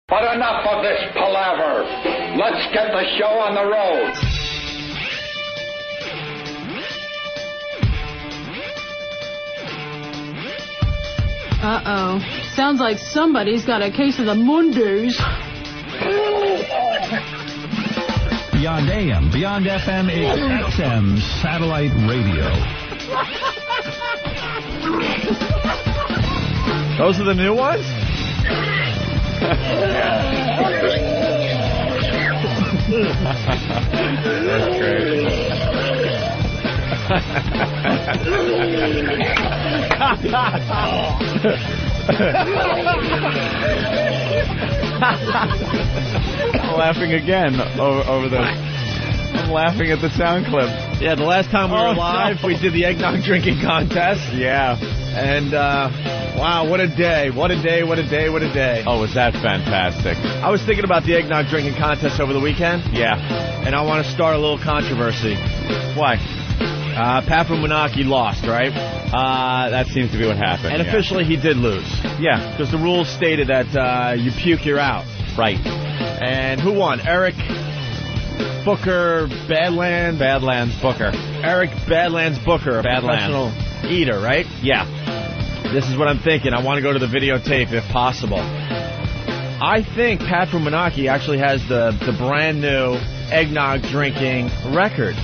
But enough of this palaver. Let's get the show on the road. Uh-oh. Sounds like somebody's got a case of the Mondays. Beyond AM, beyond FM, it's XM Satellite Radio. Those are the new ones? That's great. I'm laughing again over the... I'm laughing at the sound clip. Yeah, the last time we were live, we did the eggnog drinking contest. Yeah. And, wow, what a day. What a day, what a day, what a day. Oh, was that fantastic. I was thinking about the eggnog drinking contest over the weekend. Yeah. And I want to start a little controversy. Why? Papamanaki lost, right? That seems to be what happened. And officially he did lose. Yeah. Because the rules stated that you puke, you're out. Right. And who won? Eric Booker Badlands Booker. Eric Badlands Booker, a Badlands. professional eater, right? Yeah. This is what I'm thinking. I want to go to the videotape if possible. I think Pat Fumanaki actually has the brand new eggnog drinking record.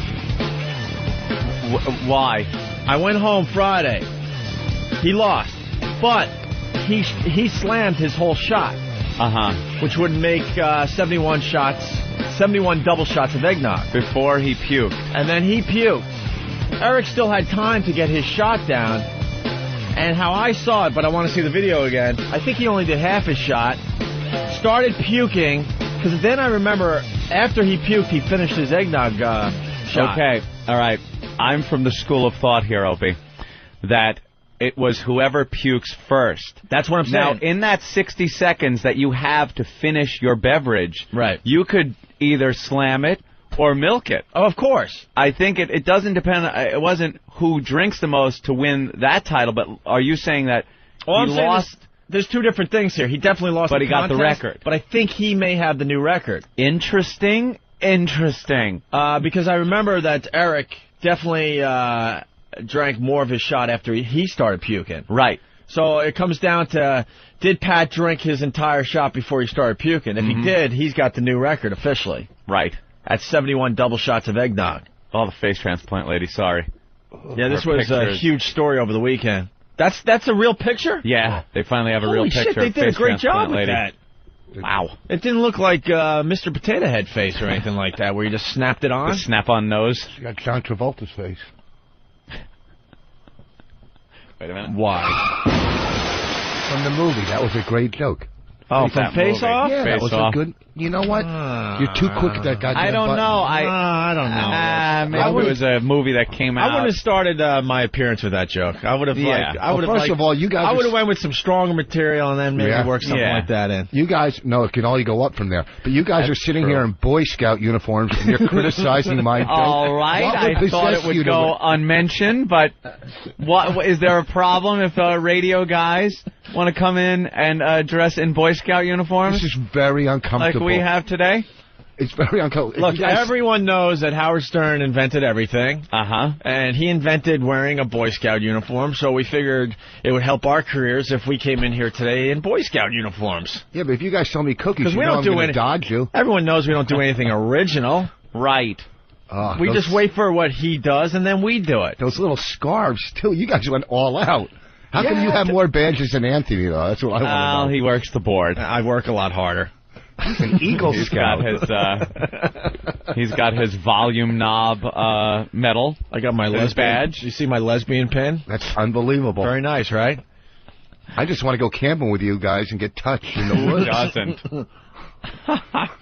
Why? I went home Friday. He lost, but he slammed his whole shot. Which would make 71 double shots of eggnog. Before he puked. And then he puked. Eric still had time to get his shot down. And how I saw it, but I want to see the video again, I think he only did half his shot. Started puking, because then I remember after he puked, he finished his eggnog shot. Okay, all right. I'm from the school of thought here, Opie, that it was whoever pukes first. That's what I'm saying. Now, in that 60 seconds that you have to finish your beverage, right, you could either slam it or milk it. Oh, of course. I think it doesn't depend. It wasn't who drinks the most to win that title, but are you saying that he lost? There's two different things here. He definitely lost, but the he got contest, the record. But I think he may have the new record. Interesting. Because I remember that Eric definitely drank more of his shot after he started puking. Right. So it comes down to, did Pat drink his entire shot before he started puking? If he did, he's got the new record officially. Right. At 71 double shots of eggnog. Oh, the face transplant lady, sorry. Yeah, this was a huge story over the weekend. That's a real picture? Yeah, they finally have a real picture. Holy shit, they did a great job with lady. that. Wow. It didn't look like Mr. Potato Head face or anything like that, where you just snapped it on. The snap-on nose. You got John Travolta's face. Wait a minute. Why? From the movie. That was a great joke. Oh, from Face Off? Yeah, that Face was Off. a good... You know what? You're too quick with that goddamn I don't button. know. I don't know. Maybe it was a movie that came out. I wouldn't have started my appearance with that joke. I would have First of all, you guys... I would have went with some stronger material and then maybe work something like that in. You guys... No, it can only go up from there. But you guys are sitting here in Boy Scout uniforms and you're criticizing my joke. All right. I thought it would go unmentioned, but what is there a problem if radio guys want to come in and dress in Boy Scout uniforms? This is very uncomfortable. Like we have today? It's very uncomfortable. Look, everyone knows that Howard Stern invented everything. And he invented wearing a Boy Scout uniform, so we figured it would help our careers if we came in here today in Boy Scout uniforms. Yeah, but if you guys sell me cookies, we don't do anything. Dodge you. Everyone knows we don't do anything original. Right. We just wait for what he does, and then we do it. Those little scarves, too. You guys went all out. How come you have more badges than Anthony, though? That's what I want to know. He works the board. I work a lot harder. He's an Eagle Scout. He's got his volume knob medal. I got my lesbian badge. You see my lesbian pin? That's unbelievable. Very nice, right? I just want to go camping with you guys and get touched in the woods. Who doesn't?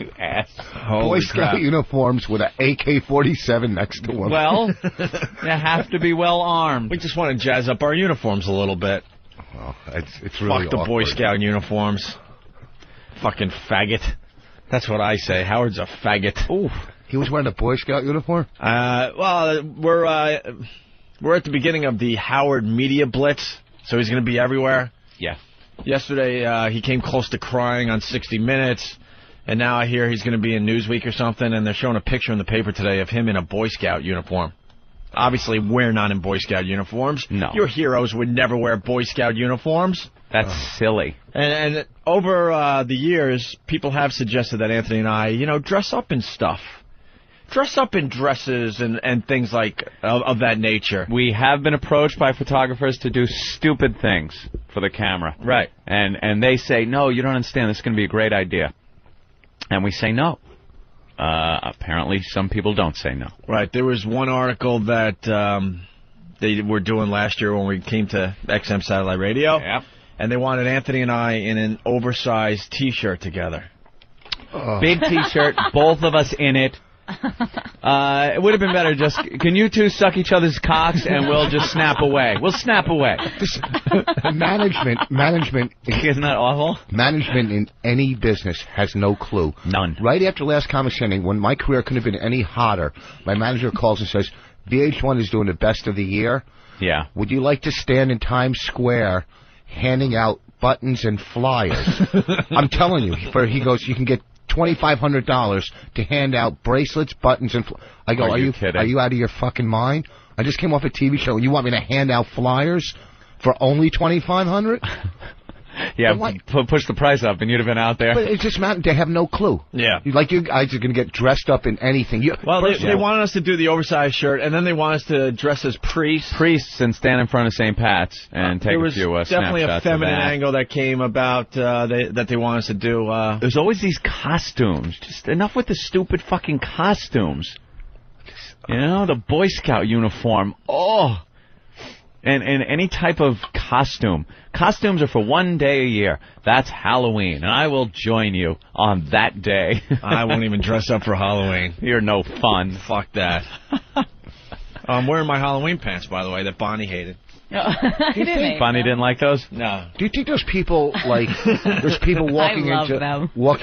You ass. Boy Scout uniforms with an AK-47 next to them. Well, you have to be well armed. We just want to jazz up our uniforms a little bit. Well, it's really Fuck the Boy Scout uniforms. Fucking faggot. That's what I say. Howard's a faggot. Ooh. He was wearing a Boy Scout uniform? Well, we're at the beginning of the Howard Media Blitz, so he's going to be everywhere. Yeah. Yesterday, he came close to crying on 60 Minutes, and now I hear he's going to be in Newsweek or something, and they're showing a picture in the paper today of him in a Boy Scout uniform. Obviously, we're not in Boy Scout uniforms. No. Your heroes would never wear Boy Scout uniforms. That's silly. And over the years, people have suggested that Anthony and I, dress up in stuff. Dress up in dresses and things like of that nature. We have been approached by photographers to do stupid things for the camera. Right. And they say, no, you don't understand. This is going to be a great idea. And we say no. Apparently, some people don't say no. Right. There was one article that they were doing last year when we came to XM Satellite Radio. Yep. And they wanted Anthony and I in an oversized T-shirt together. Big T-shirt, both of us in it. It would have been better just, can you two suck each other's cocks and we'll just snap away. We'll snap away. Management. Isn't that awful? Management in any business has no clue. None. Right after last conversation, when my career couldn't have been any hotter, my manager calls and says, VH1 is doing the best of the year. Yeah. Would you like to stand in Times Square handing out buttons and flyers? I'm telling you. He goes, you can get $2,500 to hand out bracelets, buttons, and I go, are you kidding? Are you out of your fucking mind? I just came off a TV show, and you want me to hand out flyers for only $2,500? Yeah, push the price up, and you'd have been out there. But it's just they have no clue. Yeah. Like, you guys are going to get dressed up in anything. Well, they wanted us to do the oversized shirt, and then they want us to dress as priests. Priests and stand in front of St. Pat's and take a few There was definitely a feminine angle that came about that they want us to do. There's always these costumes. Just enough with the stupid fucking costumes. The Boy Scout uniform. Oh. And any type of costume. Costumes are for one day a year. That's Halloween, and I will join you on that day. I won't even dress up for Halloween. You're no fun. Fuck that. I'm wearing my Halloween pants, by the way, that Bonnie hated. Bonnie didn't like those? No. Do you think there's people there's people walking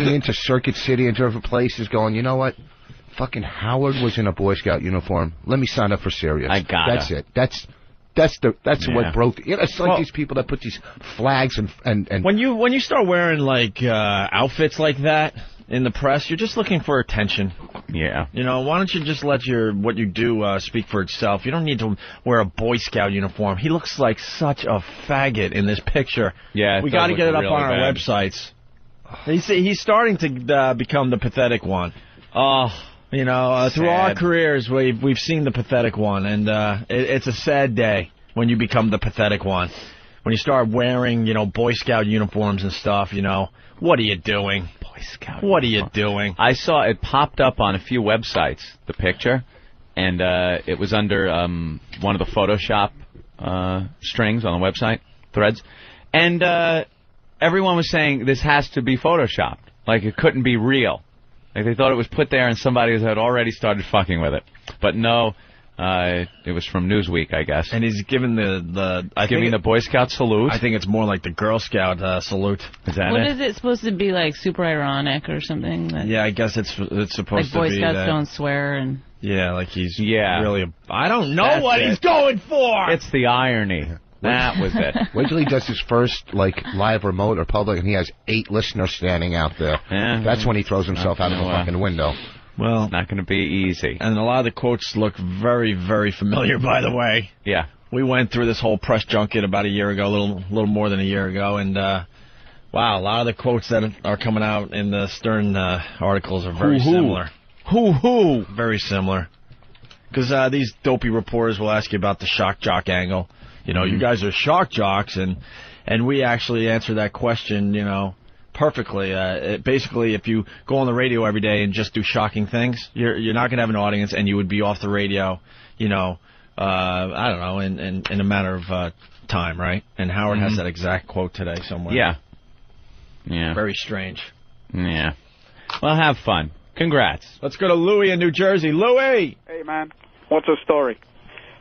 into Circuit City and different places going, you know what? Fucking Howard was in a Boy Scout uniform. Let me sign up for Sirius. I got it. That's it. That's what broke. It's like these people that put these flags and when you start wearing outfits like that in the press, you're just looking for attention. Yeah. Why don't you just let what you do speak for itself? You don't need to wear a Boy Scout uniform. He looks like such a faggot in this picture. Yeah. We got to get it up on our websites. He's starting to become the pathetic one. Oh. Through our careers, we've seen the pathetic one, and it's a sad day when you become the pathetic one. When you start wearing, Boy Scout uniforms and stuff, what are you doing? Boy Scout. What are you doing? I saw it popped up on a few websites, the picture, and it was under one of the Photoshop strings on the website, threads, and everyone was saying this has to be Photoshopped, like it couldn't be real. Like they thought it was put there and somebody had already started fucking with it. But no, it was from Newsweek, I guess. And he's giving the Boy Scout salute. I think it's more like the Girl Scout salute. Is that What is it supposed to be, like super ironic or something? Yeah, I guess it's supposed to be like Boy Scouts don't swear and... Yeah, like he's really I don't know what he's going for! It's the irony. That was it. Wait till he does his first live remote or public, and he has 8 listeners standing out there. Yeah. That's when he throws himself out of the fucking window. Well, it's not going to be easy. And a lot of the quotes look very, very familiar, by the way. Yeah. We went through this whole press junket about a year ago, a little more than a year ago, and wow, a lot of the quotes that are coming out in the Stern articles are very similar. Very similar. Because these dopey reporters will ask you about the shock jock angle. You guys are shock jocks, and we actually answer that question, perfectly. Basically, if you go on the radio every day and just do shocking things, you're not going to have an audience, and you would be off the radio, I don't know, in a matter of time, right? And Howard has that exact quote today somewhere. Yeah. Yeah. Very strange. Yeah. Well, have fun. Congrats. Let's go to Louie in New Jersey. Louie! Hey, man. What's the story?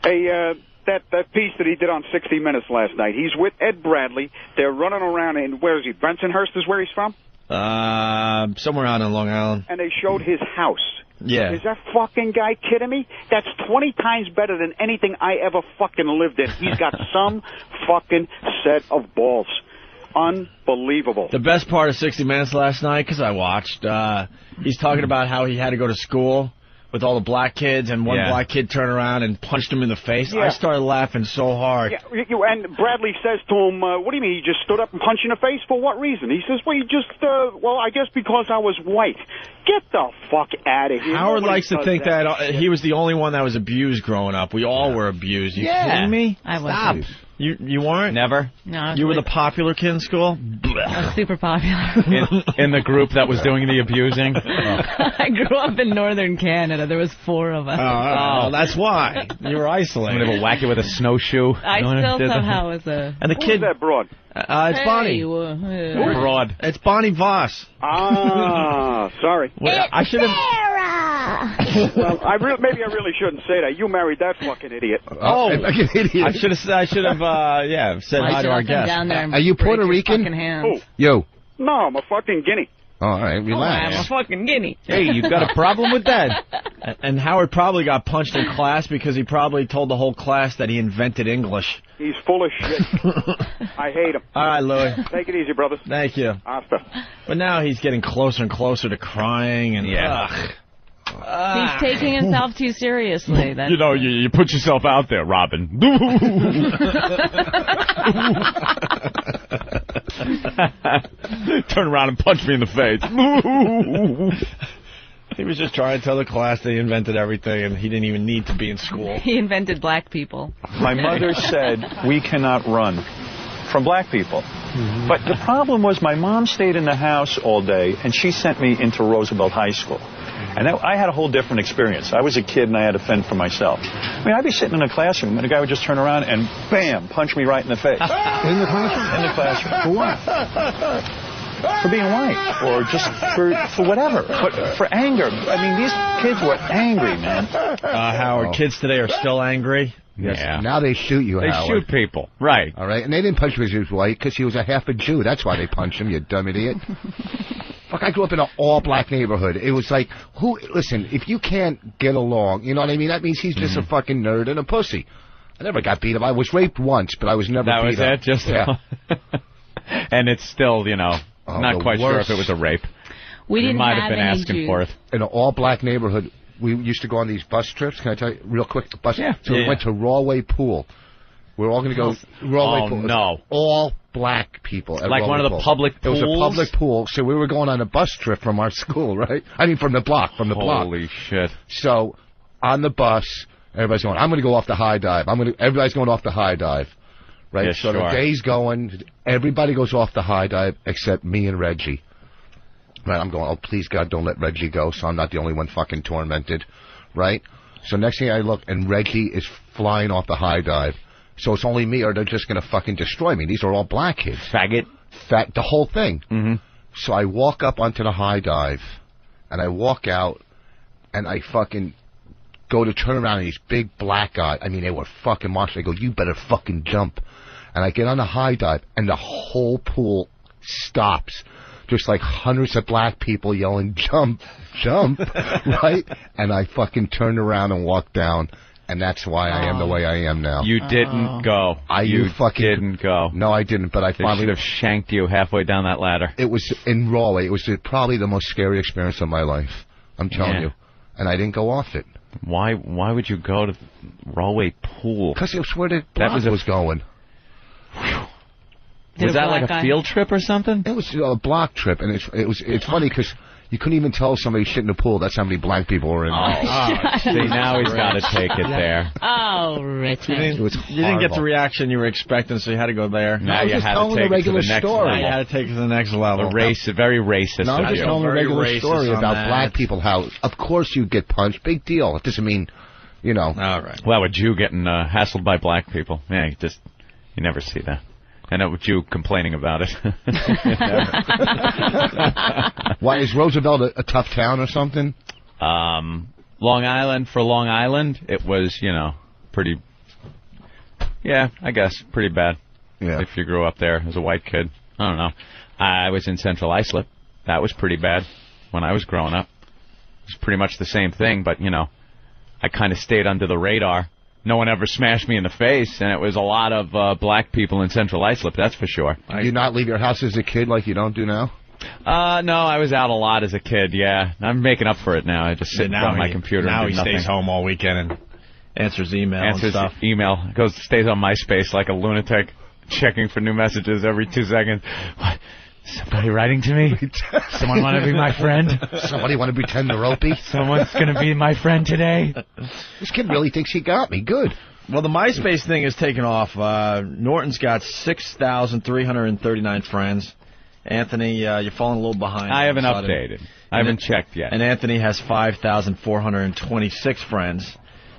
Hey, that piece that he did on 60 Minutes last night, he's with Ed Bradley. They're running around in, where is he, Bensonhurst is where he's from? Somewhere out in Long Island. And they showed his house. Yeah. Is that fucking guy kidding me? That's 20 times better than anything I ever fucking lived in. He's got some fucking set of balls. unbelievable. The best part of 60 Minutes last night, because I watched, he's talking about how he had to go to school with all the black kids, and one black kid turned around and punched him in the face. Yeah. I started laughing so hard. Yeah, and Bradley says to him, what do you mean, he just stood up and punched you in the face? For what reason? He says, well, I guess because I was white. Get the fuck out of here. Howard Nobody likes to does think that shit. he was the only one that was abused growing up. We all were abused. You kidding me? I wasn't. Stop. You weren't? Never? No. You were the popular kid in school? I was super popular. In the group that was doing the abusing? I grew up in northern Canada. There was 4 of us. Oh, that's why. You were isolated. I'm going to whack you with a snowshoe. I still somehow was a... And the kid... Who's that broad? It's Bonnie. Broad. It's Bonnie Voss. Ah, sorry. I should have... Well, maybe I really shouldn't say that. You married that fucking idiot. Oh, like an idiot. I should have said hi to our guest. Down there and Are you break Puerto your Rican? fucking hands. You. No, I'm a fucking guinea. Oh, all right, relax. I'm a fucking guinea. Hey, you got a problem with that? And Howard probably got punched in class because he probably told the whole class that he invented English. He's full of shit. I hate him. All right, Louis. Take it easy, brothers. Thank you. Hasta. But now he's getting closer and closer to crying. And He's taking himself too seriously. That's You know, you put yourself out there, Robin. Turn around and punch me in the face. He was just trying to tell the class that he invented everything and he didn't even need to be in school. He invented black people. My mother said we cannot run from black people. But the problem was my mom stayed in the house all day and she sent me into Roosevelt High School. And I had a whole different experience. I was a kid and I had to fend for myself. I mean, I'd be sitting in a classroom and a guy would just turn around and bam, punch me right in the face. In the classroom? In the classroom. For what? For being white, or just for whatever, for anger. I mean, these kids were angry, man. Howard, kids today are still angry. Yes. Yeah. Now they shoot you, They Howard. shoot people. Right. All right, and they didn't punch him because he was white, because he was a half a Jew. That's why they punched him, you dumb idiot. Fuck, I grew up in an all-black neighborhood. It was like, listen, if you can't get along, you know what I mean? That means he's just a fucking nerd and a pussy. I never got beat up. I was raped once, but I was never That beat was up. it? Just yeah. And it's still, not quite sure if it was a rape. We You didn't might have have been any asking Jews. for it. In an all-black neighborhood, we used to go on these bus trips. Can I tell you real quick? So we went to Rawway Pool. We're all going to go Rawway Pool. No. All black people at Like Rawway one of the Pool. public It was a pools? public pool. So we were going on a bus trip from our school, right? I mean, from the block. Holy shit. So on the bus, everybody's going, I'm going to go off the high dive. Everybody's going off the high dive. Right? Yeah, so sure. the day's going. Everybody goes off the high dive except me and Reggie. Right? I'm going, oh, please, God, don't let Reggie go so I'm not the only one fucking tormented. Right? So next thing I look, and Reggie is flying off the high dive. So it's only me, or they're just going to fucking destroy me. These are all black kids. Faggot. The whole thing. Mm-hmm. So I walk up onto the high dive, and I walk out, and I fucking go to turn around, and these big black guys, I mean, they were fucking monsters. I go, you better fucking jump. And I get on the high dive, and the whole pool stops. Just like hundreds of black people yelling, jump, jump, right? And I fucking turned around and walked down, and that's why I am the way I am now. You didn't go. You didn't go. No, I didn't, but I They finally... should have shanked you halfway down that ladder. It was in Rawley. It was probably the most scary experience of my life. I'm telling you. And I didn't go off it. Why would you go to Rawway Pool? Because it was where the block was going. Was that like a field trip or something? It was a block trip, and it's funny because you couldn't even tell somebody shit in the pool. That's how many black people were in there. See, now he's got to take it there. Oh, Richard. You didn't get the reaction you were expecting, so you had to go there. Now you had to take it to the next level. Now you had to take it to the next level. Very racist No, I'm of just you. telling a regular story about that. black people. How, of course, you get punched. Big deal. It doesn't mean, All right. Well, a Jew getting hassled by black people. Yeah, you never see that. And a Jew complaining about it. Why, is Roosevelt a tough town or something? Long Island, for Long Island, it was, pretty, I guess, pretty bad. Yeah. If you grew up there as a white kid. I don't know. I was in Central Islip. That was pretty bad when I was growing up. It was pretty much the same thing, but, I kind of stayed under the radar. no one ever smashed me in the face, and it was a lot of black people in Central Islip, that's for sure. Did you not leave your house as a kid like you don't do now? No, I was out a lot as a kid, yeah. I'm making up for it now. I just sit on my computer now and do he nothing. stays home all weekend and answers email and stuff. Stays on MySpace like a lunatic, checking for new messages every 2 seconds. What? Somebody writing to me? Someone want to be my friend? Somebody want to pretend they're Opie? Someone's going to be my friend today? This kid really thinks he got me. Good. Well, the MySpace thing is taken off. Norton's got 6,339 friends. Anthony, you're falling a little behind. I haven't updated. I haven't checked yet. And Anthony has 5,426 friends.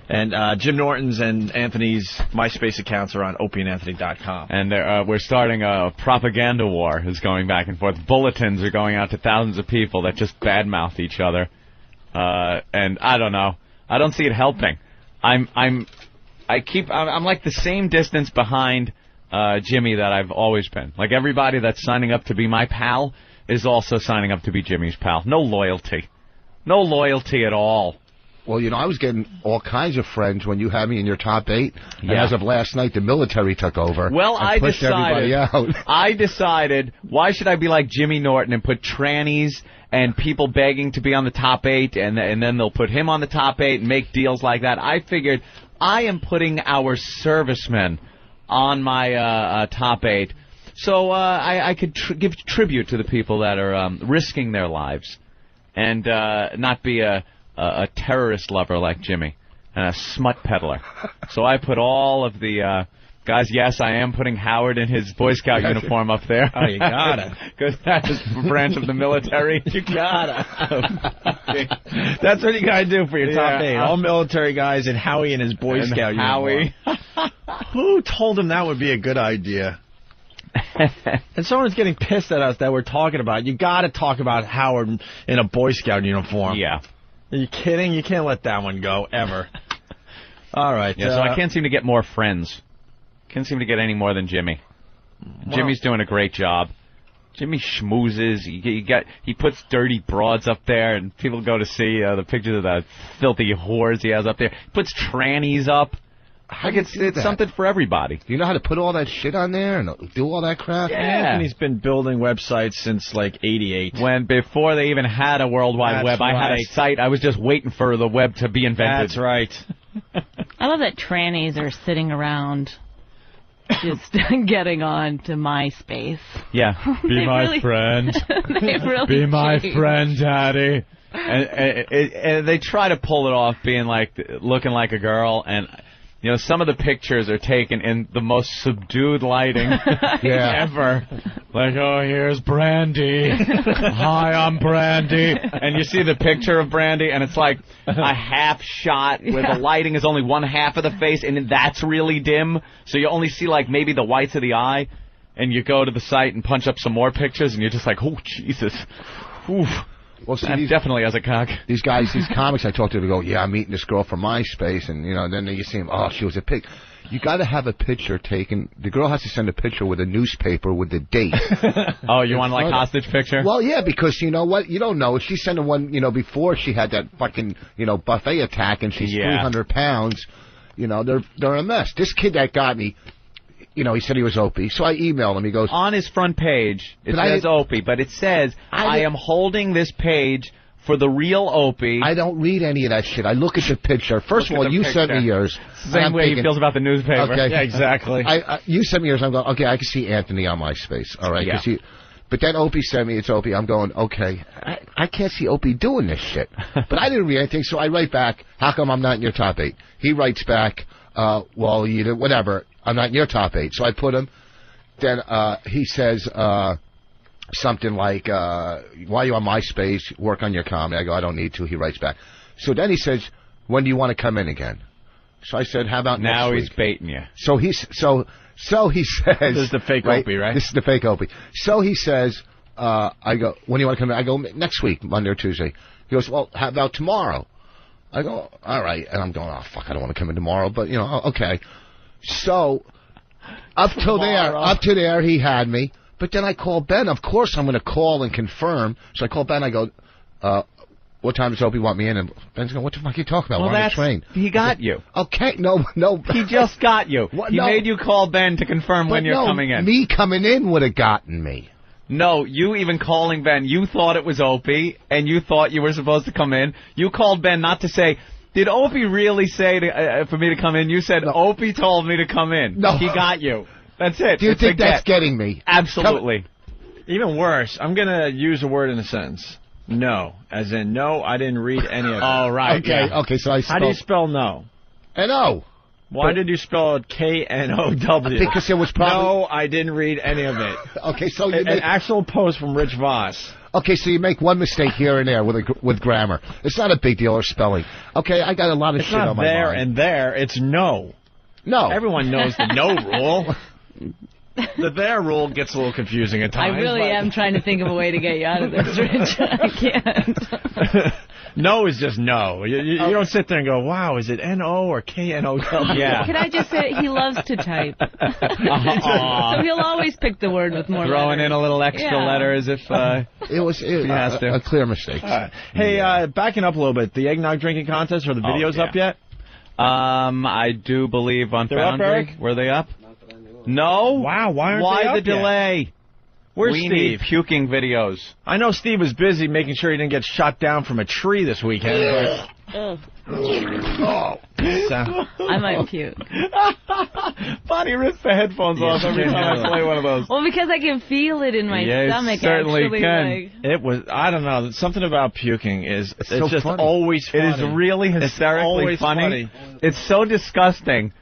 And Jim Norton's and Anthony's MySpace accounts are on opieandanthony.com. And we're starting a propaganda war is going back and forth. Bulletins are going out to thousands of people that just badmouth each other. And I don't know. I don't see it helping. I'm like the same distance behind Jimmy that I've always been. Like everybody that's signing up to be my pal is also signing up to be Jimmy's pal. No loyalty. No loyalty at all. Well, I was getting all kinds of friends when you had me in your top 8. And as of last night, the military took over. Well, and pushed everybody out. I decided, why should I be like Jimmy Norton and put trannies and people begging to be on the top 8, and then they'll put him on the top 8 and make deals like that. I figured I am putting our servicemen on my top 8, so I could give tribute to the people that are risking their lives and not be a terrorist lover like Jimmy and a smut peddler. So I put all of the guys. Yes, I am putting Howard in his Boy Scout uniform up there. Oh, you gotta. Because that is a branch of the military. You gotta. That's what you gotta do for your top 8. All military guys and Howie in his Boy Scout uniform. Who told him that would be a good idea? And someone's getting pissed at us that we're talking about. You gotta talk about Howard in a Boy Scout uniform. Yeah. Are you kidding? You can't let that one go, ever. All right. Yeah, so I can't seem to get more friends. Can't seem to get any more than Jimmy. Well, Jimmy's doing a great job. Jimmy schmoozes. He puts dirty broads up there, and people go to see the pictures of the filthy whores he has up there. He puts trannies up. It's something for everybody. Do you know how to put all that shit on there and do all that crap? Yeah. Anthony's been building websites since like '88. Before they even had a World Wide Web, I had a site. I was just waiting for the web to be invented. That's right. I love that trannies are sitting around just getting on to MySpace. Yeah. Be my friend. They really Be my changed. friend, Daddy. And they try to pull it off being looking like a girl, and some of the pictures are taken in the most subdued lighting ever. Like, oh, here's Brandy. Hi, I'm Brandy. And you see the picture of Brandy, and it's like a half shot where the lighting is only one half of the face, and that's really dim. So you only see, like, maybe the whites of the eye. And you go to the site and punch up some more pictures, and you're just like, oh, Jesus. Oof. Well, see, definitely as a cock. These guys, these comics I talk to, they go, yeah, I'm meeting this girl from MySpace, and then you see them, oh, she was a pig. You got to have a picture taken. The girl has to send a picture with a newspaper with the date. Oh, you want like hostage picture? Well, yeah, because you know what? You don't know. If she's sending one, before she had that fucking, buffet attack and she's 300 pounds, they're a mess. This kid that got me, he said he was Opie. So I emailed him. He goes... On his front page, it says Opie, but it says, I am holding this page for the real Opie. I don't read any of that shit. I look at the picture. First of all, you sent me yours. Same way he feels about the newspaper. Okay. Yeah, exactly. You sent me yours. I'm going, okay, I can see Anthony on MySpace. All right. Yeah. But then Opie sent me, it's Opie. I'm going, okay, I can't see Opie doing this shit. But I didn't read anything, so I write back, how come I'm not in your top 8? He writes back, well, whatever. I'm not in your top 8. So I put him. Then he says something like, why are you on MySpace? Work on your comedy. I go, I don't need to. He writes back. So then he says, when do you want to come in again? So I said, how about now next week? He's baiting you. So he says... This is the fake Opie, right? This is the fake Opie. So he says, I go, when do you want to come in? I go, next week, Monday or Tuesday. He goes, well, how about tomorrow? I go, all right. And I'm going, oh, fuck, I don't want to come in tomorrow. But, okay. So, up to there, he had me. But then I called Ben. Of course, I'm going to call and confirm. So I called Ben. I go, what time does Opie want me in? And Ben's going, what the fuck are you talking about? Well, We're on the train. He got you. Okay, no. He just got you. What? He No. made you call Ben to confirm when But you're no, coming in. me coming in would have gotten me. No, you even calling Ben, you thought it was Opie, and you thought you were supposed to come in. You called Ben not to say, did Opie really say for me to come in? You said, no. Opie told me to come in. No. He got you. That's it. Do you think that's getting me? Absolutely. Even worse, I'm going to use a word in a sentence. No. As in, no, I didn't read any of it. Oh, right. Okay, yeah. okay, so I How do you spell no? N-O. Why did you spell it K-N-O-W? Because it was probably... No, I didn't read any of it. Okay, so you An actual post from Rich Voss. Okay, so you make one mistake here and there with grammar. It's not a big deal or spelling. Okay, I got a lot of shit on my mind. It's not there and there. It's no. No. Everyone knows the no rule. The there rule gets a little confusing at times. I really am trying to think of a way to get you out of this, Rich. I can't. No is just no. You don't sit there and go, wow, is it N-O or K-N-O-W? Yeah. Can I just say he loves to type. So he'll always pick the word with more Throwing letters. in a little extra letter as if it was a clear mistake. Hey, backing up a little bit, the eggnog drinking contest, are the videos up yet? I do believe on They're up, Foundry. Eric? Were they up? No. Wow, why aren't Why they up the delay? Yet? Where's we Steve? need puking videos. I know Steve was busy making sure he didn't get shot down from a tree this weekend. But... I might puke. Bonnie rips the headphones off every time I play one of those. Well, because I can feel it in my stomach. Certainly actually, can. It was, I don't know, something about puking is, it's so just funny. always funny. It is really hysterically funny. It's so disgusting,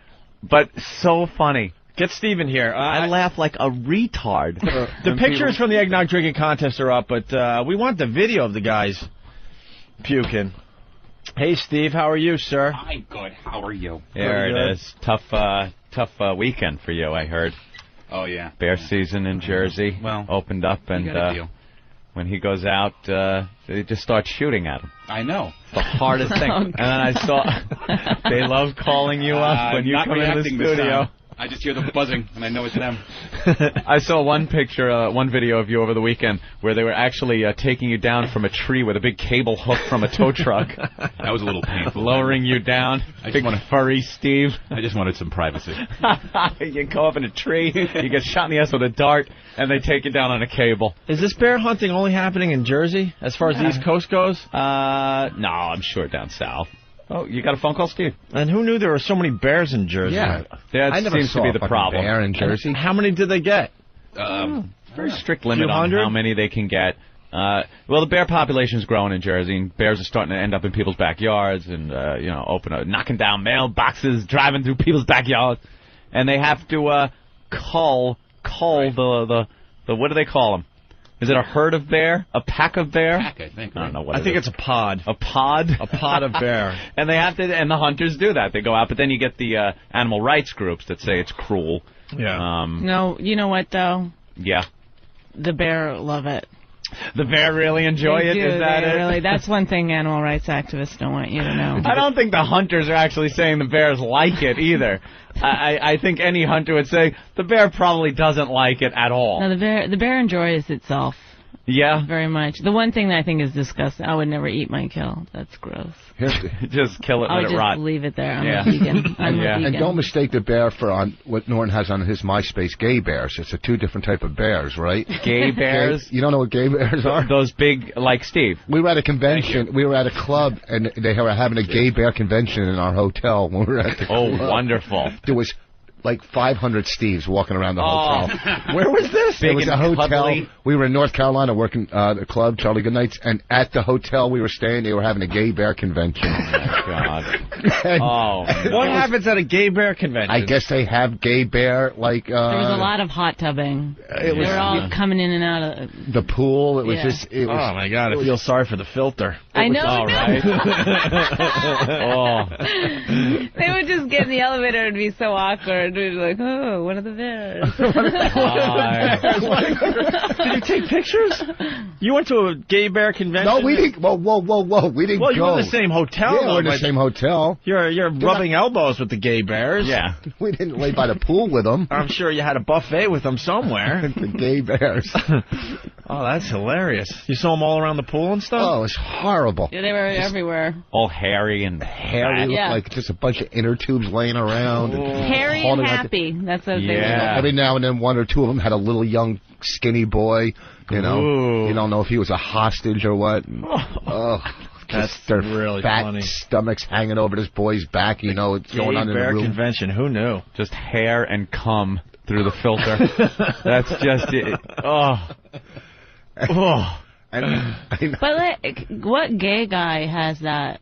but so funny. Get Steve in here. I laugh like a retard. The pictures from the eggnog drinking contest are up, but we want the video of the guys puking. Hey, Steve, how are you, sir? I'm good. How are you? There it is. Tough weekend for you, I heard. Oh, yeah. Bear season in Jersey opened up, and when he goes out, they just start shooting at him. I know. It's the hardest thing. And then I saw they love calling you up when you come in the studio. I just hear the buzzing, and I know it's them. I saw one picture, one video of you over the weekend where they were actually taking you down from a tree with a big cable hook from a tow truck. That was a little painful. Lowering you down. Big furry Steve. I just wanted some privacy. You go up in a tree, you get shot in the ass with a dart, and they take you down on a cable. Is this bear hunting only happening in Jersey as far as the East Coast goes? No, I'm sure down south. Oh, you got a phone call, Steve? And who knew there were so many bears in Jersey? Yeah. That seems to be the problem. Bear in Jersey. How many did they get? Very strict limit on how many they can get. Well, the bear population is growing in Jersey, and bears are starting to end up in people's backyards and, knocking down mailboxes, driving through people's backyards. And they have to cull the what do they call them? Is it a herd of bear? A pack of bear? Pack, I think. I don't know what I think it's a pod. A pod? A pod of bear. And they have to, and the hunters do that. They go out, but then you get the animal rights groups that say it's cruel. Yeah. No, you know what though? Yeah. The bear love it. The bear really enjoy it? Is that it? Really, that's one thing animal rights activists don't want you to know. I don't think the hunters are actually saying the bears like it either. I think any hunter would say the bear probably doesn't like it at all. No, the bear enjoys itself. Yeah? Very much. The one thing that I think is disgusting, I would never eat my kill. That's gross. Just kill it, I let would it rot. just leave it there. I'm a vegan. I'm a vegan. And don't mistake the bear for what Norton has on his MySpace, gay bears. It's two different type of bears, right? Gay bears? You don't know what gay bears are? Those big, like Steve. We were at a convention. We were at a club, and they were having a gay bear convention in our hotel when we were at the club. Oh, wonderful. There was like 500 Steves walking around the hotel. Where was this? It was a hotel. Cuddly. We were in North Carolina working the club, Charlie Goodnights, and at the hotel we were staying, they were having a gay bear convention. Oh, my God. What happens at a gay bear convention? I guess they have gay bear, like... there was a lot of hot tubbing. They were all coming in and out of... The pool, it was just... It was, oh, my God, I feel sorry for the filter. I know. All right. They would just get in the elevator and be so awkward. We'd be like, oh, one of the bears. Did you take pictures? You went to a gay bear convention? No, we didn't. Whoa. We didn't go. Well, you were in the same hotel. Yeah, though, we're in the but same hotel. You're rubbing elbows with the gay bears. Yeah. We didn't lay by the pool with them. I'm sure you had a buffet with them somewhere. The gay bears. Oh, that's hilarious. You saw them all around the pool and stuff? Oh, it's horrible. Yeah, they were everywhere. All hairy and Hairy, fat. looked Yeah. like just a bunch of inner tubes laying around. Hairy and holding out happy. That's what they Yeah. were. Every now and then, one or two of them had a little young, skinny boy. You know, Ooh. you don't know if he was a hostage or what. Oh, That's just their really fat funny. stomachs hanging over this boy's back. You know, it's going Gay on in the bear room. convention. Who knew? Just hair and cum through the filter. That's just it. Oh. Oh. But like, what gay guy has that?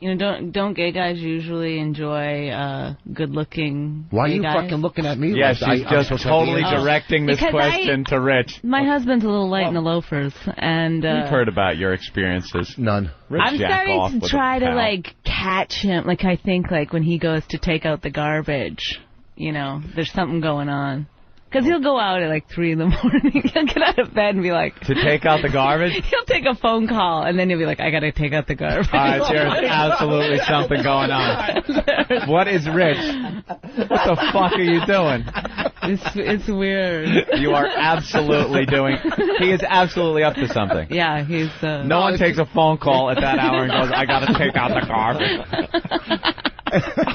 You know, don't gay guys usually enjoy good-looking? Why are gay you guys? fucking looking at me? Yeah, like she's I'm just supposed to totally have the answer? directing this Because question to Rich. My husband's a little light in the loafers, and We've heard about your experiences. None. Rich I'm jack off starting to with try a to pal. like catch him. Like I think like when he goes to take out the garbage, you know, there's something going on. Because he'll go out at like 3 in the morning. He'll get out of bed and be like... To take out the garbage? He'll take a phone call, and then he'll be like, I got to take out the garbage. All right, there's absolutely something going on. What is Rich? What the fuck are you doing? It's weird. You are absolutely doing... He is absolutely up to something. Yeah, he's... No one takes a phone call at that hour and goes, I got to take out the garbage.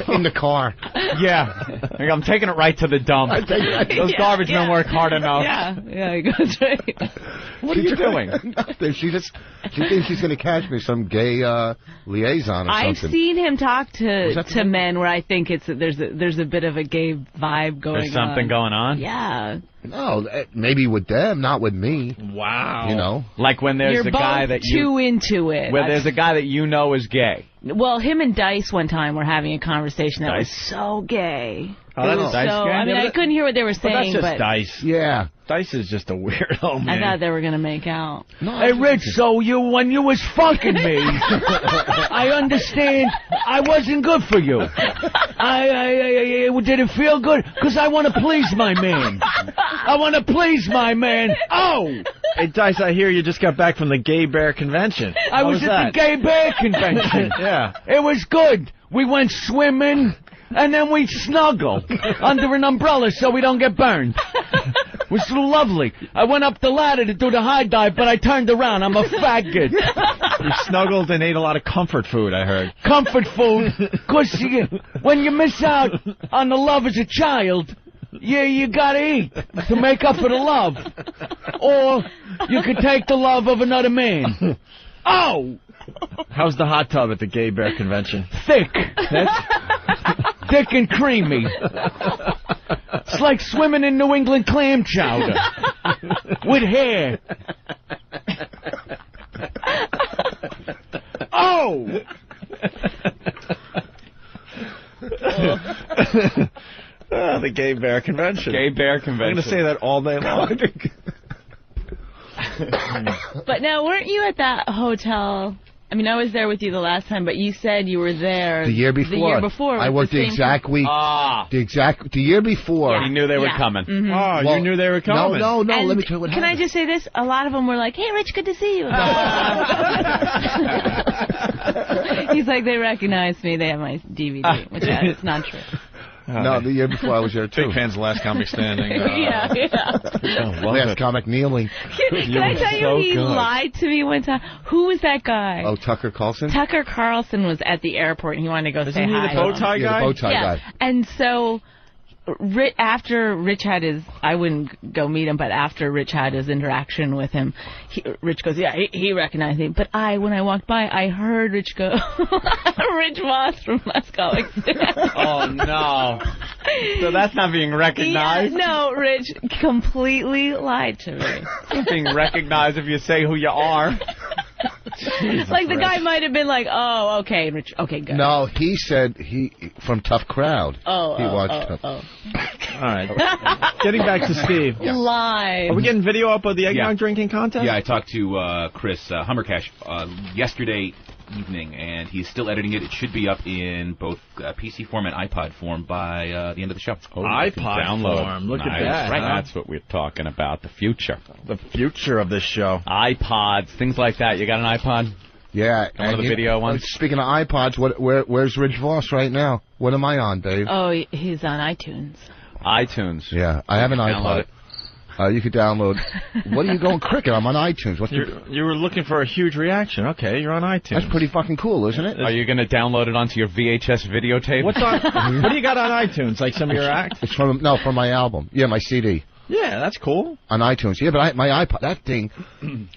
In the car. Yeah. Like, I'm taking it right to the dump. Those garbage men work hard enough. Yeah, he goes right. What are you doing? She thinks she's going to catch me some gay liaison or I've something. seen him talk Was that to men where I think there's a bit of a gay vibe going on. There's something going on? Yeah. No, maybe with them, not with me. Wow. You know? Like when there's You're a guy both that you... too into it. Where there's a guy that you know is gay. Well, him and Dice one time were having a conversation that was Dice? so gay. Oh, that's It was Dice so, gay? I mean, Yeah, I couldn't hear what they were But that's saying, just but Dice. Yeah. Dice is just a weirdo, I man. thought they were going to make out. Hey, Rich, so when you was fucking me, I understand I wasn't good for you. Did it feel good? Because I want to please my man. I want to please my man. Oh! Hey, Dice, I hear you just got back from the gay bear convention. I How was at that? the gay bear convention. Yeah. It was good. We went swimming, and then we snuggle under an umbrella so we don't get burned. It was so lovely. I went up the ladder to do the high dive, but I turned around. I'm a faggot. You snuggled and ate a lot of comfort food, I heard. Comfort food, because when you miss out on the love as a child, you gotta eat to make up for the love. Or you could take the love of another man. Oh! How's the hot tub at the gay bear convention? Thick. Thick and creamy. It's like swimming in New England clam chowder. With hair. Oh! The gay bear convention. Gay bear convention. I'm going to say that all day long. But now, weren't you at that hotel? I mean, I was there with you the last time, but you said you were there The year before. The year before. I with worked the same exact week. The year before. He knew they were coming. Mhm. Oh, Well, you knew they were coming. No, And let me tell you what Can I happened. just say this? A lot of them were like, hey, Rich, good to see you. He's like, they recognize me. They have my DVD, which is not true. No, the year before I was there, too. Big fan's the last comic standing. Yeah. Last comic kneeling. Can I tell you, he lied to me one time. Who was that guy? Oh, Tucker Carlson? Tucker Carlson was at the airport, and he wanted to go say Isn't he hi. the bow tie Yeah, guy? the bow tie guy. And so, after Rich had his, I wouldn't go meet him, but after Rich had his interaction with him, Rich goes, yeah, he recognized me. But when I walked by, I heard Rich go, Rich Moss from Last Comic Stand. Oh, no. So that's not being recognized? Yeah, no, Rich completely lied to me. It's not being recognized if you say who you are. Like, the guy might have been like, oh, okay, Rich, okay, good. No, he said from Tough Crowd. He watched Tough. All right. Getting back to Steve. Live. Are we getting video up of the eggnog drinking contest? Yeah, I talked to Chris Hummercash yesterday evening, and he's still editing it. It should be up in both PC form and iPod form by the end of the show. iPod form. Look at that. Right, huh? that's what we're talking about. The future. The future of this show. iPods, things like that. You got an iPod? Yeah. One of the video ones? Speaking of iPods, where's Rich Voss right now? What am I on, Dave? Oh, he's on iTunes. iTunes. Yeah, I have an Download iPod. it. You could download. What are you going cricket? I'm on iTunes. You were looking for a huge reaction. Okay, you're on iTunes. That's pretty fucking cool, isn't it? Are you going to download it onto your VHS videotape? What's on? What do you got on iTunes? Like some of your acts? It's from my album. Yeah, my CD. Yeah, that's cool. On iTunes. Yeah, but my iPod, that thing.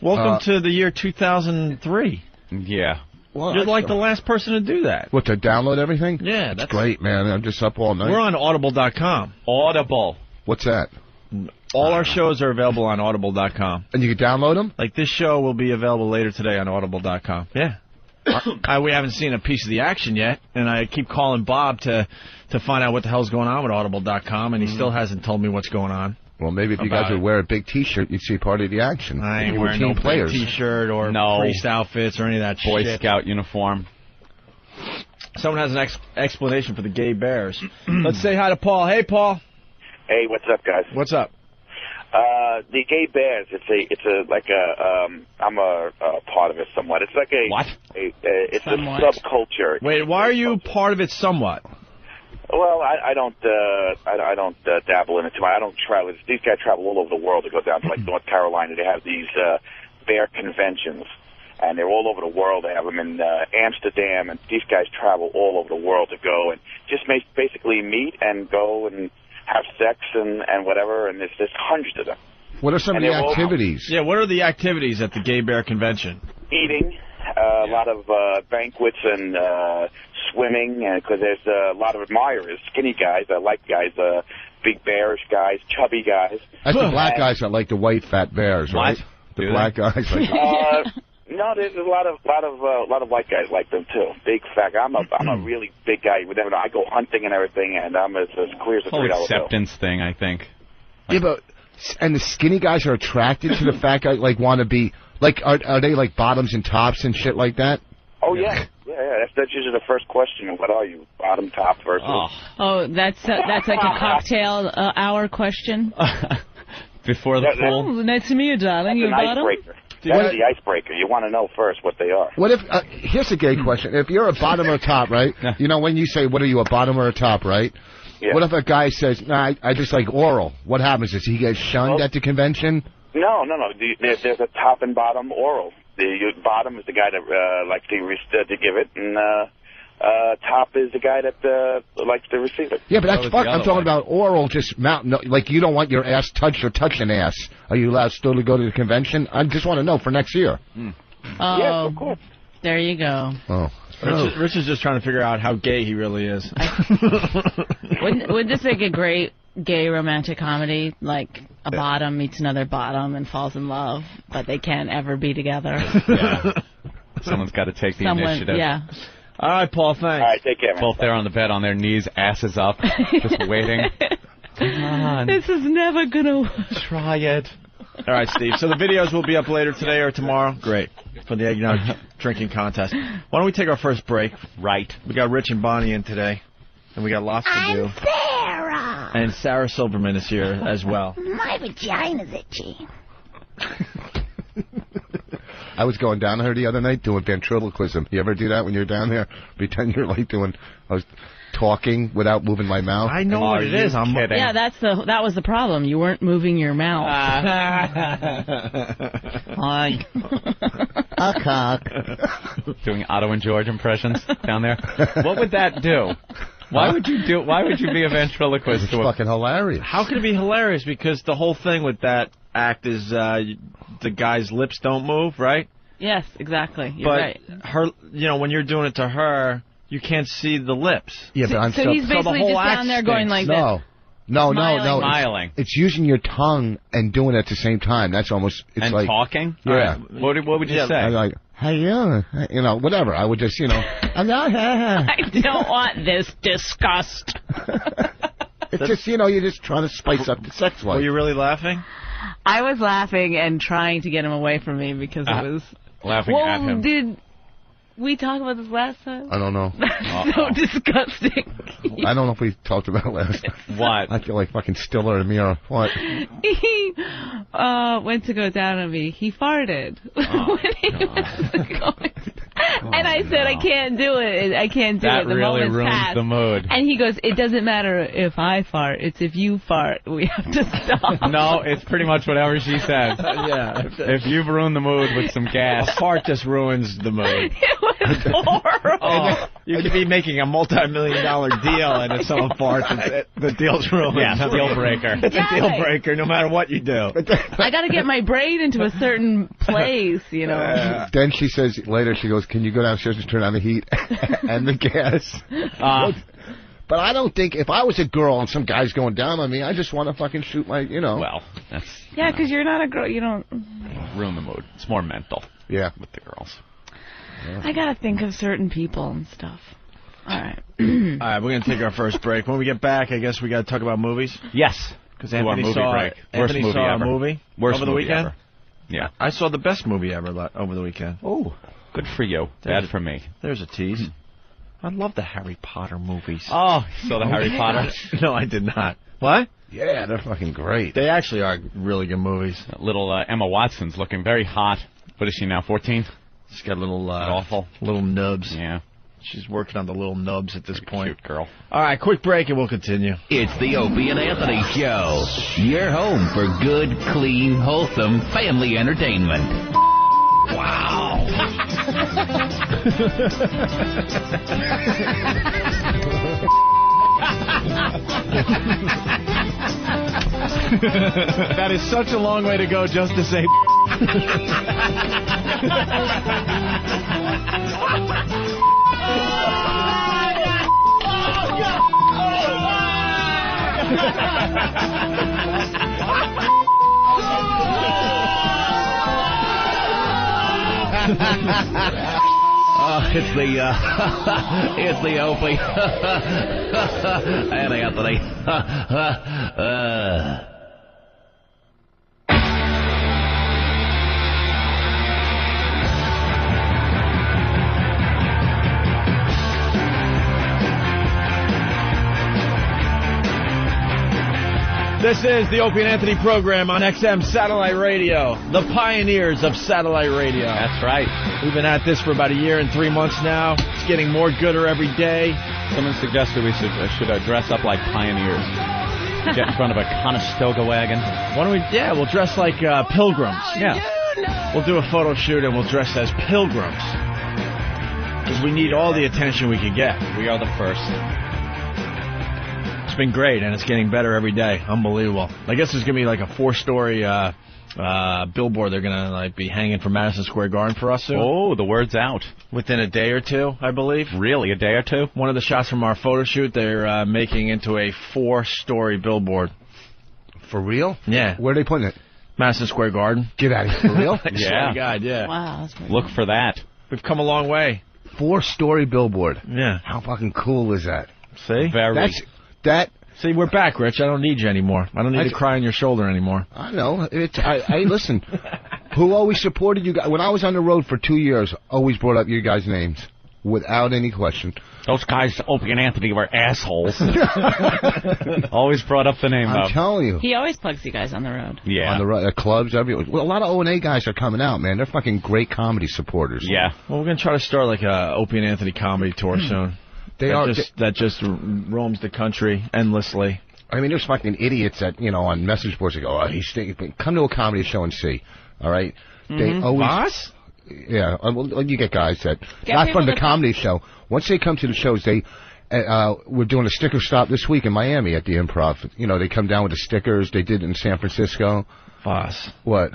Welcome to the year 2003. Yeah. Well, You're like the last person to do that. What, to download everything? Yeah, that's great, man. I'm just up all night. We're on Audible.com. Audible. What's that? All our shows are available on Audible.com. And you can download them? Like this show will be available later today on Audible.com. Yeah. We haven't seen a piece of the action yet, and I keep calling Bob to find out what the hell's going on with Audible.com, and he still hasn't told me what's going on. Well, maybe if you guys would wear a big T-shirt, you'd see part of the action. I ain't You were wearing team no players. big T-shirt or priest outfits or any of that Boy shit. Scout uniform. Someone has an explanation for the gay bears. Let's say hi to Paul. Hey, Paul. Hey, what's up, guys? What's up? The gay bears. I'm a part of it somewhat. It's like it's Somewhat. a subculture. Wait, why are you part of it somewhat? Well, I don't dabble in it too much. I don't travel. These guys travel all over the world. They go down to like North Carolina. They have these bear conventions, and they're all over the world. They have them in Amsterdam, and these guys travel all over the world to go and just basically meet and go and have sex and whatever. And there's hundreds of them. What are some of the activities? Yeah, what are the activities at the gay bear convention? Eating, a lot of banquets and swimming, because there's a lot of admirers, skinny guys, I like guys, big bearish guys, chubby guys. That's the black guys that like the white fat bears, right? The black guys like. No, there's a lot of white guys like them too. Big fat guy. I'm a really big guy. You would never know. I go hunting and everything, and I'm as clear as a Whole $3 bill. acceptance thing, I think. Yeah, but and the skinny guys are attracted to the fat guys, like want to be like are they like bottoms and tops and shit like that? Oh yeah. That's usually the first question. What are you, bottom, top, versus? Oh, that's like a cocktail hour question. Before the pool. Oh, nice to meet you, darling. That's You an bottom? icebreaker. That's the icebreaker. You want to know first what they are. What if here's a gay question: if you're a bottom or a top, right? You know when you say, "What are you, a bottom or a top?" Right? Yeah. What if a guy says, "Nah, I just like oral"? What happens? Does he get shunned at the convention? No. There's a top and bottom oral. The bottom is the guy that likes to give it, and top is the guy that likes to receive it. Yeah, but that's fuck. I'm talking about oral, just like you don't want your ass touched or touching ass. Are you allowed still to go to the convention? I just want to know for next year. Oh, yes, of course. There you go. Oh. Rich is just trying to figure out how gay he really is. Wouldn't this make a great gay romantic comedy? Like a bottom meets another bottom and falls in love, but they can't ever be together. Yeah. Someone's got to take the initiative. Yeah. All right, Paul, thanks. All right, take care, man. Both there on the bed on their knees, asses up, just waiting. Come on. This is never gonna work. Try it. All right, Steve. So the videos will be up later today or tomorrow. Great. For the eggnog drinking contest. Why don't we take our first break? Right. We got Rich and Bonnie in today, and we got lots to do. Sarah. And Sarah Silverman is here as well. My vagina's itchy. I was going down there the other night doing ventriloquism. You ever do that when you're down there? Pretend you're like I was talking without moving my mouth. I know what it is. I'm kidding. Yeah, that was the problem. You weren't moving your mouth. Hi. A cock. Doing Otto and George impressions down there. What would that do? Why would you be a ventriloquist? It's fucking hilarious. How can it be hilarious? Because the whole thing with that act is the guy's lips don't move, right? Yes, exactly. You're right. Her, when you're doing it to her, you can't see the lips. Yeah, but So he's basically just down there going like this. No. Smiling. It's using your tongue and doing it at the same time. That's almost. It's and like talking. Yeah. Right. What would you say? I'm like, hey, whatever. I would just, I'm not. I don't want this disgust. It's just, you're just trying to spice up the sex life. Were you really laughing? I was laughing and trying to get him away from me because it was laughing at him. we talked about this last time? I don't know. So disgusting. I don't know if we talked about it last time. What? I feel like fucking Stiller and Mira. What? He went to go down on me. He farted when he was going. And I said, I can't do it. I can't do it. That The really moment's ruins passed. the mood. And he goes, it doesn't matter if I fart. It's if you fart. We have to stop. No, it's pretty much whatever she says. Yeah. If you've ruined the mood with some gas. A fart just ruins the mood. It was horrible. You could be making a multi-million-dollar deal, and if someone farts, the deal's ruined. Yeah, deal breaker. It's a deal breaker no matter what you do. I got to get my brain into a certain place, you know. Then she says later, she goes, can you go downstairs and turn on the heat and the gas? But I don't think, if I was a girl and some guy's going down on me, I just want to fucking shoot my, Well, that's... Yeah, because you're not a girl. You don't... Ruin the mood. It's more mental. Yeah. With the girls. Yeah. I got to think of certain people and stuff. All right. All right, we're going to take our first break. When we get back, I guess we got to talk about movies. Yes. Because Do our Anthony movie saw, break. Anthony Worst saw movie a ever. movie Worst over the movie weekend. ever. Yeah. I saw the best movie ever over the weekend. Oh, good for you. Bad for me. There's a tease. I love the Harry Potter movies. Oh, you saw the Harry Potter? No, I did not. What? Yeah, they're fucking great. They actually are really good movies. Little Emma Watson's looking very hot. What is she now, 14? She's got little awful little nubs. Yeah. She's working on the little nubs at this point. Cute girl. All right, quick break and we'll continue. It's the Opie and Anthony Show. Your home for good, clean, wholesome family entertainment. Wow. That is such a long way to go just to say. It's the Opie and Anthony. This is the Opie and Anthony program on XM Satellite Radio, the pioneers of satellite radio. That's right. We've been at this for about a year and 3 months now. It's getting more gooder every day. Someone suggested we should dress up like pioneers. Get in front of a Conestoga wagon. Why don't we? Yeah, we'll dress like pilgrims. Yeah. We'll do a photo shoot and we'll dress as pilgrims. Because we need all the attention we can get. We are the first. It's been great, and it's getting better every day. Unbelievable. I guess there's going to be like a 4-story billboard they're going to be hanging from Madison Square Garden for us soon. Oh, the word's out. Within a day or two, I believe. Really, a day or two? One of the shots from our photo shoot, they're making into a 4-story billboard. For real? Yeah. Where are they putting it? Madison Square Garden. Get out of here. For real? I swear to God, yeah. Wow. That's pretty Look for that. We've come a long way. 4-story billboard. Yeah. How fucking cool is that? See? Very. See, we're back, Rich. I don't need you anymore. I don't need to cry on your shoulder anymore. I know. I listen. Who always supported you guys? When I was on the road for 2 years, always brought up your guys' names without any question. Those guys, Opie and Anthony, were assholes. Always brought up the name, though. I'm telling you. He always plugs you guys on the road. Yeah. On the road, at clubs, everywhere. Well, a lot of O&A guys are coming out, man. They're fucking great comedy supporters. Yeah. Well, we're going to try to start like a Opie and Anthony comedy tour soon. That just roams the country endlessly. I mean, there's fucking idiots that, on message boards that go, oh, he's thinking, come to a comedy show and see. All right? They always... Boss? Yeah. Well, you get guys that... Get not from people the comedy show. Once they come to the shows, they... we're doing a sticker stop this week in Miami at the Improv. They come down with the stickers. They did it in San Francisco. Boss. What?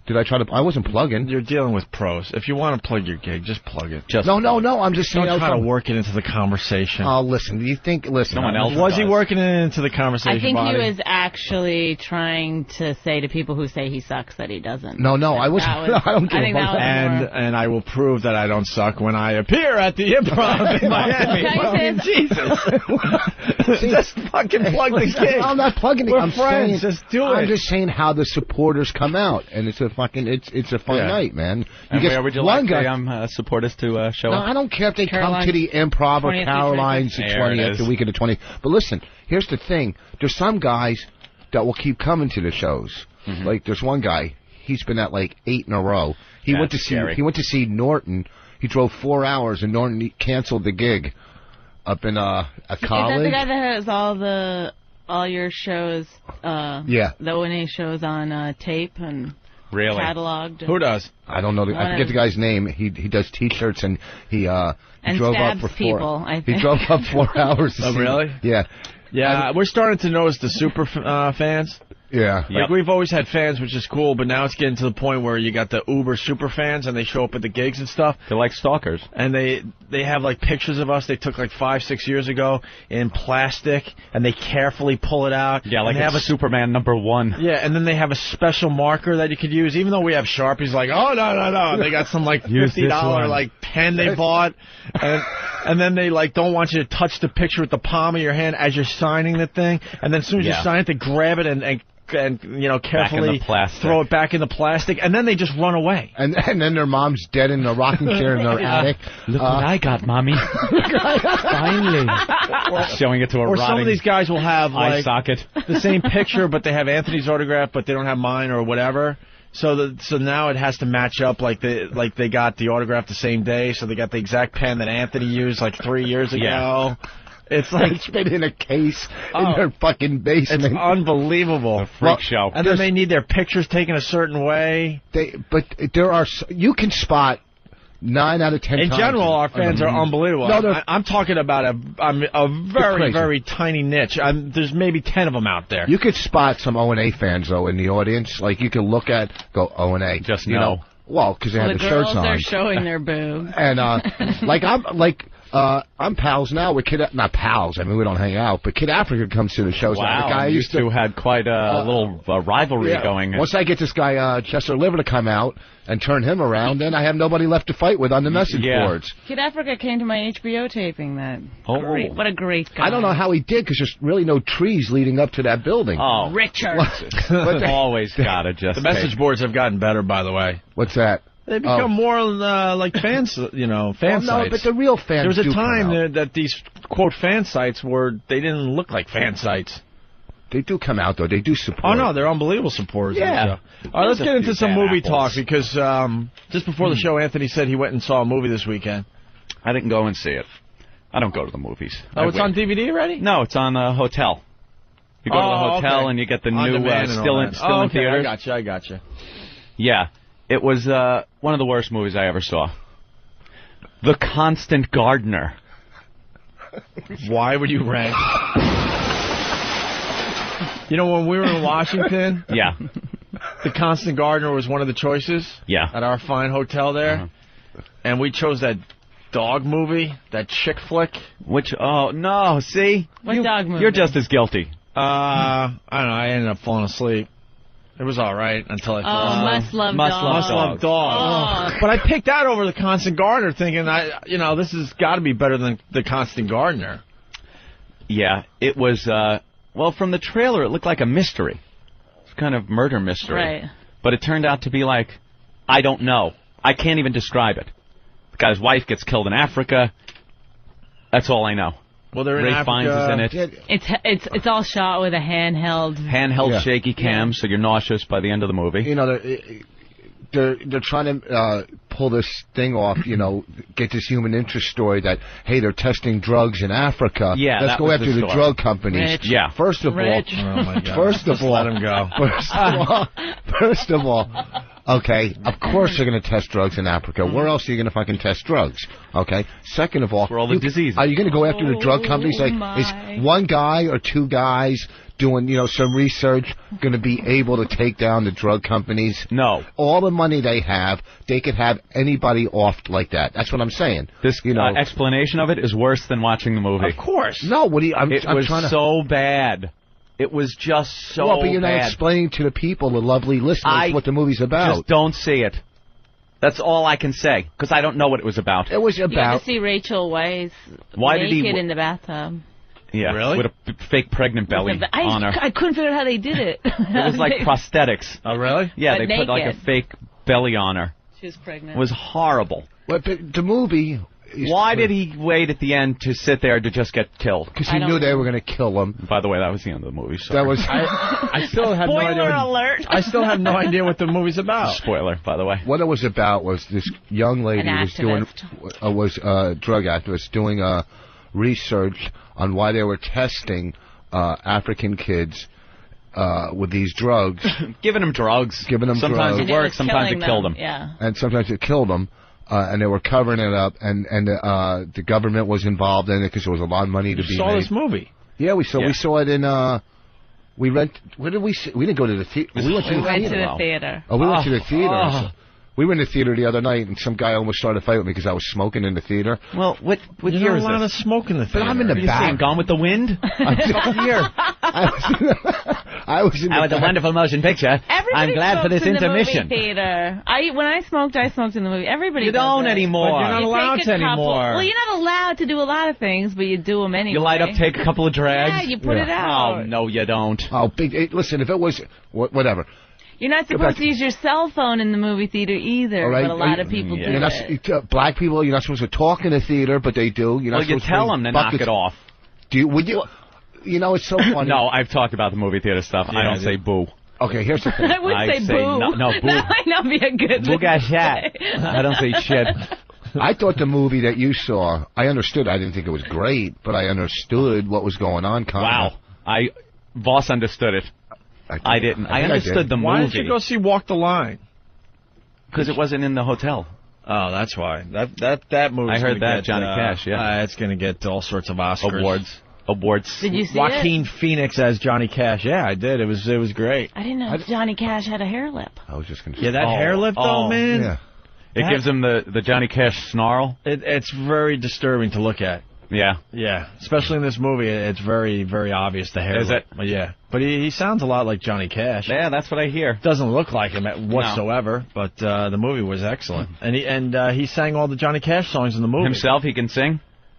Did I try to... I wasn't plugging. You're dealing with pros. If you want to plug your gig, just plug it. No. I'm just saying... Don't try to work it into the conversation. Oh, listen. Do you think... Listen. Someone else Was he working it into the conversation, I think Bonnie? he was actually trying to say to people who say he sucks that he doesn't. No, I wasn't. I don't give a fuck. And I will prove that I don't suck when I appear at the Improv in Miami. Fucking Jesus. Just fucking plug the gig. I'm not plugging it. We're I'm friends. saying, just do it. I'm just saying how the supporters come out, and it's a fucking. It's a fun night, man. You And get where would you one like guy. the supporters to show No, up? I don't care if they come to the Improv or Caroline's the 20th, the week of the 20th. But listen, here's the thing. There's some guys that will keep coming to the shows. Like, there's one guy. He's been at like 8 in a row. He went to see Norton. He drove 4 hours, and Norton canceled the gig up in a college. Is that the guy that has all your shows? The O&A shows on tape and cataloged. Who does? I don't know. I forget the guy's name. He does T-shirts and he drove up for 4. People, I think. He drove up 4 hours. To see really? Yeah. Yeah, we're starting to notice the super fans. Yeah. Like, we've always had fans, which is cool, but now it's getting to the point where you got the uber super fans, and they show up at the gigs and stuff. They're like stalkers. And they have, like, pictures of us they took, like, 5-6 years ago in plastic, and they carefully pull it out. Yeah, like it's Superman #1. Yeah, and then they have a special marker that you could use, even though we have Sharpies, like, oh, no. They got some, like, $50, like, pen they bought, and then they, like, don't want you to touch the picture with the palm of your hand as you're signing the thing, and then as soon as you sign it, they grab it and carefully throw it back in the plastic, and then they just run away. And then their mom's dead in a rocking chair in their attic. Look what I got, Mommy. Finally. Showing it to a Or some of these guys will have eye like socket. the same picture, but they have Anthony's autograph, but they don't have mine or whatever. So now it has to match up like they got the autograph the same day, so they got the exact pen that Anthony used like 3 years ago. Yeah. It's like it's been in a case in their fucking basement. It's unbelievable. A freak show. And then they need their pictures taken a certain way. But there are you can spot 9 out of 10 in times. general, our fans are unbelievable. No, I'm talking about a very, very tiny niche. There's maybe 10 of them out there. You could spot some O&A fans, though, in the audience. Like, you can look at, go, O&A. Just you know. Well, because they have the shirts on. The girls are showing their boobs. And, I'm pals now with not pals, I mean, we don't hang out, but Kid Africa comes to the shows. Wow, the guy you two had quite a little rivalry going. Once I get this guy, Chester Liver, to come out and turn him around, then I have nobody left to fight with on the message boards. Kid Africa came to my HBO taping that. Great. What a great guy. I don't know how he did, because there's really no trees leading up to that building. Oh, Richard. Always gotta just. The message boards have gotten better, by the way. What's that? They become more like fans, fan sites. No, but the real fans. There was a time that these quote fan sites they didn't look like fan sites. They do come out though. They do support. Oh no, they're unbelievable supporters. Yeah. All right, let's get into some movie talk because just before the show, Anthony said he went and saw a movie this weekend. I didn't go and see it. I don't go to the movies. Oh, it's on DVD already? No, it's on Hotel. You go to the hotel and you get the new still in theaters. I got you. Yeah. It was one of the worst movies I ever saw. The Constant Gardener. Why would you rank? You know, when we were in Washington, yeah, The Constant Gardener was one of the choices. Yeah, at our fine hotel there, and we chose that dog movie, that chick flick. Which? Oh no! See, what dog movie? You're just as guilty. I don't know. I ended up falling asleep. It was all right until I fell asleep. Must Love Dogs. Oh. But I picked that over The Constant Gardener, thinking this has got to be better than The Constant Gardener. Yeah, it was. Well, from the trailer, it looked like a mystery. It's kind of murder mystery. Right. But it turned out to be like, I don't know. I can't even describe it. The guy's wife gets killed in Africa. That's all I know. Well, they're in Ray Africa. Fiennes is in it. It's all shot with a handheld shaky cam, so you're nauseous by the end of the movie. You know, they're trying to pull this thing off. You know, get this human interest story that hey, they're testing drugs in Africa. Yeah, let's go after the drug companies. Rich. Yeah. First of all, oh my God. First of all, let him go. First of all. Okay, of course they're going to test drugs in Africa. Where else are you going to fucking test drugs? Okay. Second of all, for all the diseases. Are you going to go after the drug companies? Like, is one guy or two guys doing, some research going to be able to take down the drug companies? No. All the money they have, they could have anybody off like that. That's what I'm saying. This explanation of it is worse than watching the movie. Of course. No, what do you? It was so bad. It was just so bad. Well, but you're not explaining to the people, the lovely listeners, what the movie's about. Just don't see it. That's all I can say, because I don't know what it was about. It was about... You had to see Rachel Weisz naked in the bathtub. Yeah, Really? with a fake pregnant belly on her. I couldn't figure out how they did it. It was like prosthetics. Oh, really? Yeah, But they put like a naked. fake belly on her. She was pregnant. It was horrible. But the movie... Why did he wait at the end to sit there to just get killed? Because he knew they were going to kill him. By the way, that was the end of the movie. Sorry. That was... I still have no idea. Spoiler alert. I still have no idea what the movie's about. Spoiler, by the way. What it was about was this young lady was a drug activist doing research on why they were testing African kids with these drugs. Giving them drugs. Sometimes it worked, sometimes it killed them. Yeah. And sometimes it killed them. And they were covering it up, and the government was involved in it because there was a lot of money to be saw made. this movie? Yeah, we saw it in. We rent. Where did we see? We didn't go to the theater. We went to the theater. Oh, we went to the theater. We were in the theater the other night, and some guy almost started a fight with me because I was smoking in the theater. Well, what You're year not is allowed this? to smoke in the theater. But I'm in the back. Gone with the Wind? What year? I was in the a wonderful motion picture. Everybody I'm glad for this smokes in the intermission. movie theater. When I smoked in the movie. Everybody You does don't it. anymore. But you're not You allowed take to a couple- anymore. Well, you're not allowed to do a lot of things, but you do them anyway. You light up, take a couple of drags. Yeah, you put it out. Oh, no, you don't. Oh, listen, if it was whatever. You're not supposed to use your cell phone in the movie theater either, All right, but a lot of people do You're not, it. black people, you're not supposed to talk in the theater, but they do. You're not Well, you supposed tell to them to buckets. knock it off. Would you? You know, it's so funny. No, I've talked about the movie theater stuff. I don't say boo. Okay, here's the thing. I would say boo. No, boo. That might not be a good Boo thing got to shot. say. I don't say shit. I thought the movie that you saw, I understood. I didn't think it was great, but I understood what was going on. Wow. Voss understood it. I didn't. I understood the movie. Why didn't you go see Walk the Line? Because it wasn't in the hotel. Oh, that's why. That movie. I heard that, Johnny Cash, yeah. It's going to get all sorts of Oscars. Awards. Did you see Joaquin it? Phoenix as Johnny Cash. Yeah, I did. It was great. I didn't know Johnny Cash had a hair lip. I was just going to Yeah, that hair lip, though, man. Yeah. It gives him the Johnny Cash snarl. It's very disturbing to look at. Yeah. Yeah, especially in this movie, it's very, very obvious the hair. Is it? Yeah, but he sounds a lot like Johnny Cash. Yeah, that's what I hear. Doesn't look like him whatsoever, but the movie was excellent, and he sang all the Johnny Cash songs in the movie himself. He can sing.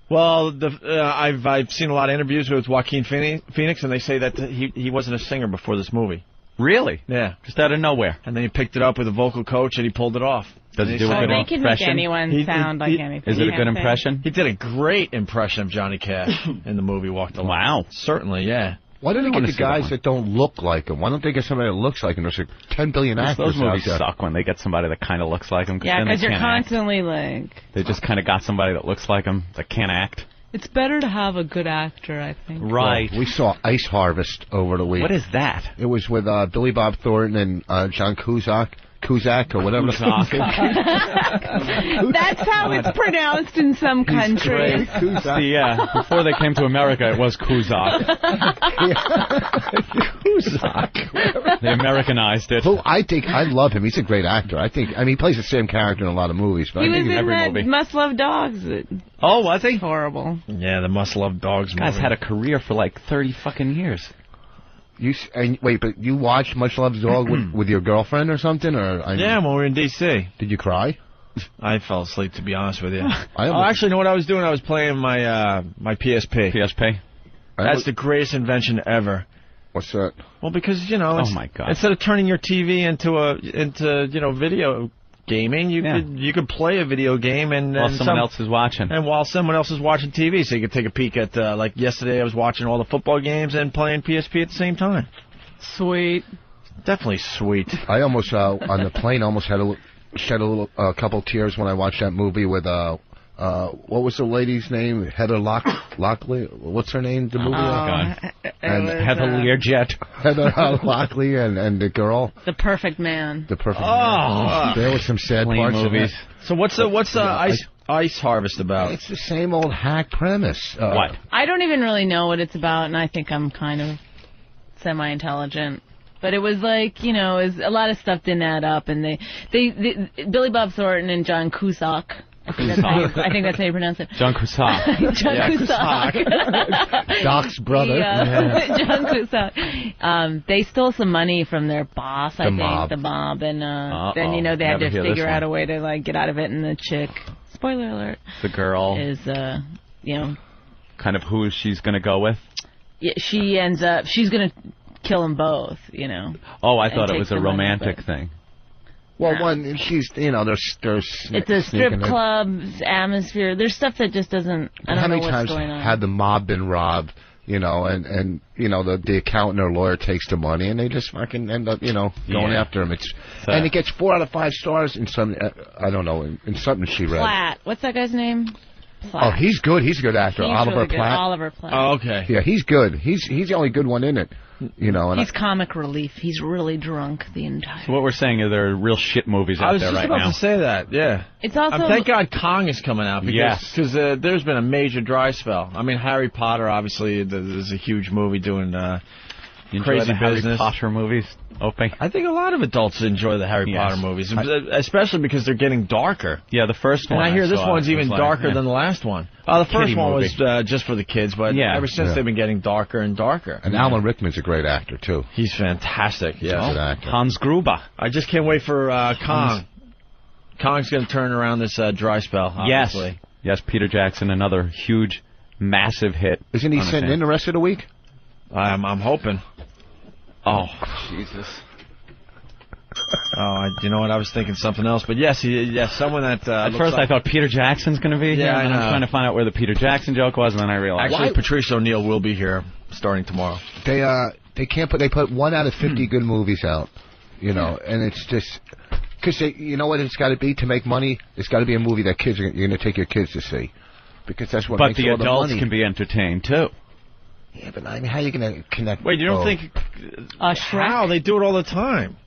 Well, I've seen a lot of interviews with Joaquin Phoenix, and they say that he wasn't a singer before this movie. Really? Yeah, just out of nowhere. And then he picked it up with a vocal coach, and he pulled it off. Does he do a good They can make impression? anyone sound like anything. Is it a good can't they? impression? He did a great impression of Johnny Cash in the movie Walk the Line. Wow. Certainly, yeah. Why don't they get the guys that don't look like him? Why don't they get somebody that looks like him? There's like 10 billion actors Those movies out there. suck when they get somebody that kind of looks like him. Yeah, because because you're constantly like... They just kind of got somebody that looks like him that can't act. It's better to have a good actor, I think. Right. Well, we saw Ice Harvest over the week. What is that? It was with Billy Bob Thornton and John Cusack or whatever. That's how it's pronounced in some countries. Yeah, before they came to America, it was Cusack. Cusack. They Americanized it. Who I love him. He's a great actor. He plays the same character in a lot of movies. But He I was think in every that movie. Must Love Dogs. Oh, was he? Horrible. Yeah, the Must Love Dogs movie. Guy's had a career for like 30 fucking years. Wait, but you watched Much Love's Dog with your girlfriend or something? Yeah, when we were in D.C. Did you cry? I fell asleep, to be honest with you. I actually, know what I was doing? I was playing my my PSP. PSP? That's the greatest invention ever. What's that? Well, because, oh my God. Instead of turning your TV into video gaming, you could play a video game while someone else is watching. And while someone else is watching TV, so you could take a peek at, like yesterday I was watching all the football games and playing PSP at the same time. Sweet. Definitely sweet. I almost, on the plane, shed a couple tears when I watched that movie with, what was the lady's name? Heather Lockley? What's her name? The movie? And Heather Learjet. Heather Lockley and the girl. The Perfect Man. The Perfect Man. There was some sad parts movies. So what's the Ice Harvest about? It's the same old hack premise. What? I don't even really know what it's about, and I think I'm kind of semi-intelligent. But it was like, it was a lot of stuff didn't add up, and they Billy Bob Thornton and John Cusack. I think that's how you pronounce it. John Cusack. John Cusack. Doc's brother. John Cusack. They stole some money from their boss, I think, mob. the mob, and then they had to figure out a way to get out of it. And the chick, spoiler alert, the girl is kind of who she's going to go with? Yeah, she's going to kill them both, you know. Oh, I thought it was a romantic thing. Well, one, she's, you know, there's it's a strip club's atmosphere. There's stuff that just doesn't. I don't know what's going on. How many times had the mob been robbed? You know, and you know the accountant or lawyer takes the money, and they just fucking end up, you know, going after him. And it gets 4 out of 5 stars in some. I don't know, in something she read. Platt. What's that guy's name? Platt. Oh, he's good. He's a good actor. Oliver really Platt. Oliver Platt. Oh, okay. Yeah, he's good. He's the only good one in it. You know, and he's comic relief. He's really drunk the entire. So what we're saying is there are real shit movies out there right now. I was just about to say that. Yeah. It's also. Thank God Kong is coming out because there's been a major dry spell. I mean, Harry Potter obviously is a huge movie doing crazy the Harry business. Potter movies, Opie? I think a lot of adults enjoy the Harry Potter movies, especially because they're getting darker. Yeah, the first one. And I hear this one's even darker than the last one. The first one was just for the kids, but ever since they've been getting darker and darker. And Alan Rickman's a great actor too. He's fantastic. Yeah, Hans Gruber. I just can't wait for Kong. Kong's going to turn around this dry spell. Obviously. Yes, Peter Jackson, another huge, massive hit. Isn't he sitting in the rest of the week? I'm hoping. Oh, Jesus. Oh, you know what? I was thinking something else, but yes, someone that. At first, I thought Peter Jackson's going to be here. I know. I was trying to find out where the Peter Jackson joke was, and then I realized. Actually, Patrice O'Neal will be here starting tomorrow. They can't put. They put 1 out of 50 good movies out, you know, and it's just because you know what it's got to be to make money. It's got to be a movie that you're going to take your kids to see, because that's what. But makes all the adults money. can be entertained too. Yeah, but I mean, how are you going to connect? Wait, you don't think? How they do it all the time?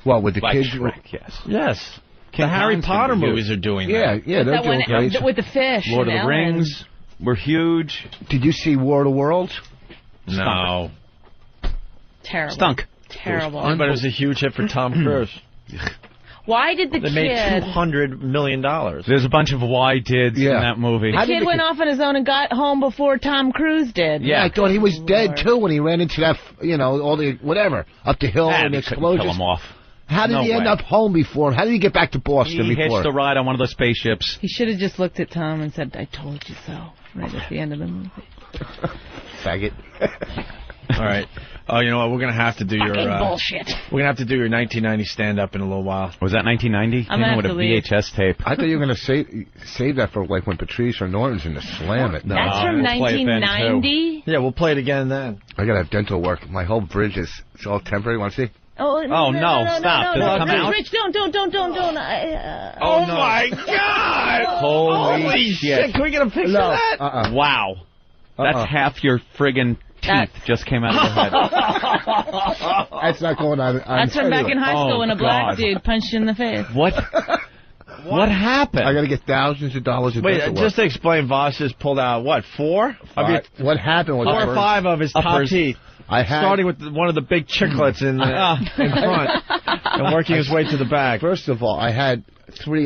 Well, with the like kids, Shrek, yes. The Harry Potter movies are doing that. Yeah, they're doing great. With the fish. Lord of the Rings were huge. Did you see War of the Worlds? No. Terrible. Stunk. Terrible. But it was a huge hit for Tom Cruise. Why did the they kid... made $200 million. There's a bunch of why dids in that movie. The kid went off on his own and got home before Tom Cruise did. Yeah, I thought he was dead, too, when he ran into that, you know, all the, whatever, up the hill and the explosions. Kill him off. How did he end up home before? How did he get back to Boston He before? hitched a ride on one of those spaceships. He should have just looked at Tom and said, "I told you so," right at the end of the movie. Faggot. All right. Oh, you know what? We're going to have to do your... bullshit. We're going to have to do your 1990 stand-up in a little while. Was that 1990? I'm going with to a leave. VHS tape. I thought you were going to save that for like when Patrice or Norton's in to slam it. No, that's from 1990? Yeah, we'll play it again then. I got to have dental work. My whole bridge is all temporary. Want to see? Oh, no, stop. Does it come out? Rich, don't. Oh, my God! Holy shit. Can we get a picture of that? Wow. That's half your friggin' teeth just came out of your head. That's not going on. That's from back in high school when a black dude punched you in the face. What? What happened? I got to get thousands of dollars of dental work. Just to explain, Voss just pulled out, what, 4? What happened was 4 or 5 of his top teeth. Starting with one of the big chiclets in front and working his way to the back. First of all, I had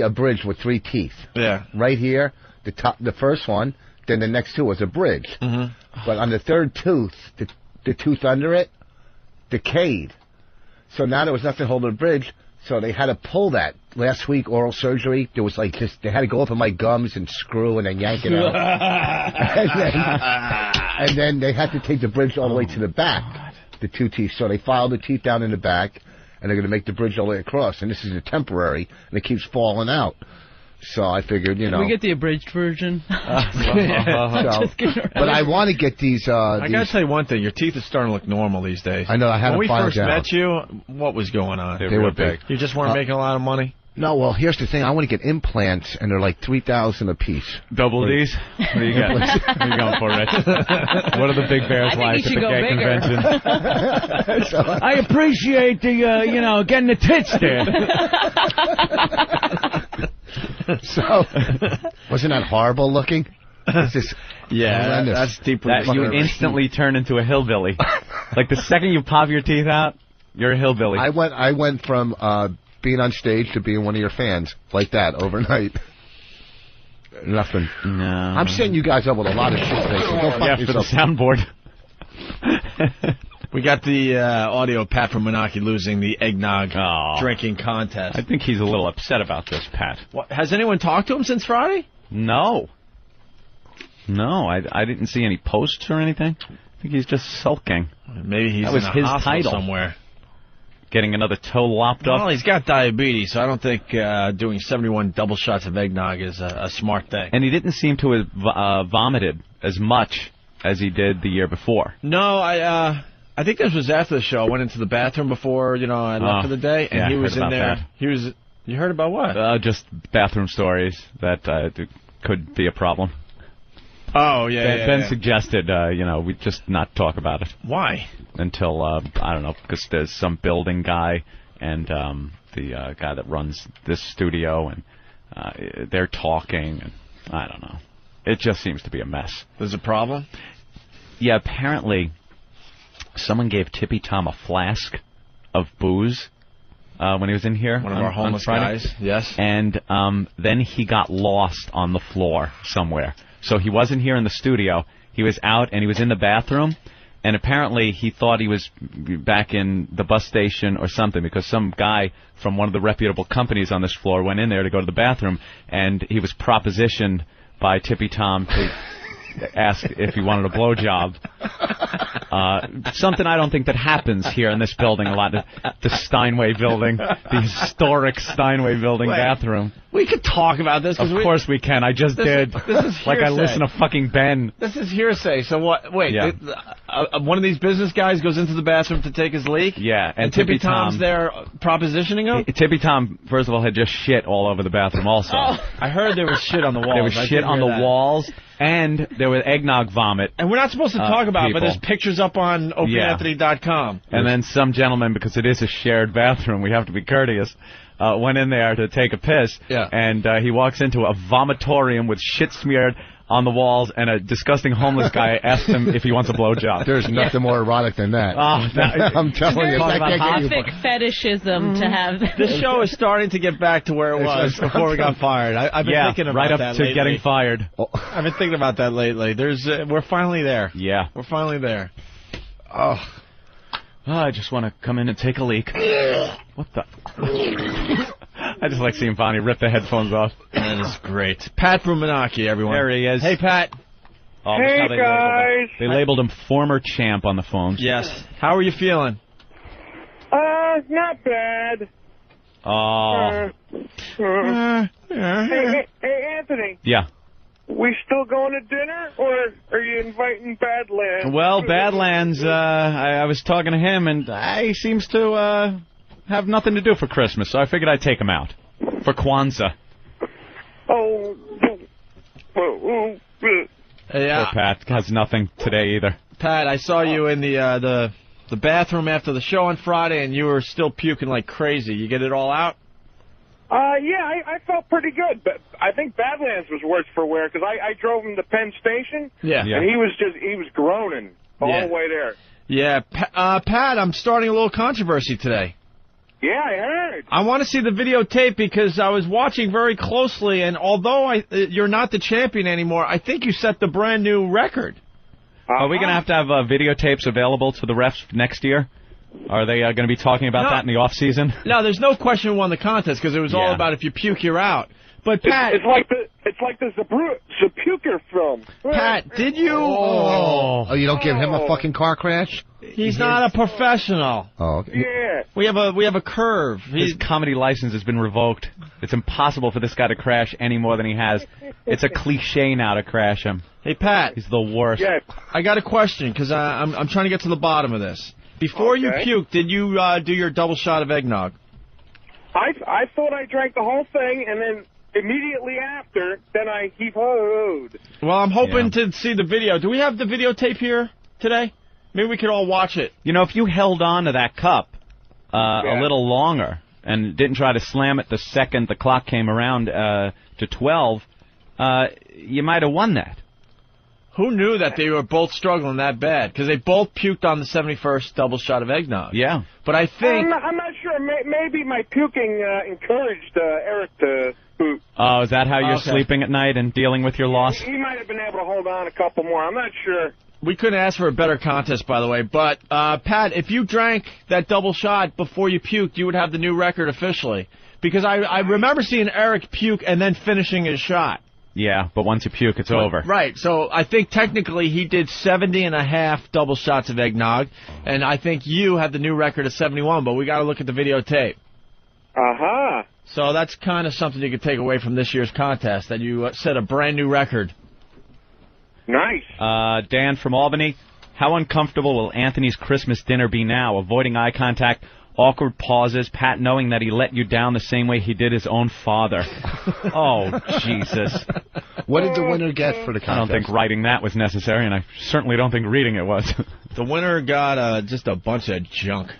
a bridge with 3 teeth. Yeah. Right here, the first one, then the next 2 was a bridge. Mm-hmm. But on the 3rd tooth, the tooth under it decayed. So now there was nothing holding the bridge, so they had to pull that. Last week, oral surgery, there was like just, they had to go up in my gums and screw and then yank it out. and then they had to take the bridge all the way to the back, the 2 teeth. So they filed the teeth down in the back, and they're going to make the bridge all the way across. And this is a temporary, and it keeps falling out. So I figured, you know. Can we get the abridged version? But I want to get these. I got to tell you one thing. Your teeth are starting to look normal these days. I know. I had When we find first out. met you, what was going on? They were big. You just weren't making a lot of money? No, well, here's the thing. I want to get implants, and they're like $3,000 a piece. Double D's? What do you got? What are you going for, Rich? What are the big bears like at the gay convention? I appreciate the, getting the tits there. So, wasn't that horrible looking? It's just horrendous. That's deeply. You instantly turn into a hillbilly. Like the second you pop your teeth out, you're a hillbilly. I went from being on stage to being one of your fans like that overnight. Nothing. No. I'm setting you guys up with a lot of shit today. So go fuck for the yourself. soundboard. We got the audio of Pat from Menaki losing the eggnog drinking contest. I think he's a little upset about this, Pat. Has anyone talked to him since Friday? No. No, I didn't see any posts or anything. I think he's just sulking. Maybe he's that was in a his hospital title somewhere. Getting another toe lopped off. Well, he's got diabetes, so I don't think doing 71 double shots of eggnog is a smart thing. And he didn't seem to have vomited as much as he did the year before. No, I think this was after the show. I went into the bathroom before, I left for the day, and yeah, he was heard in about there. that. You heard about what? Just bathroom stories that could be a problem. Oh, yeah, Ben suggested, we just not talk about it. Why? Until, I don't know, because there's some building guy and the guy that runs this studio, and they're talking, and I don't know. It just seems to be a mess. There's a problem? Yeah, apparently someone gave Tippy Tom a flask of booze when he was in here. One of our homeless guys, yes. And then he got lost on the floor somewhere. So he wasn't here in the studio. He was out, and he was in the bathroom. And apparently he thought he was back in the bus station or something, because some guy from one of the reputable companies on this floor went in there to go to the bathroom, and he was propositioned by Tippy Tom to ask if he wanted a blowjob. Something I don't think that happens here in this building a lot. The Steinway building, the historic Steinway building bathroom. We could talk about this. Of course we can. I just did. This is like I hearsay. listen to fucking Ben. This is hearsay. So what? Wait, one of these business guys goes into the bathroom to take his leak? Yeah. And Tippy Tom's there propositioning him? Tippy Tom, first of all, had just shit all over the bathroom also. Oh. I heard there was shit on the walls. There was shit on the walls, and there was eggnog vomit. And we're not supposed to talk about it, but there's pictures up on OpieAnthony.com. And then some gentleman, because it is a shared bathroom, we have to be courteous, went in there to take a piss, and he walks into a vomitorium with shit smeared on the walls, and a disgusting homeless guy asked him if he wants a blowjob. There's nothing more erotic than that. Oh, I'm telling you. Specific fetishism to have. This show is starting to get back to where it was before we got fired. I've been thinking about right up that to lately. getting fired. I've been thinking about that lately. We're finally there. Yeah. We're finally there. Oh, I just want to come in and take a leak. What the? I just like seeing Bonnie rip the headphones off. That is great. Pat Brumanaki, everyone. There he is. Hey, Pat. Oh, hey, how guys. They labeled him former champ on the phones. Yes. How are you feeling? Not bad. Oh. Hey, Anthony. Yeah. We still going to dinner, or are you inviting Badlands? Well, Badlands, I was talking to him, and he seems to have nothing to do for Christmas, so I figured I'd take him out for Kwanzaa. Oh. Yeah. Poor Pat has nothing today either. Pat, I saw you in the bathroom after the show on Friday, and you were still puking like crazy. You get it all out? Yeah, I felt pretty good, but I think Badlands was worse for wear, because I drove him to Penn Station, and he was groaning all the way there. Yeah, Pat, I'm starting a little controversy today. Yeah, I heard. I want to see the videotape because I was watching very closely, and although you're not the champion anymore, I think you set the brand new record. Are we going to have videotapes available to the refs next year? Are they going to be talking about that in the off season? No, there's no question who won the contest because it was all about if you puke, you're out. But Pat, it's like the Zapuker film. Pat, did you? Oh, you don't give him a fucking car crash? He's not a professional. Oh, okay. Yeah. We have a curve. His comedy license has been revoked. It's impossible for this guy to crash any more than he has. It's a cliche now to crash him. Hey, Pat. He's the worst. Yeah. I got a question because I'm trying to get to the bottom of this. Before you puked, did you do your double shot of eggnog? I thought I drank the whole thing, and then immediately after, then I heave-hoed. Well, I'm hoping to see the video. Do we have the videotape here today? Maybe we could all watch it. You know, if you held on to that cup a little longer and didn't try to slam it the second the clock came around to 12, you might have won that. Who knew that they were both struggling that bad? Because they both puked on the 71st double shot of eggnog. Yeah. But I think... I'm not sure. Maybe my puking encouraged Eric to poop. Oh, is that how you're sleeping at night and dealing with your loss? He might have been able to hold on a couple more. I'm not sure. We couldn't ask for a better contest, by the way. But, Pat, if you drank that double shot before you puked, you would have the new record officially. Because I remember seeing Eric puke and then finishing his shot. Yeah, but once you puke, it's over. Right, so I think technically he did 70.5 double shots of eggnog, and I think you have the new record of 71, but we got to look at the videotape. Uh-huh. So that's kind of something you could take away from this year's contest, that you set a brand new record. Nice. Dan from Albany, how uncomfortable will Anthony's Christmas dinner be now? Avoiding eye contact, awkward pauses, Pat knowing that he let you down the same way he did his own father. Oh, Jesus. What did the winner get for the contest? I don't think writing that was necessary, and I certainly don't think reading it was. The winner got just a bunch of junk.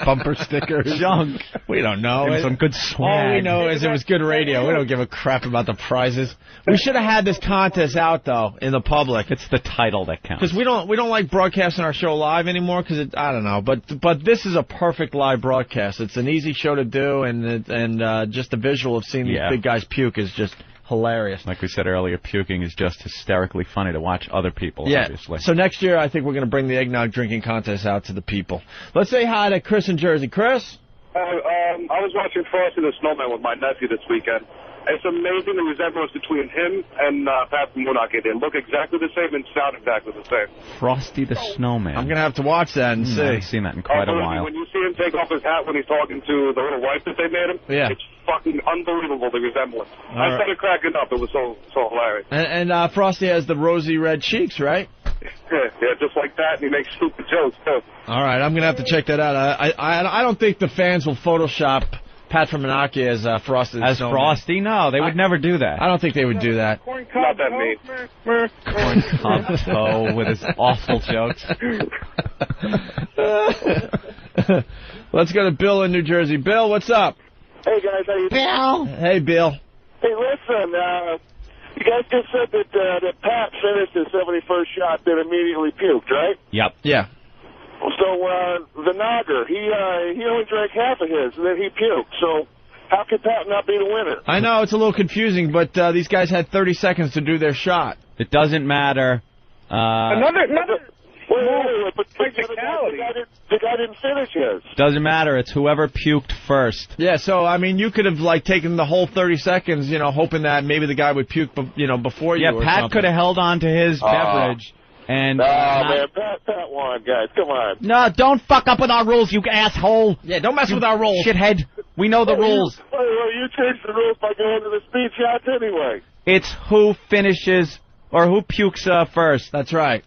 Bumper stickers. Junk. We don't know. Give him some good swag. All we know is it was good radio. We don't give a crap about the prizes. We should have had this contest out, though, in the public. It's the title that counts. Because we don't like broadcasting our show live anymore, because I don't know. But this is a perfect live broadcast. It's an easy show to do, and just the visual of seeing these big guys puke is just hilarious. Like we said earlier, puking is just hysterically funny to watch other people, obviously. So next year, I think we're going to bring the eggnog drinking contest out to the people. Let's say hi to Chris in Jersey. Chris? I was watching Frosty the Snowman with my nephew this weekend. It's amazing the resemblance between him and Pat from Moonaki. They look exactly the same and sound exactly the same. Frosty the Snowman. I'm going to have to watch that and see. I haven't seen that in quite a while. When you see him take off his hat when he's talking to the little wife that they made him, it's fucking unbelievable, the resemblance. I started cracking up. It was so hilarious. And Frosty has the rosy red cheeks, right? Yeah, just like that, and he makes stupid jokes, too. All right, I'm going to have to check that out. I don't think the fans will Photoshop Pat from Menaki as Frosty the Snowman. Frosty? No, they would never do that. I don't think they would do that. Not that mean. Corn cob toe with his awful jokes. Let's go to Bill in New Jersey. Bill, what's up? Hey, guys, how you doing? Bill. Hey, Bill. Hey, listen, you guys just said that Pat finished his 71st shot, then immediately puked, right? Yep. Yeah. So, the Nogger, he only drank half of his, and then he puked. So, how could Pat not be the winner? I know, it's a little confusing, but these guys had 30 seconds to do their shot. It doesn't matter. Another wait, but the guy didn't finish his. Doesn't matter. It's whoever puked first. Yeah, so, I mean, you could have, taken the whole 30 seconds, hoping that maybe the guy would puke, before you or something. Yeah, Pat could have held on to his beverage. And man, Pat won, guys. Come on. No, don't fuck up with our rules, you asshole. Yeah, don't mess with our rules. Shithead. We know the rules. Well, you changed the rules by going to the speed shots anyway. It's who finishes or who pukes first. That's right.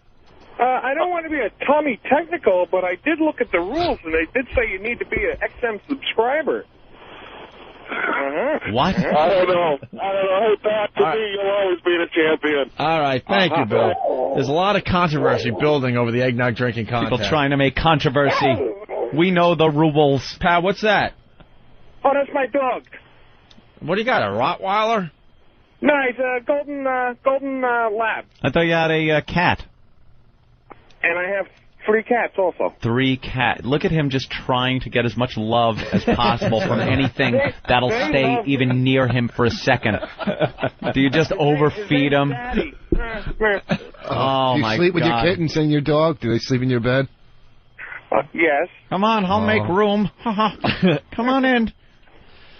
I don't want to be a Tommy technical, but I did look at the rules, and they did say you need to be an XM subscriber. What? I don't know. Hey, Pat, to me, you'll always be the champion. All right, thank you, Bill. There's a lot of controversy building over the eggnog drinking contest. People trying to make controversy. We know the rules. Pat, what's that? Oh, that's my dog. What do you got, a Rottweiler? No, he's a golden lab. I thought you had a cat. And I have 3 cats also. 3 cats. Look at him just trying to get as much love as possible from anything that'll stay even near him for a second. Do you just overfeed him? Oh, my God. Do you sleep with your kittens and your dog? Do they sleep in your bed? Yes. Come on, I'll make room. Come on in.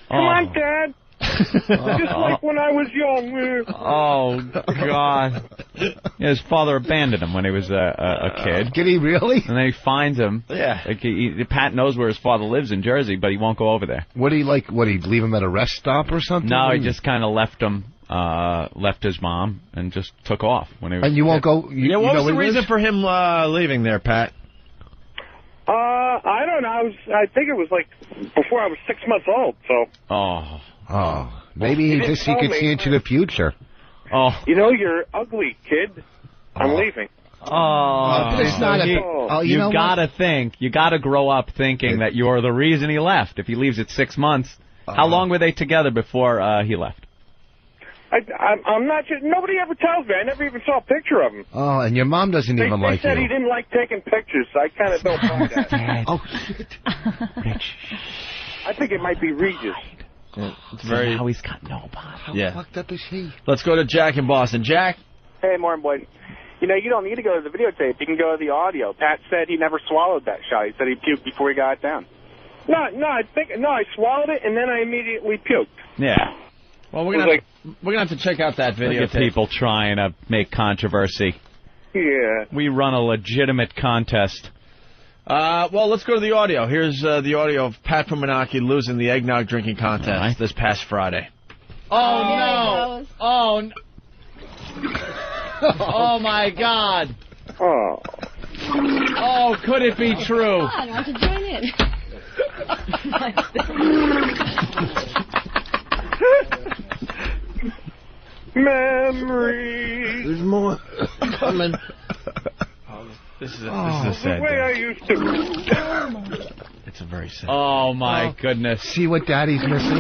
Come on, Dad. Just like when I was young. Oh, God. Yeah, his father abandoned him when he was a kid. Did he really? And then he finds him. Yeah. Pat knows where his father lives in Jersey, but he won't go over there. What, he'd leave him at a rest stop or something? No, he just kind of left him, left his mom, and just took off. When he was and you won't go? What was the reason for him leaving there, Pat? I don't know. I think it was before I was 6 months old, so. Oh, maybe he could see into the future. Oh, you're ugly, kid. I'm leaving. Oh, it's not you gotta think. You gotta grow up thinking that you're the reason he left. If he leaves at 6 months, how long were they together before he left? I'm not sure. Nobody ever tells me. I never even saw a picture of him. Oh, and your mom doesn't even like you. They said he didn't like taking pictures, so I kind of don't buy that. Oh, shit. Rich. I think it might be Regis. Yeah, it's very. How he's got nobody. How fucked up is he? Let's go to Jack in Boston. Jack? Hey, morning, boy. You don't need to go to the videotape. You can go to the audio. Pat said he never swallowed that shot. He said he puked before he got it down. No, I swallowed it, and then I immediately puked. Yeah. Well, we're gonna have to check out that video. Look at people trying to make controversy. Yeah. We run a legitimate contest. Well, let's go to the audio. Here's the audio of Pat from Menaki losing the eggnog drinking contest this past Friday. Oh, no. Oh, no. Oh, my God. Oh. Oh, could it be true? I want to join in. Memories. There's more coming. This is a the sad way day. I used to. It's a very sad. Oh my goodness! See what Daddy's missing?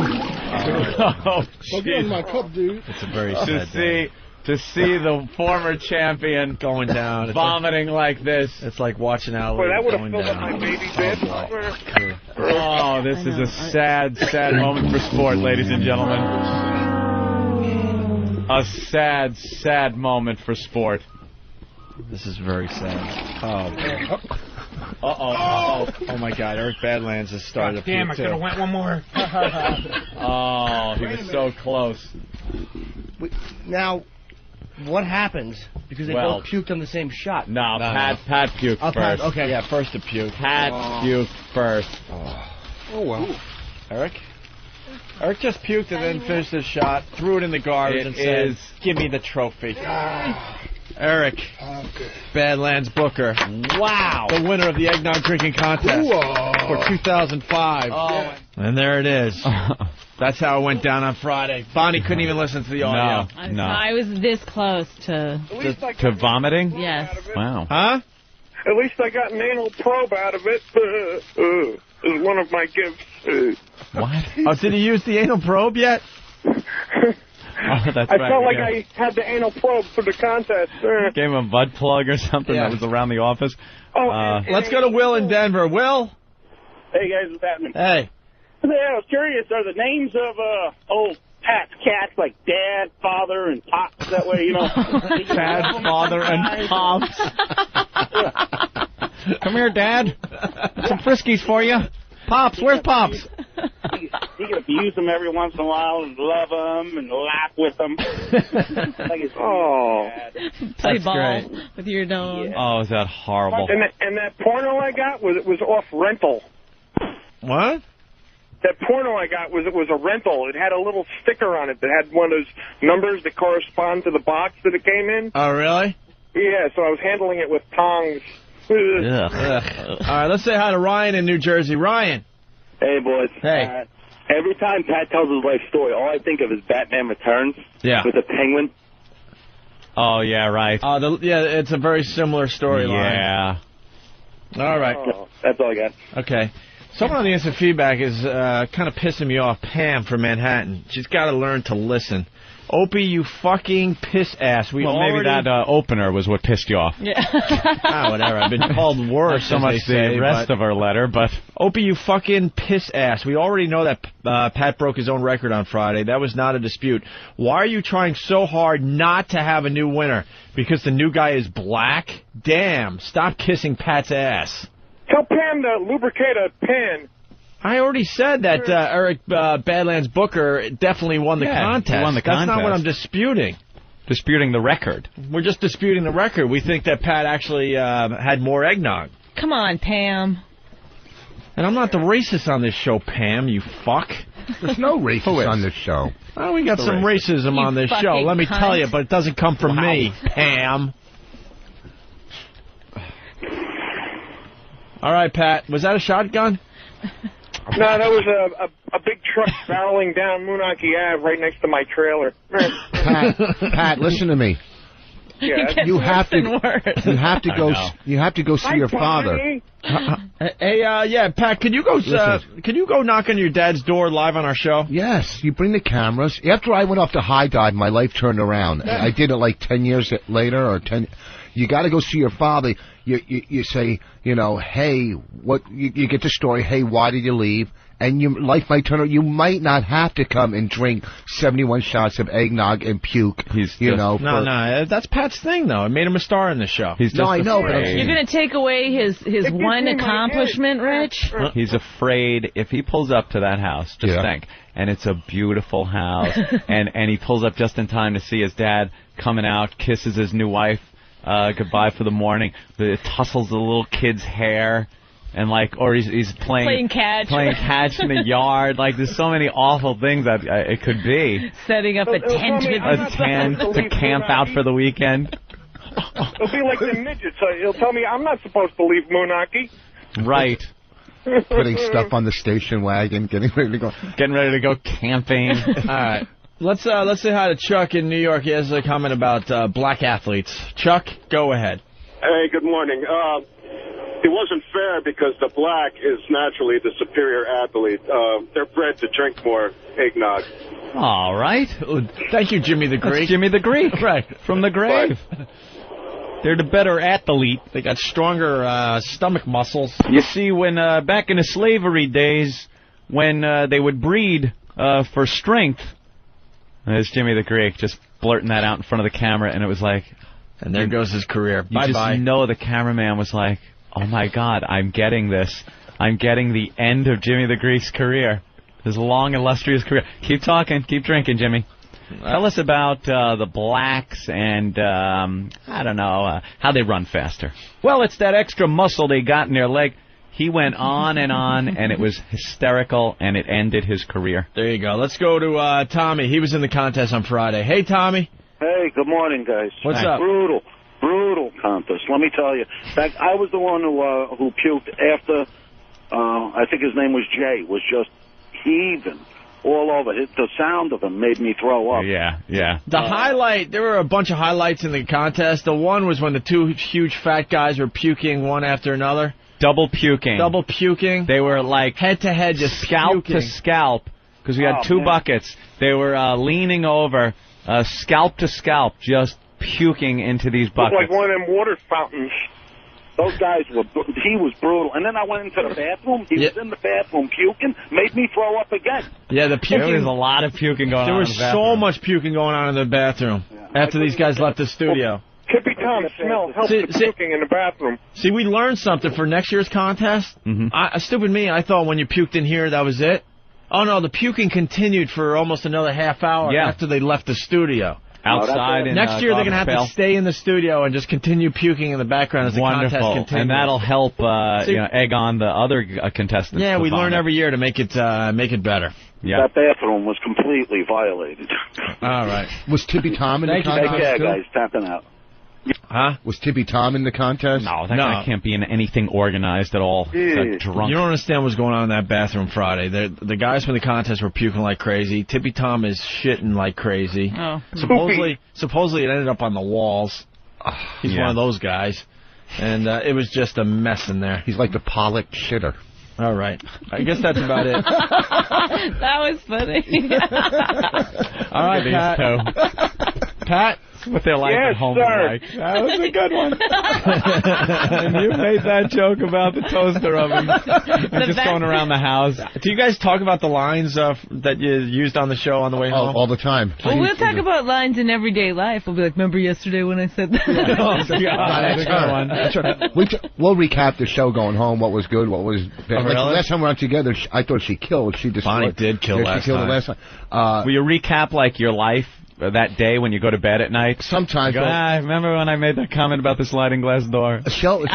Oh, Get my cup, dude. It's a very to sad day. to see the former champion going down, it's vomiting like this. It's like watching Ali Boy, that would have going filled up down. my baby bed. Oh, this is a sad, sad moment for sport, ladies and gentlemen. A sad, sad moment for sport. This is very sad. Oh my God! Eric Badlands has started. Damn, I could have went one more. Oh, he was so close. Now, what happens? Because they both puked on the same shot. No, Pat puked first. Pat, okay. Yeah, first to puke. Pat puked first. Oh well. Eric just puked and then finished his shot, threw it in the garbage, and said, "Give me the trophy." Eric Badlands Booker. Wow. The winner of the eggnog drinking contest for 2005. Oh. And there it is. That's how it went down on Friday. Bonnie couldn't even listen to the audio. No. I was this close to vomiting? Yes. Wow. Huh? At least I got an anal probe out of it. It was one of my gifts. What? Oh, did he use the anal probe yet? Oh, that's I right. felt like I had the anal probe for the contest. Gave him a butt plug or something that was around the office. Let's go to Will in Denver. Will? Hey, guys, what's happening? Hey. Yeah, I was curious, are the names of old Pat's cats like Dad, Father, and Pops that way, you know? Dad, Father, and Pops. Come here, Dad. Some Friskies for you. Pops, where's Pops? You can abuse them every once in a while and love them and laugh with them. Play That's ball great. with your dog. Oh, is that horrible? And that porno I got was off rental. What? That porno I got was a rental. It had a little sticker on it that had one of those numbers that correspond to the box that it came in. Oh, really? Yeah, so I was handling it with tongs. All right, let's say hi to Ryan in New Jersey. Ryan. Hey, boys. Hey. Every time Pat tells his life story, all I think of is Batman Returns. Yeah. With the penguin. Oh, yeah, right. It's a very similar storyline. Yeah. All right. That's all I got. Okay. Someone on the instant feedback is kind of pissing me off. Pam from Manhattan. She's got to learn to listen. Opie, you fucking piss ass. Maybe that opener was what pissed you off. Yeah. Whatever. I've been called worse. Not so much the rest of our letter, but Opie, you fucking piss ass. We already know that Pat broke his own record on Friday. That was not a dispute. Why are you trying so hard not to have a new winner? Because the new guy is black? Damn. Stop kissing Pat's ass. Tell Pam to lubricate a pen. I already said that Eric Badlands Booker definitely won the contest. He won the That's not what contest. I'm disputing. Disputing the record. We're just disputing the record. We think that Pat actually had more eggnog. Come on, Pam. And I'm not the racist on this show, Pam, you fuck. There's no racist on this show. Oh, we got some racism on this show, let me tell you, but it doesn't come from me, Pam. All right, Pat. Was that a shotgun? No, that was a big truck barreling down Moonachie Ave right next to my trailer. Pat, listen to me. Yeah. You have to go see your father. Hey, yeah, Pat, can you go knock on your dad's door live on our show? Yes, you bring the cameras. After I went off to high dive, my life turned around. I did it like 10 years later or 10. You got to go see your father. You say, hey, what? You get the story. Hey, why did you leave? and your life might turn out. You might not have to come and drink 71 shots of eggnog and puke. No, that's Pat's thing, though. It made him a star in the show. I know, but You're going to take away his one accomplishment, Rich? He's afraid if he pulls up to that house, just think, and it's a beautiful house, and he pulls up just in time to see his dad coming out, kisses his new wife goodbye for the morning, tussles the little kid's hair. And or he's playing catch in the yard. Like there's so many awful things that it could be. Setting up a tent to camp out for the weekend. It'll be like the midgets. He'll tell me I'm not supposed to leave Moonaki. Right. Putting stuff on the station wagon, getting ready to go camping. All right. Let's say hi to Chuck in New York. He has a comment about black athletes. Chuck, go ahead. Hey, good morning. It wasn't fair because the black is naturally the superior athlete. They're bred to drink more eggnog. All right. Thank you, Jimmy the Greek. That's Jimmy the Greek, right, from the grave. They're the better athlete. They got stronger stomach muscles. You see, when back in the slavery days, when they would breed for strength, there's Jimmy the Greek just blurting that out in front of the camera, and it was like... And there goes his career. You just know the cameraman was like, oh, my God, I'm getting this. I'm getting the end of Jimmy the Greek's career. His long, illustrious career. Keep talking. Keep drinking, Jimmy. Tell us about the blacks and, I don't know, how they run faster. Well, it's that extra muscle they got in their leg. He went on, and it was hysterical, and it ended his career. There you go. Let's go to Tommy. He was in the contest on Friday. Hey, Tommy. Hey, good morning, guys. What's up? Brutal contest. Let me tell you. In fact, I was the one who puked after, I think his name was Jay, was just heaving all over. The sound of him made me throw up. Yeah. The highlight, there were a bunch of highlights in the contest. The one was when the two huge fat guys were puking one after another. Double puking. They were like head-to-head, just scalp to scalp, because we had two buckets. They were leaning over, scalp to scalp, just puking into these buckets. Looked like one of them water fountains. Those guys he was brutal. And then I went into the bathroom. He was in the bathroom puking, made me throw up again. Yeah, the puking. There was a lot of puking going on. There was so much puking going on in the bathroom after these guys left the studio. Tippy Tom smell helps the puking in the bathroom. See, we learned something for next year's contest. Stupid me, I thought when you puked in here, that was it. Oh, no, the puking continued for almost another half hour after they left the studio. Outside. Next year, they're going to have to stay in the studio and just continue puking in the background as the contest continues. And that'll help egg on the other contestants. Yeah, we learn every year to make it better. Yeah. That bathroom was completely violated. All right. Was Tippy Tom in the contest? Take care, guys. Tapping out. Huh? Was Tippy Tom in the contest? No, that guy can't be in anything organized at all. He's drunk. You don't understand what's going on in that bathroom Friday. The guys from the contest were puking like crazy. Tippy Tom is shitting like crazy. Oh. Supposedly it ended up on the walls. He's one of those guys. And it was just a mess in there. He's like the Pollock shitter. All right. I guess that's about it. That was funny. All right, Pat. Pat? What their life at home is like. That was a good one. And you made that joke about the toaster oven and just going around the house. Do you guys talk about the lines that you used on the show on the way home? All the time. Well, we'll talk about lines in everyday life. We'll be like, remember yesterday when I said that? Oh, God. That's a good one. That's right. We'll recap the show going home, what was good, what was bad. Oh, really? Last time we were together, I thought she killed. Bonnie did kill last time. Last time. Will you recap, like, your life that day when you go to bed at night? Sometimes. I remember when I made that comment about the sliding glass door. She'll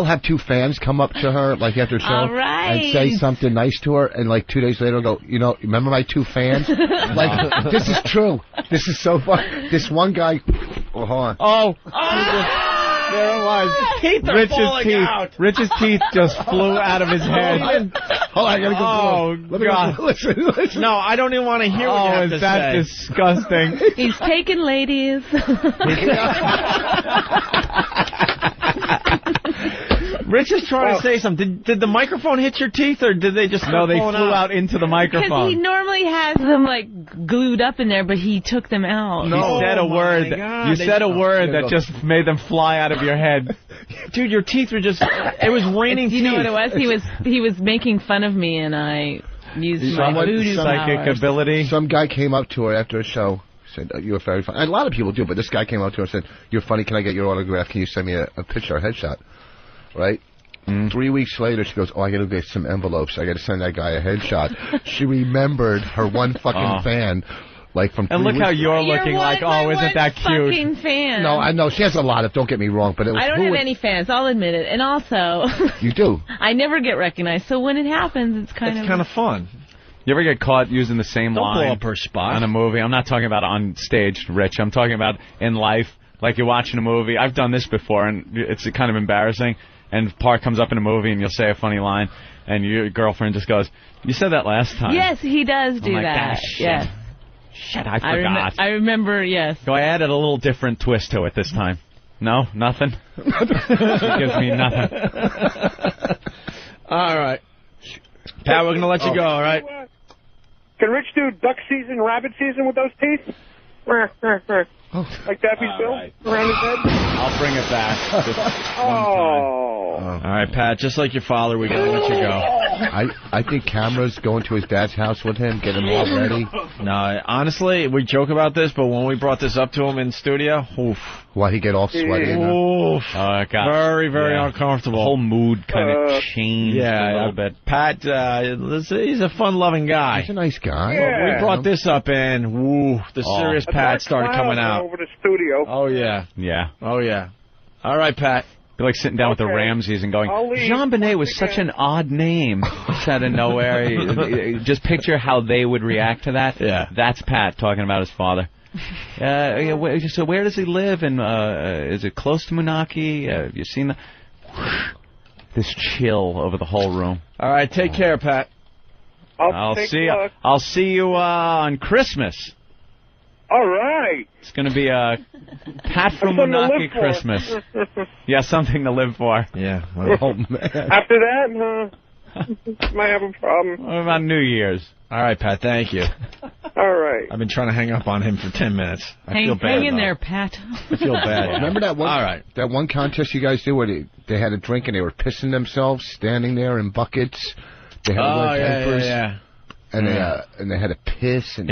have two fans come up to her like after the show and say something nice to her, and like 2 days later go, remember my two fans? Like, this is true. This is so fun. This one guy. Oh, hold on. There it was. Rich's teeth just flew out of his head. Hold on, I gotta go. Oh, God. Listen. No, I don't even want to hear what you have to say. Oh, is that disgusting? He's taking ladies. Rich is trying to say something. Did the microphone hit your teeth, or did they just No, they flew out into the Because he microphone. normally has them like glued up in there, but he took them out. You said a word. You said a word that just made them fly out of your head. Dude, your teeth were just... It was raining teeth. You know what it was? He was making fun of me, and I used my voodoo powers. ability. Some guy came up to her after a show, said, "You were very funny." And a lot of people do, but this guy came up to her and said, "You're funny. Can I get your autograph? Can you send me a picture, a headshot?" Right? 3 weeks later, she goes, "Oh, I got to get some envelopes. I got to send that guy a headshot." She remembered her one fucking fan. Like from and look how you're You're looking one- like, my oh, isn't one that cute? fucking fan. No, I know she has a lot of. Don't get me wrong, but it was, I don't who have would- any fans. I'll admit it. And also, You do. I never get recognized. So when it happens, it's kind of fun. You ever get caught using the same Don't line blow up her spot. on a movie? I'm not talking about on stage, Rich. I'm talking about in life. Like you're watching a movie. I've done this before, and it's kind of embarrassing. And part comes up in a movie, and you'll say a funny line, and your girlfriend just goes, "You said that last time." Yes, he does do like, that. "Ah, shit. Yes. Shit, I forgot. I remember, yes. So I added a little different twist to it this time. No? Nothing? It gives me nothing. All right. Pat, we're going to let you go, all right? Can Rich do duck season, rabbit season with those teeth? Like Daffy's Bill around his head? I'll bring it back. Just All right, Pat, just like your father, we're going to let you go. I think Cameron's going to his dad's house with him, get him all ready. No, honestly, we joke about this, but when we brought this up to him in studio, oof. Why he get all sweaty? Oof. it got Very, very uncomfortable. The whole mood kind of changed a little bit. Pat, he's a fun-loving guy. He's a nice guy. But we brought this up, and woo, the serious Pat started coming out. Over the studio. Oh, yeah. Yeah. Oh, yeah. All right, Pat. You're like sitting down with the Ramses and going, Jean Benet was such an odd name. It's out of nowhere. Just picture how they would react to that. Yeah. That's Pat talking about his father. So where does he live? And is it close to Moonachie? Have you seen this chill over the whole room? All right, take care, Pat. I'll see you on Christmas. All right. It's going to be a Pat from Something to Moonachie live for. Christmas. Yeah, something to live for. Yeah. Oh, man. After that, might have a problem. What about New Year's? All right, Pat, thank you. All right. I've been trying to hang up on him for 10 minutes. I feel bad. Hang in though. there, Pat. I feel bad. Remember that one? All right. That one contest you guys do where they had a drink and they were pissing themselves, standing there in buckets. They had to wear diapers. And they had to piss. And,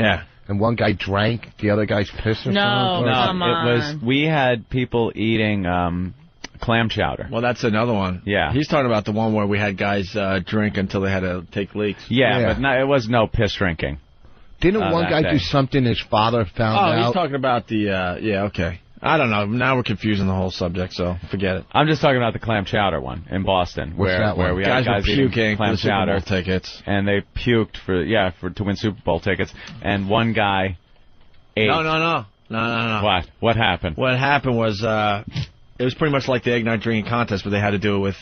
and one guy drank the other guy's piss or something. Come on. We had people eating clam chowder. Well, that's another one. Yeah. He's talking about the one where we had guys drink until they had to take leaks. Yeah, but it was no piss drinking. Didn't one that guy day. do something his father found out? Oh, he's talking about the, okay. I don't know. Now we're confusing the whole subject, so forget it. I'm just talking about the clam chowder one in Boston, What's that where one? we had guys were eating puking clam for the Super chowder Bowl tickets, and they puked to win Super Bowl tickets, and one guy ate. No. What happened? What happened was it was pretty much like the eggnog drinking contest, but they had to do it with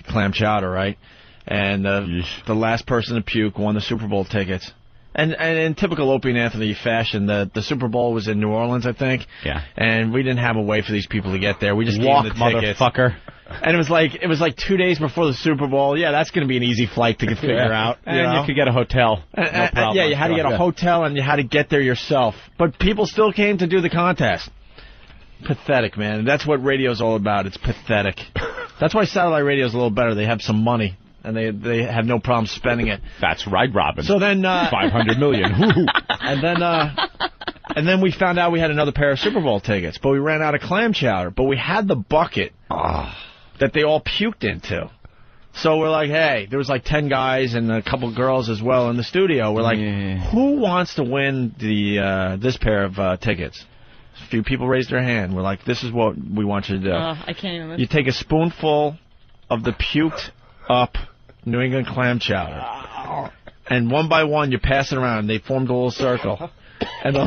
clam chowder, right? And the last person to puke won the Super Bowl tickets. And in typical Opie and Anthony fashion, the Super Bowl was in New Orleans, I think. Yeah. And we didn't have a way for these people to get there. We just Walk, gave them the tickets. motherfucker. And it was like 2 days before the Super Bowl. Yeah, that's going to be an easy flight to figure out. And you could get a hotel. No problem. Yeah, you had to get a hotel and you had to get there yourself. But people still came to do the contest. Pathetic, man. That's what radio's all about. It's pathetic. That's why satellite radio's a little better. They have some money. And they have no problem spending it. That's right, Robin. So then 500 million. and then we found out we had another pair of Super Bowl tickets, but we ran out of clam chowder. But we had the bucket that they all puked into. So we're like, hey, there was like 10 guys and a couple girls as well in the studio. We're like, who wants to win this pair of tickets? A few people raised their hand. We're like, this is what we want you to do. I can't even. You take a spoonful of the puked up New England clam chowder, and one by one you pass it around. They formed a little circle, and the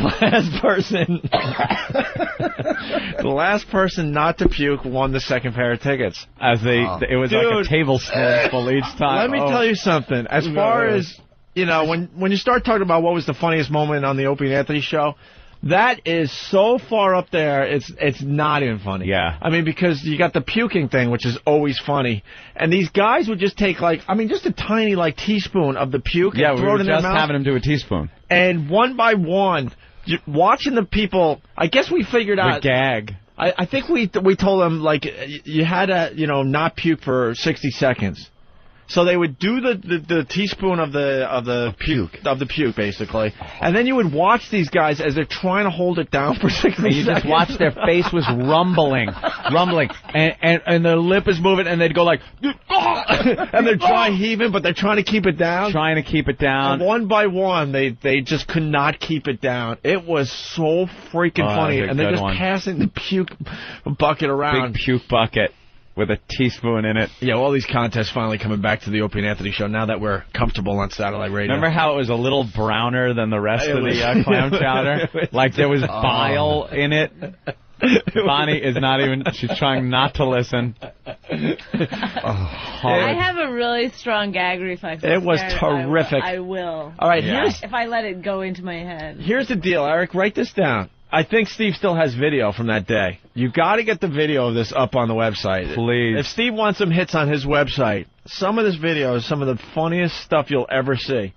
last person not to puke won the second pair of tickets. It was like a tablespoonful each time. Let me tell you something. As far as when you start talking about what was the funniest moment on the Opie and Anthony show, That is so far up there, it's not even funny. Yeah. I mean, because you got the puking thing, which is always funny, and these guys would just take just a tiny teaspoon of the puke and throw it in their mouth. Yeah, we were just having them do a teaspoon. And one by one, watching the people, I guess we figured out. The gag. I think we told them you had to not puke for 60 seconds. So they would do the teaspoon of the puke basically, and then you would watch these guys as they're trying to hold it down for 60 seconds. You just watch their face was rumbling, and their lip is moving, and they'd go like, and they're dry heaving, but they're trying to keep it down. And one by one, they just could not keep it down. It was so freaking funny, and they're just passing the puke bucket around. Big puke bucket. With a teaspoon in it. Yeah, all these contests finally coming back to the Opie and Anthony show now that we're comfortable on satellite radio. Remember how it was a little browner than the rest of the clam chowder? Like there was bile in it? Bonnie is not even, she's trying not to listen. I have a really strong gag reflex. It was terrific. I will. All right, if I let it go into my head. Here's the deal, Eric. Write this down. I think Steve still has video from that day. You got to get the video of this up on the website. Please. If Steve wants some hits on his website, some of this video is some of the funniest stuff you'll ever see.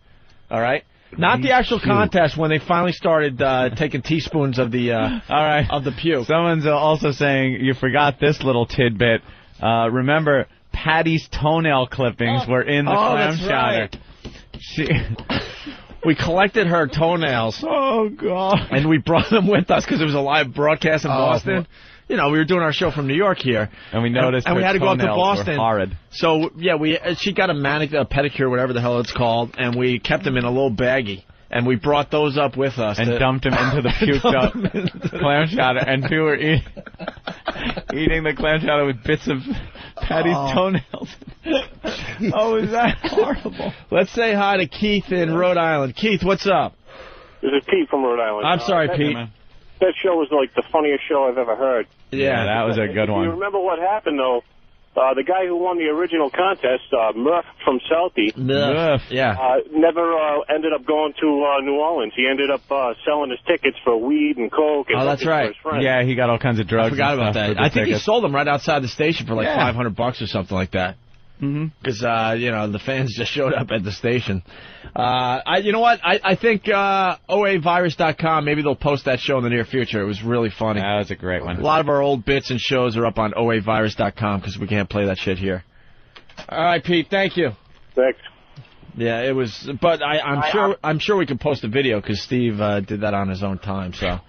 All right? Not the actual contest when they finally started taking teaspoons of the of the puke. Someone's also saying you forgot this little tidbit. Remember, Patty's toenail clippings were in the clam chowder. Right. We collected her toenails. Oh, God. And we brought them with us because it was a live broadcast in Boston. You know, we were doing our show from New York here. And we noticed and we had to go up to Boston. Were horrid. So, yeah, she got a pedicure, whatever the hell it's called, and we kept them in a little baggie. And we brought those up with us. And dumped them into the puked up clam chowder. And we were eating the clam chowder with bits of Patty's toenails. Oh, is that horrible? Let's say hi to Keith in Rhode Island. Keith, what's up? This is Pete from Rhode Island. I'm sorry, Pete. That show was like the funniest show I've ever heard. Yeah, that was a good one. You remember what happened, though? The guy who won the original contest, Murph from Southie, never ended up going to New Orleans. He ended up selling his tickets for weed and coke. And that's right. For his friends. Yeah, he got all kinds of drugs. I forgot about that. I think he sold them right outside the station for like $500 or something like that. Because, the fans just showed up at the station. You know what? I think OAvirus.com, maybe they'll post that show in the near future. It was really funny. That was a great one. A lot of our old bits and shows are up on OAvirus.com because we can't play that shit here. All right, Pete, thank you. Thanks. Yeah, it was, but I'm sure we can post a video because Steve did that on his own time, so...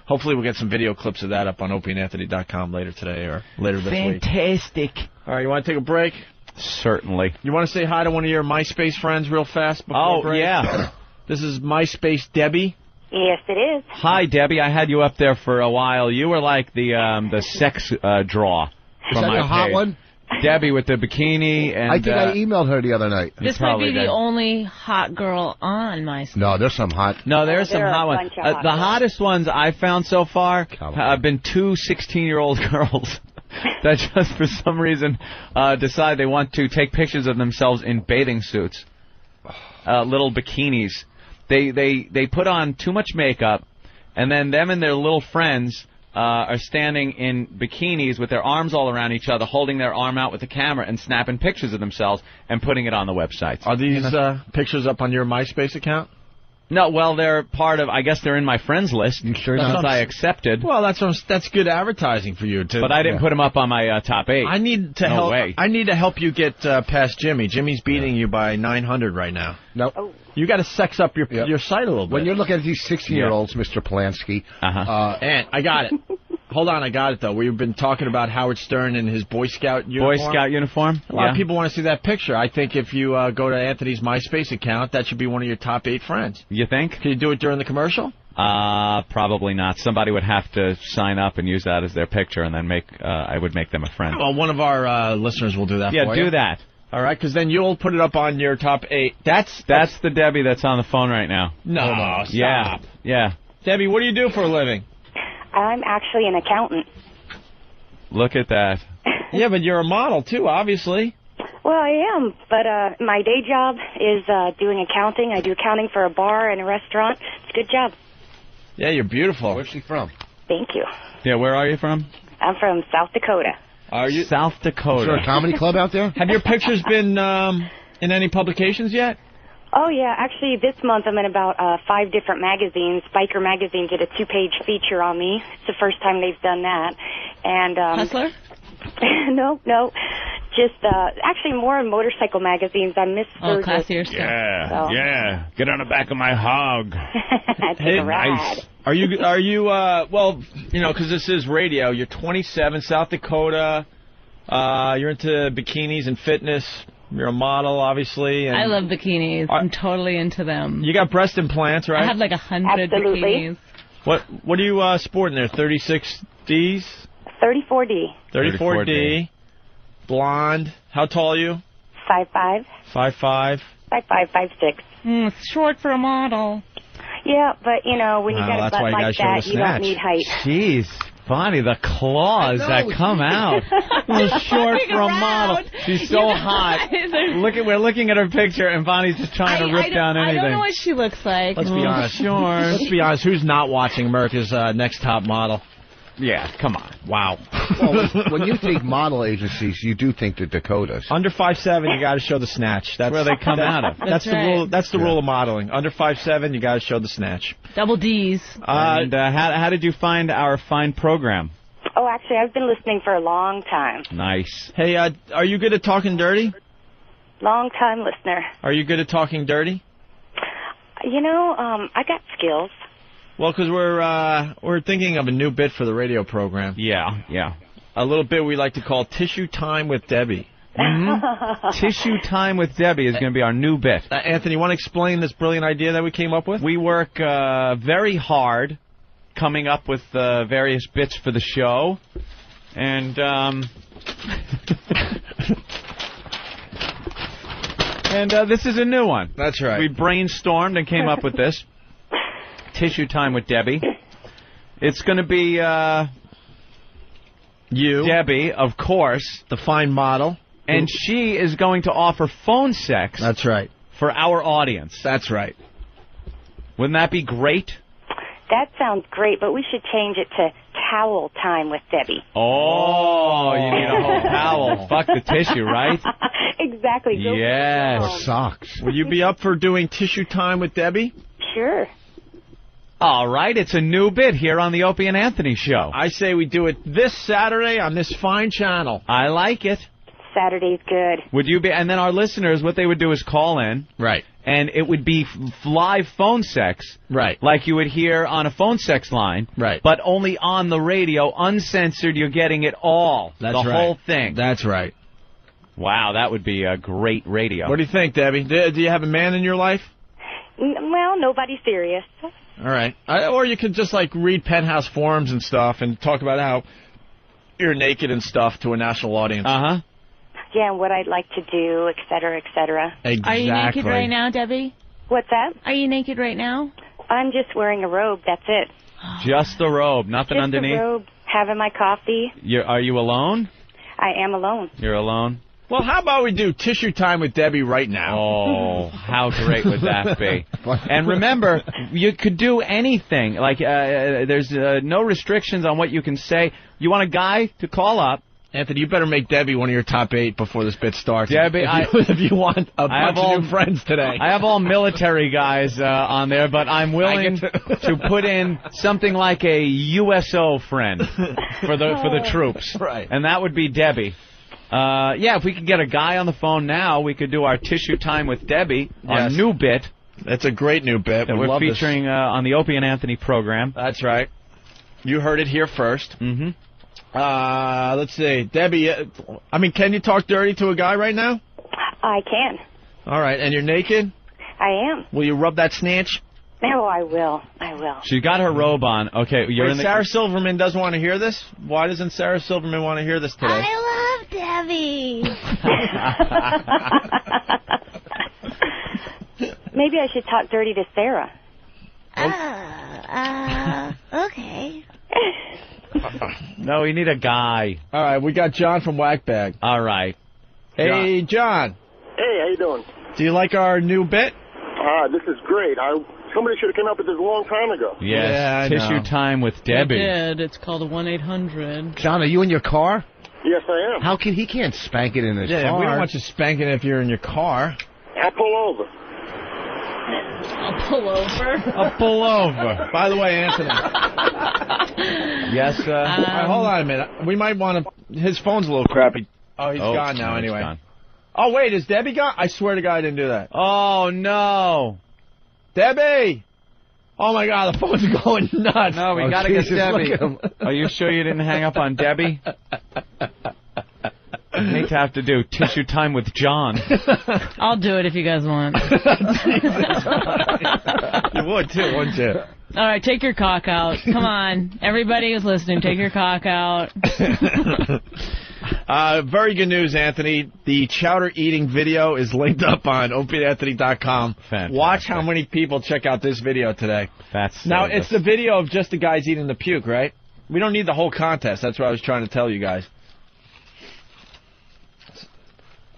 Hopefully we'll get some video clips of that up on OpieandAnthony.com later today or later this week. Fantastic. All right, you want to take a break? Certainly. You want to say hi to one of your MySpace friends real fast before break? Yeah. This is MySpace Debbie. Yes, it is. Hi, Debbie. I had you up there for a while. You were like the sex draw from my page. Is that a hot one? Debbie with the bikini. And I think I emailed her the other night. This might be the only hot girl on MySpace. No, there's some hot. No, there's some hot ones. The hottest ones I've found so far have been two 16-year-old girls that just for some reason decide they want to take pictures of themselves in bathing suits, little bikinis. They put on too much makeup, and then them and their little friends are standing in bikinis with their arms all around each other, holding their arm out with the camera and snapping pictures of themselves and putting it on the website. Are these pictures up on your MySpace account? No, well, they're part of, I guess they're in my friends list. You sure? Since I accepted. Well, that's good advertising for you, too. But I didn't put them up on my top 8. I need to help. Way. I need to help you get past Jimmy. Jimmy's beating you by 900 right now. Nope. Oh. You got to sex up your site a little bit. When you're looking at these 16-year-olds, Mr. Polanski. And I got it. Hold on, I got it, though. We've been talking about Howard Stern in his Boy Scout uniform. Boy Scout uniform? A lot of people want to see that picture. I think if you go to Anthony's MySpace account, that should be one of your top 8 friends. You think? Can you do it during the commercial? Probably not. Somebody would have to sign up and use that as their picture, and then I would make them a friend. Well, one of our listeners will do that for you. Yeah, do that. All right, because then you'll put it up on your top 8. That's the Debbie that's on the phone right now. No, stop. Yeah. Debbie, what do you do for a living? I'm actually an accountant. Look at that. Yeah, but you're a model, too, obviously. Well, I am, but my day job is doing accounting. I do accounting for a bar and a restaurant. It's a good job. Yeah, you're beautiful. Where's she from? Thank you. Yeah, where are you from? I'm from South Dakota. Are you? South Dakota. Is there a comedy club out there? Have your pictures been in any publications yet? Oh, yeah. Actually, this month I'm in about 5 different magazines. Biker Magazine did a 2-page feature on me. It's the first time they've done that. And Hustler? No. Just actually more in motorcycle magazines. I'm Miss Virgil. Classier stuff. Yeah. Get on the back of my hog. Take a ride. Are you well, you know, because this is radio, you're 27, South Dakota, you're into bikinis and fitness, you're a model, obviously. And I love bikinis. I'm totally into them. You got breast implants, right? I have like 100 bikinis. What are you sporting there, 36Ds? 34D. 34D. Blonde. How tall are you? 5'5". 5'5". 5'5", 5'6". It's short for a model. Yeah, but, you know, when you got a butt like that, you don't need height. Jeez, Bonnie, the claws that come out. Well, short for a model. She's so hot. We're looking at her picture, and Bonnie's just trying to rip down anything. I don't know what she looks like. Let's be honest. Let's be honest. Who's not watching America's Next Top Model? Yeah, come on. Wow. Well, when you think model agencies, you do think the Dakotas. Under 5'7", you got to show the snatch. That's where they come out of. That's the rule. That's the rule of modeling. Under 5'7", you got to show the snatch. Double D's. And how did you find our fine program? Oh, actually, I've been listening for a long time. Nice. Hey, are you good at talking dirty? Long time listener. Are you good at talking dirty? You know, I got skills. Well, because we're thinking of a new bit for the radio program. Yeah. A little bit we like to call Tissue Time with Debbie. Mm-hmm. Tissue Time with Debbie is going to be our new bit. Anthony, you want to explain this brilliant idea that we came up with? We work very hard coming up with various bits for the show. And this is a new one. That's right. We brainstormed and came up with this. Tissue Time with Debbie. It's going to be you, Debbie, of course, the fine model, and she is going to offer phone sex. That's right. For our audience. That's right. Wouldn't that be great? That sounds great, but we should change it to towel time with Debbie. Oh, you need a whole towel. Fuck the tissue, right? Exactly. Yes. Or socks. Would you be up for doing Tissue Time with Debbie? Sure. All right, it's a new bit here on the Opie and Anthony Show. I say we do it this Saturday on this fine channel. I like it. Saturday's good. Would you be? And then our listeners, what they would do is call in. Right. And it would be live phone sex. Right. Like you would hear on a phone sex line. Right. But only on the radio, uncensored, you're getting it all. That's the right. whole thing. That's right. Wow, that would be a great radio. What do you think, Debbie? Do you have a man in your life? Well, nobody serious. All right. Or you could just, like, read Penthouse forums and stuff and talk about how you're naked and stuff to a national audience. Uh-huh. Yeah, and what I'd like to do, et cetera, et cetera. Exactly. Are you naked right now, Debbie? What's that? Are you naked right now? I'm just wearing a robe, that's it. Just the robe, nothing just underneath? Just a robe, having my coffee. Are you alone? I am alone. You're alone? Well, how about we do Tissue Time with Debbie right now? Oh, how great would that be? And remember, you could do anything. Like, there's no restrictions on what you can say. You want a guy to call up. Anthony, you better make Debbie one of your top 8 before this bit starts. Debbie, if you want a bunch of new friends today. I have all military guys on there, but I'm willing to put in something like a USO friend for the troops. Right. And that would be Debbie. Yeah, if we could get a guy on the phone now, we could do our Tissue Time with Debbie, our new bit. That's a great new bit. That we're featuring on the Opie and Anthony program. That's right. You heard it here first. Mm-hmm. Let's see. Debbie, can you talk dirty to a guy right now? I can. All right, and you're naked? I am. Will you rub that snatch? No, I will. She's got her robe on. Okay, Sarah Silverman doesn't want to hear this? Why doesn't Sarah Silverman want to hear this today? I love Debbie. Maybe I should talk dirty to Sarah. Okay. No, we need a guy. All right, we got John from Whackbag. All right. Hey, John. Hey, how you doing? Do you like our new bit? This is great. I Somebody should have come up with this a long time ago. Yes, Yeah, I tissue know. time with Debbie. I did. It's called a 1-800. John, are you in your car? Yes, I am. How can he can't spank it in his Yeah, car? we don't want you spanking if you're in your car. I'll pull over. I'll pull over. I'll pull over. By the way, Anthony. Yes, all right, hold on a minute. We might want to... His phone's a little crappy. Oh, he's gone now anyway. Gone. Oh, wait, is Debbie gone? I swear to God I didn't do that. Oh, no. Debbie! Oh, my God, the phone's going nuts. No, we got to get Debbie. Are you sure you didn't hang up on Debbie? I hate to have to do tissue time with John. I'll do it if you guys want. You would, too, wouldn't you? All right, take your cock out. Come on. Everybody who's listening, take your cock out. Very good news, Anthony. The chowder eating video is linked up on opieandanthony.com. Fantastic. Watch how many people check out this video today. That's Now, it's the video of just the guys eating the puke, right? We don't need the whole contest. That's what I was trying to tell you guys.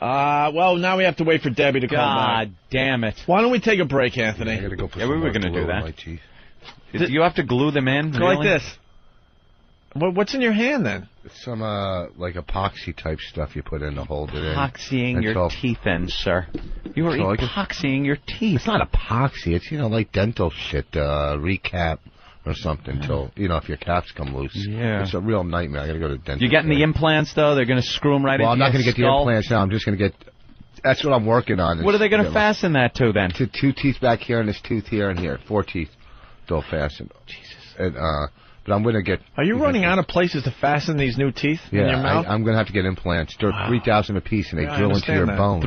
Well, now we have to wait for Debbie to come back. God damn it. Why don't we take a break, Anthony? I gotta go put Yeah, we were going to do that. my teeth. Do you have to glue them in? Go really? like this. What's in your hand, then? Some, like epoxy type stuff you put in to hold it in. Epoxying your teeth in, sir. You are So I guess- epoxying your teeth. It's not epoxy. It's, like dental shit, recap or something till, if your caps come loose. Yeah. It's a real nightmare. I gotta go to the dentist. You getting the implants, though? They're going to screw them right Well, into I'm not your going to get the skull? implants now. I'm just going to get... That's what I'm working on. What are they going to fasten that to, then? To 2 teeth back here and this tooth here and here. 4 teeth. They'll fasten. Jesus. And, but I'm going to get... Are you running out of places to fasten these new teeth in your mouth? I'm going to have to get implants. They're $3,000 a piece, and they Yeah, I drill into your understand that. bone.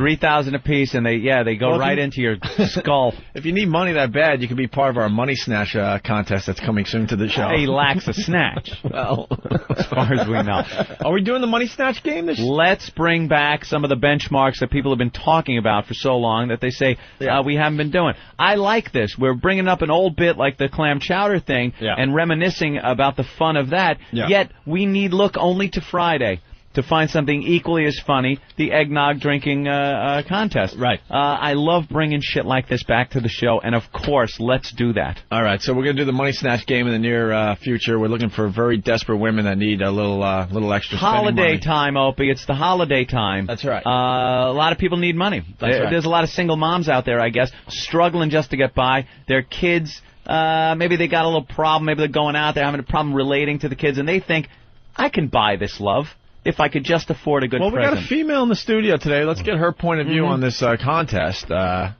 $3,000 a piece, and they go Well, right into your skull. If you need money that bad, you can be part of our Money Snatch contest that's coming soon to the show. He lacks a snatch. Well, as far as we know. Are we doing the Money Snatch game this year? Let's bring back some of the benchmarks that people have been talking about for so long that they say we haven't been doing. I like this. We're bringing up an old bit like the clam chowder thing and reminiscing about the fun of that. Yeah. Yet we need look only to Friday to find something equally as funny, the eggnog drinking contest. Right. I love bringing shit like this back to the show, and of course, let's do that. All right, so we're going to do the Money Snatch game in the near future. We're looking for very desperate women that need a little extra spending Holiday money. time, Opie. It's the holiday time. That's right. A lot of people need money. Right. There's a lot of single moms out there, I guess, struggling just to get by. Their kids, maybe they got a little problem. Maybe they're going out there having a problem relating to the kids, and they think, I can buy this love if I could just afford a good Well, present. we got a female in the studio today. Let's get her point of view on this contest. It's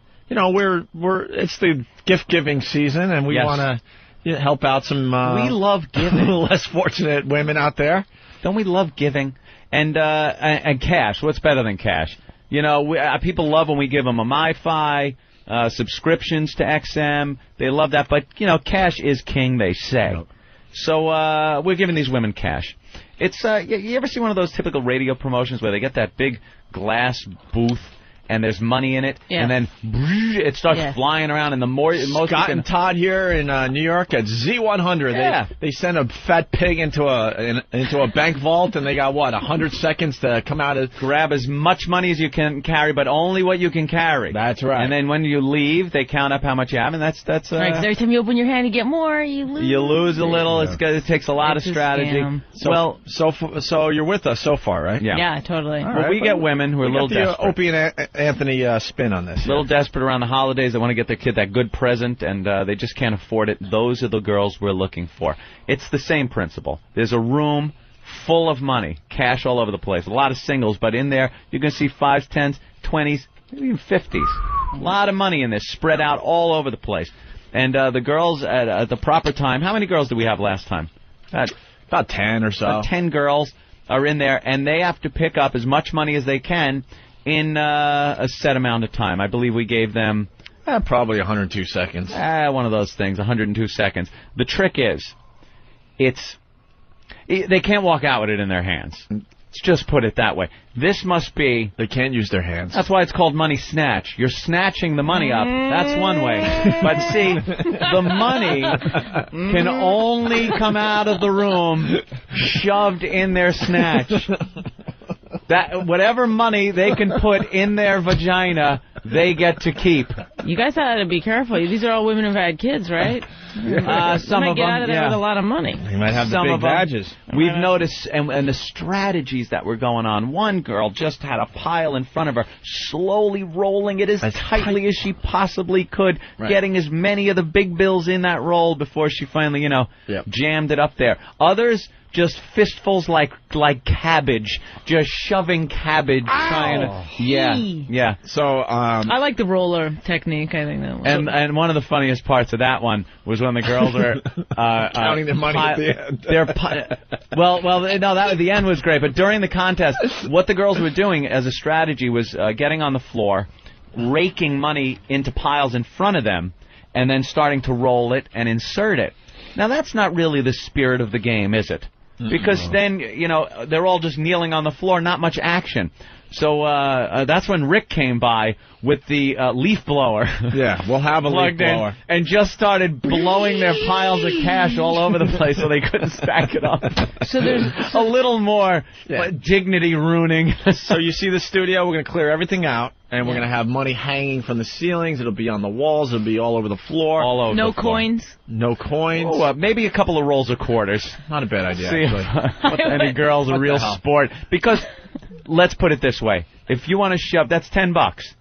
the gift giving season, and we want to help out some. We love giving. Less fortunate women out there. Don't we love giving? And cash. What's better than cash? People love when we give them a MiFi, subscriptions to XM. They love that. But cash is king, they say. Yep. So we're giving these women cash. It's you ever see one of those typical radio promotions where they get that big glass booth and there's money in it, and then it starts flying around, and the more Scott and Todd here in New York at Z100. Yeah. They send a fat pig into a bank vault, and they got 100 seconds to come out and grab as much money as you can carry, but only what you can carry. That's right. And then when you leave, they count up how much you have, and that's Right, 'cause every time you open your hand, you get more. You lose. a little. It takes a lot of strategy. So you're with us so far, right? Yeah, totally. All Well, right, we get women who are a little desperate. Opie and Anthony spin on this. A little desperate around the holidays. They want to get their kid that good present, and they just can't afford it. Those are the girls we're looking for. It's the same principle. There's a room full of money, cash all over the place. A lot of singles, but in there you're going to see 5s, 10s, 20s, maybe even 50s. A lot of money in this, spread out all over the place. And the girls at the proper time. How many girls did we have last time? About 10 or so. About 10 girls are in there, and they have to pick up as much money as they can in a set amount of time. I believe we gave them... probably 102 seconds. One of those things, 102 seconds. The trick is, they can't walk out with it in their hands. Let's just put it that way. This must be... They can't use their hands. That's why it's called money snatch. You're snatching the money up. That's one way. But see, the money can only come out of the room shoved in their snatch. That whatever money they can put in their vagina, they get to keep. You guys had to be careful. These are all women who've had kids, right? Some might of get them, out of there with a lot of money. You might have Some the of big them. badges. We've noticed, and the strategies that were going on. One girl just had a pile in front of her, slowly rolling it as tightly as she possibly could, getting as many of the big bills in that roll before she finally, jammed it up there. Others, just fistfuls like cabbage, just shoving cabbage, trying to... Yeah. So, I like the roller technique. I think that was... And one of the funniest parts of that one was when the girls were counting their money at the end. The end was great, but during the contest, what the girls were doing as a strategy was getting on the floor, raking money into piles in front of them, and then starting to roll it and insert it. Now, that's not really the spirit of the game, is it? Because then, they're all just kneeling on the floor, not much action. So that's when Rick came by with the leaf blower. Yeah, we'll have a leaf blower. And just started blowing their piles of cash all over the place so they couldn't stack it up. So there's a little more dignity ruining. So you see the studio, we're going to clear everything out, and we're going to have money hanging from the ceilings. It'll be on the walls. It'll be all over the floor. All over no the floor. coins. No coins. Oh, maybe a couple of rolls of quarters. Not a bad idea, See actually. if any girl's a real sport. Because, let's put it this way. If you want to shove, that's $10.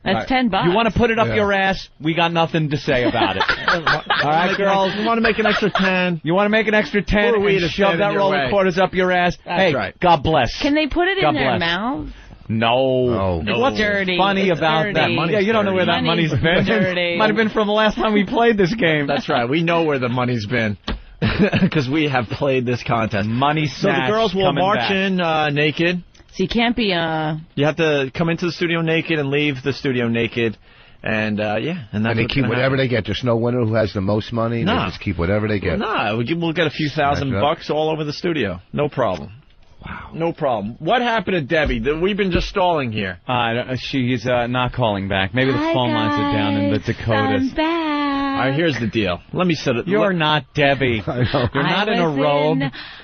That's $10. You want to put it up your ass, we got nothing to say about it. All right, girls? You want to make an extra 10? You want to make an extra 10 and shove that roll of quarters up your ass? That's right. God bless. Can they put it God in their bless. mouths? No. What's dirty? Funny It's about dirty. that money? Yeah, you don't know where that money's been. Dirty. Might have been from the last time we played this game. That's right. We know where the money's been. Because we have played this contest. Money So the girls will march in naked. So you can't be You have to come into the studio naked and leave the studio naked. And, and they keep whatever they get. There's no winner who has the most money. No. They just keep whatever they get. No, we'll get a few $1,000 all over the studio. No problem. Wow. No problem. What happened to Debbie? We've been just stalling here. She's not calling back. Maybe the phone lines are down in the Dakotas. All right, here's the deal. Let me set it. You're not Debbie. You're not in a robe.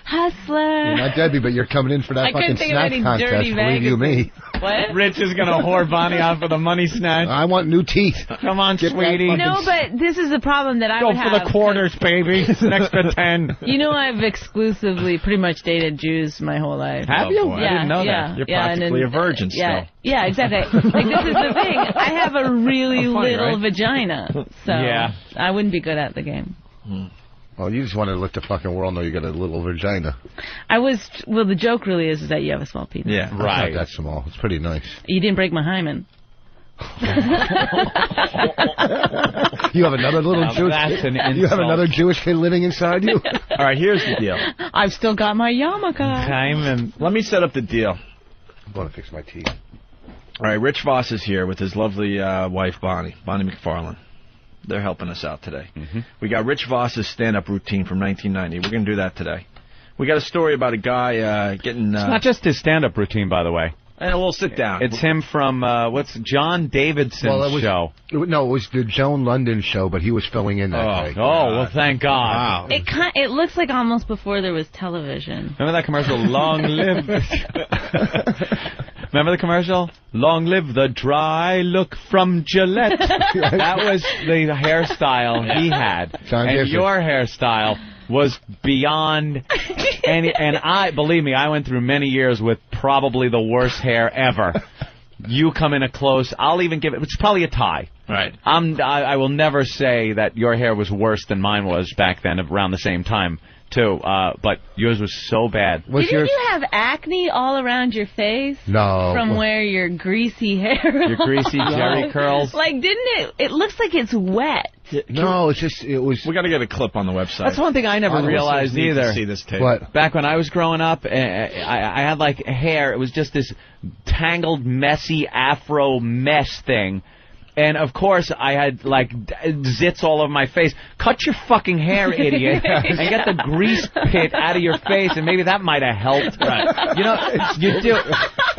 Hustler. You're not Debbie, but you're coming in for that fucking snack contest. Believe you me. What? Rich is going to whore Bonnie out for the money snatch. I want new teeth. Come on, sweetie. No, but this is the problem that I would have. Go for the quarters, baby. It's an extra 10. You know, I've exclusively pretty much dated Jews my whole life. Have you? Yeah, I didn't know yeah, that. You're practically a virgin still. Yeah, exactly. Like, this is the thing. I have a really little vagina, so I wouldn't be good at the game. Well, you just want to let the fucking world know you got a little vagina. Well, the joke really is that you have a small penis. Yeah, right. It's not that small. It's pretty nice. You didn't break my hymen. You have another little Jewish kid? You have another Jewish kid living inside you? All right, here's the deal. I've still got my yarmulke. Hymen. Let me set up the deal. I'm going to fix my teeth. All right, Rich Voss is here with his lovely wife, Bonnie McFarlane. They're helping us out today. We got Rich Voss's stand-up routine from 1990. We're going to do that today. We got a story about a guy getting... It's not just his stand-up routine, by the way. And we'll sit down. It's him from, what's John Davidson's show? No, it was the Joan London show, but he was filling in that day. Oh, well, thank God. Wow. It looks like almost before there was television. Remember that commercial, Long Live... Remember the commercial? Long live the dry look from Gillette. That was the hairstyle he had. And your hairstyle was beyond any... And believe me, I went through many years with probably the worst hair ever. You come in a close, I'll even give it... It's probably a tie. Right. I will never say that your hair was worse than mine was back then, around the same time, too. But yours was so bad. Didn't you have acne all around your face? No. From where your greasy hair... Your greasy jerry curls? Like, didn't it... It looks like it's wet. No, it's just... It was... We got to get a clip on the website. That's one thing I never realized either. See this tape. What? Back when I was growing up, I had, like, hair. It was just this tangled, messy afro mess thing. And, of course, I had, like, zits all over my face. Cut your fucking hair, idiot, and get the grease pit out of your face, and maybe that might have helped. Right. You know, you do.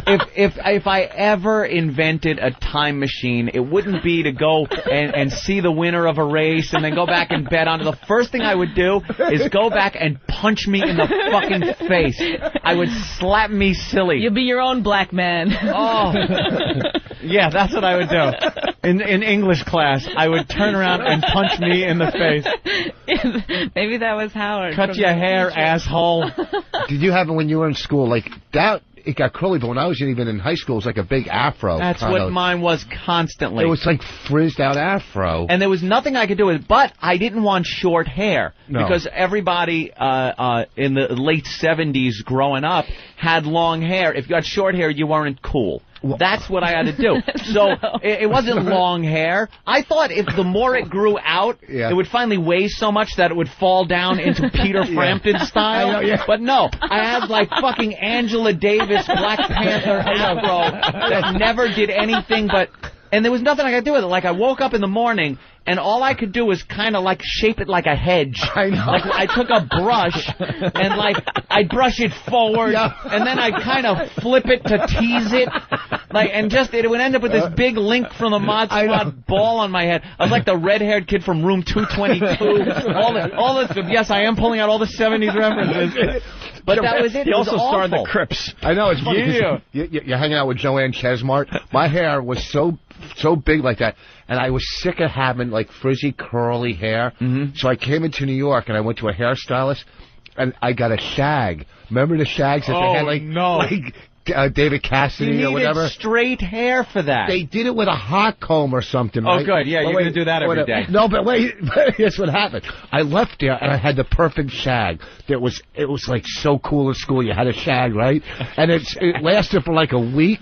if I ever invented a time machine, it wouldn't be to go and see the winner of a race and then go back and bet on it. The first thing I would do is go back and punch me in the fucking face. I would slap me silly. You'll be your own black man. Oh. Yeah, that's what I would do. In English class, I would turn around and punch me in the face. Maybe that was Howard. Cut your hair, asshole. Did you have it when you were in school? Like that, it got curly, but when I was even in high school, it was like a big afro. That's what mine was constantly. It was like frizzed out afro. And there was nothing I could do with it, but I didn't want short hair. No. Because everybody in the late 70s growing up had long hair. If you had short hair, you weren't cool. That's what I had to do. So it wasn't long hair. I thought if the more it grew out, it would finally weigh so much that it would fall down into Peter Frampton style. I know, But no, I had like fucking Angela Davis, Black Panther afro that never did anything but... And there was nothing I could do with it. Like, I woke up in the morning, and all I could do was kind of, like, shape it like a hedge. I know. Like, I took a brush, and, like, I'd brush it forward, and then I'd kind of flip it to tease it. Like, and just, it would end up with this big Link from the Mod Squad ball on my head. I was like the red-haired kid from Room 222. all this, yes, I am pulling out all the 70s references. But that was it. He also starred awful. the Crips. I know, it's funny. You're hanging out with Joanne Chesmart. My hair was so big like that, and I was sick of having like frizzy, curly hair. So I came into New York, and I went to a hairstylist, and I got a shag. Remember the shags that they had, like David Cassidy or whatever? You needed straight hair for that. They did it with a hot comb or something, right? Oh, good. Yeah, you're going to do that every day. No, but wait. Here's what happened. I left there, and I had the perfect shag. It was like so cool in school. You had a shag, right? And it lasted for like a week.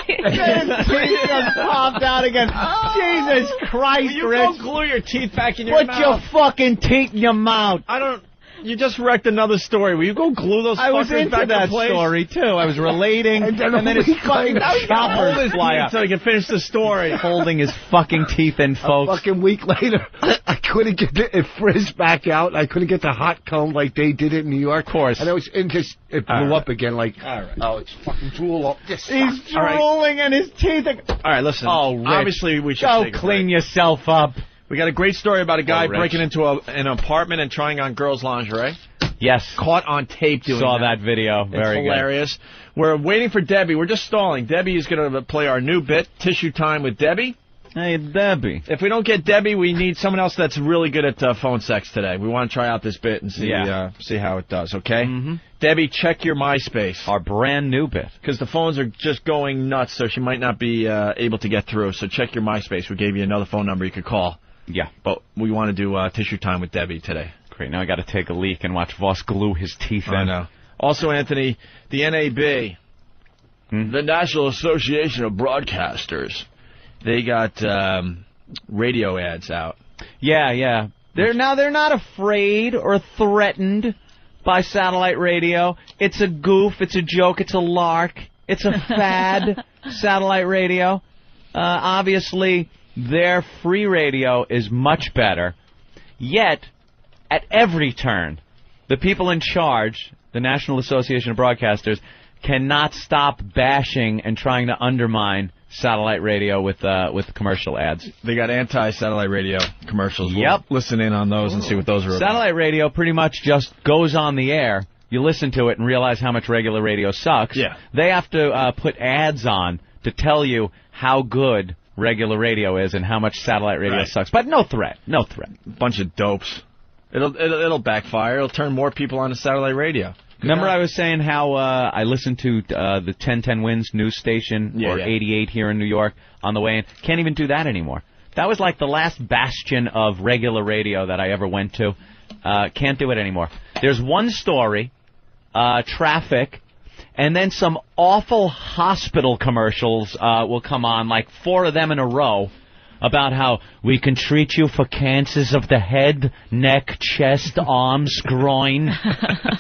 His teeth just popped out again. Jesus Christ, You Rich. don't glue your teeth back in your mouth. Put your fucking teeth in your mouth. I don't... You just wrecked another story. Will you go glue those I was fuckers into back that in place? story, too. I was relating, and then his fucking choppers fly out. So he can finish the story. Holding his fucking teeth in, folks. A fucking week later, I couldn't get it frizzed back out. I couldn't get the hot comb like they did it in New York. Of course. And it blew up again like, oh, it's fucking drool up. He's drooling and his teeth are... All right, listen. Oh, Rich, obviously we should go take a clean break. yourself up. We got a great story about a guy Rich. breaking into an apartment and trying on girls' lingerie. Yes. Caught on tape doing Saw that video. Very it's hilarious. We're waiting for Debbie. We're just stalling. Debbie is going to play our new bit, Tissue Time with Debbie. Hey, Debbie. If we don't get Debbie, we need someone else that's really good at phone sex today. We want to try out this bit and see how it does, okay? Debbie, check your MySpace. Our brand new bit. Because the phones are just going nuts, so she might not be able to get through. So check your MySpace. We gave you another phone number you could call. Yeah. But we want to do Tissue Time with Debbie today. Great. Now I got to take a leak and watch Voss glue his teeth in. I know. Also, Anthony, the NAB, the National Association of Broadcasters, they got radio ads out. Yeah. They're not afraid or threatened by satellite radio. It's a goof. It's a joke. It's a lark. It's a fad. Satellite radio. Obviously, their free radio is much better. Yet, at every turn, the people in charge, the National Association of Broadcasters, cannot stop bashing and trying to undermine satellite radio with commercial ads. They got anti-satellite radio commercials. Yep. We'll listen in on those and see what those are about. Satellite radio pretty much just goes on the air. You listen to it and realize how much regular radio sucks. Yeah. They have to put ads on to tell you how good regular radio is and how much satellite radio sucks. But no threat. Bunch of dopes. It'll backfire. It'll turn more people onto satellite radio. Remember I was saying how I listened to the 1010 Wins news station, or 88 here in New York, on the way in. Can't even do that anymore. That was like the last bastion of regular radio that I ever went to. Can't do it anymore. There's one story, traffic, and then some awful hospital commercials will come on, like 4 of them in a row, about how we can treat you for cancers of the head, neck, chest, arms, groin.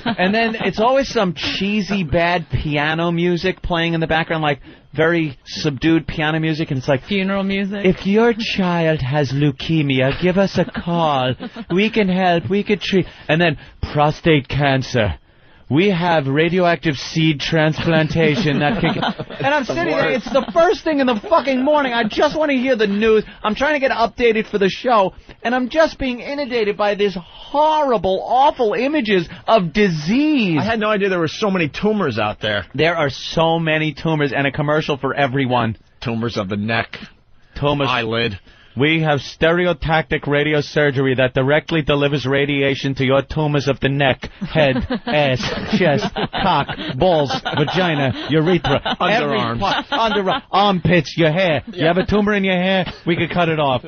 And then it's always some cheesy, bad piano music playing in the background, like very subdued piano music, and it's like... Funeral music? If your child has leukemia, give us a call. We can help, we can treat... And then prostate cancer. we have radioactive seed transplantation that can... And I'm sitting there, it's the first thing in the fucking morning. I just want to hear the news. I'm trying to get updated for the show, and I'm just being inundated by this horrible, awful images of disease. I had no idea there were so many tumors out there. There are so many tumors, and a commercial for everyone. Tumors of the neck, tumors, eyelid. We have stereotactic radiosurgery that directly delivers radiation to your tumors of the neck, head, ass, chest, cock, balls, vagina, urethra, underarms, armpits, your hair. You have a tumor in your hair, we could cut it off.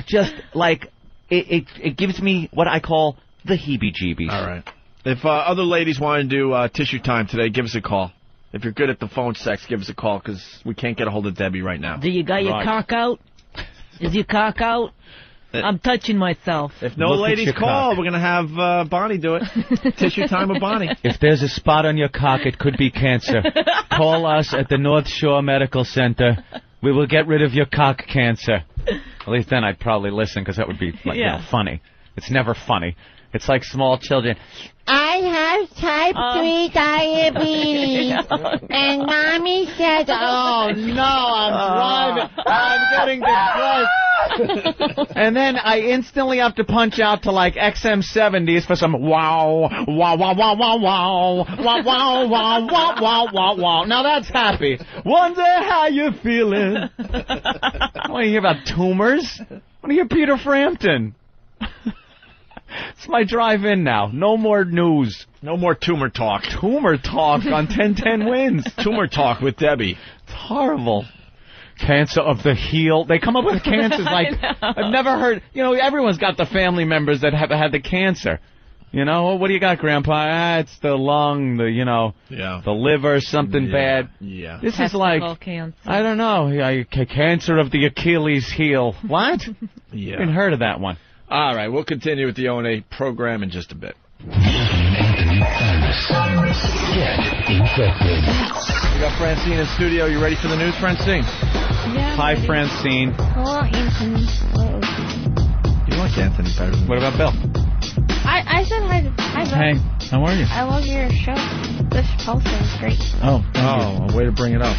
Just like it gives me what I call the heebie-jeebies. All right. If other ladies want to do tissue time today, give us a call. If you're good at the phone sex, give us a call, because we can't get a hold of Debbie right now. Do you got your cock out? Is your cock out? I'm touching myself. If no ladies call, we're going to have Bonnie do it. Tissue time with Bonnie. If there's a spot on your cock, it could be cancer. Call us at the North Shore Medical Center. We will get rid of your cock cancer. At least then I'd probably listen, because that would be funny. It's never funny. It's like small children. I have type 3 diabetes, and Mommy says, oh no, I'm driving. I'm getting depressed. And then I instantly have to punch out to like XM70s for some wow, wow, wow, wow, wow, wow, wow, wow, wow, wow, wow, wow, wow. Now that's happy. Wonder how you feeling. I want to hear about tumors. I want to hear Peter Frampton. It's my drive-in now. No more news. No more tumor talk. Tumor talk on 1010 wins. Tumor talk with Debbie. It's horrible. Cancer of the heel. They come up with cancers like I've never heard. You know, everyone's got the family members that have had the cancer. You know, what do you got, Grandpa? It's the lung, the liver, something bad. Yeah. This is like, cancer. I don't know, cancer of the Achilles heel. What? Yeah. I haven't heard of that one. All right, we'll continue with the O&A program in just a bit. We got Francine in studio. You ready for the news, Francine? Yeah. Hi, Francine. Hello, Anthony. Hello. You like Anthony better than What about Bill? I said hi. Hi, Bill. Hey, how are you? I love your show. This Pulse is great. a way to bring it up.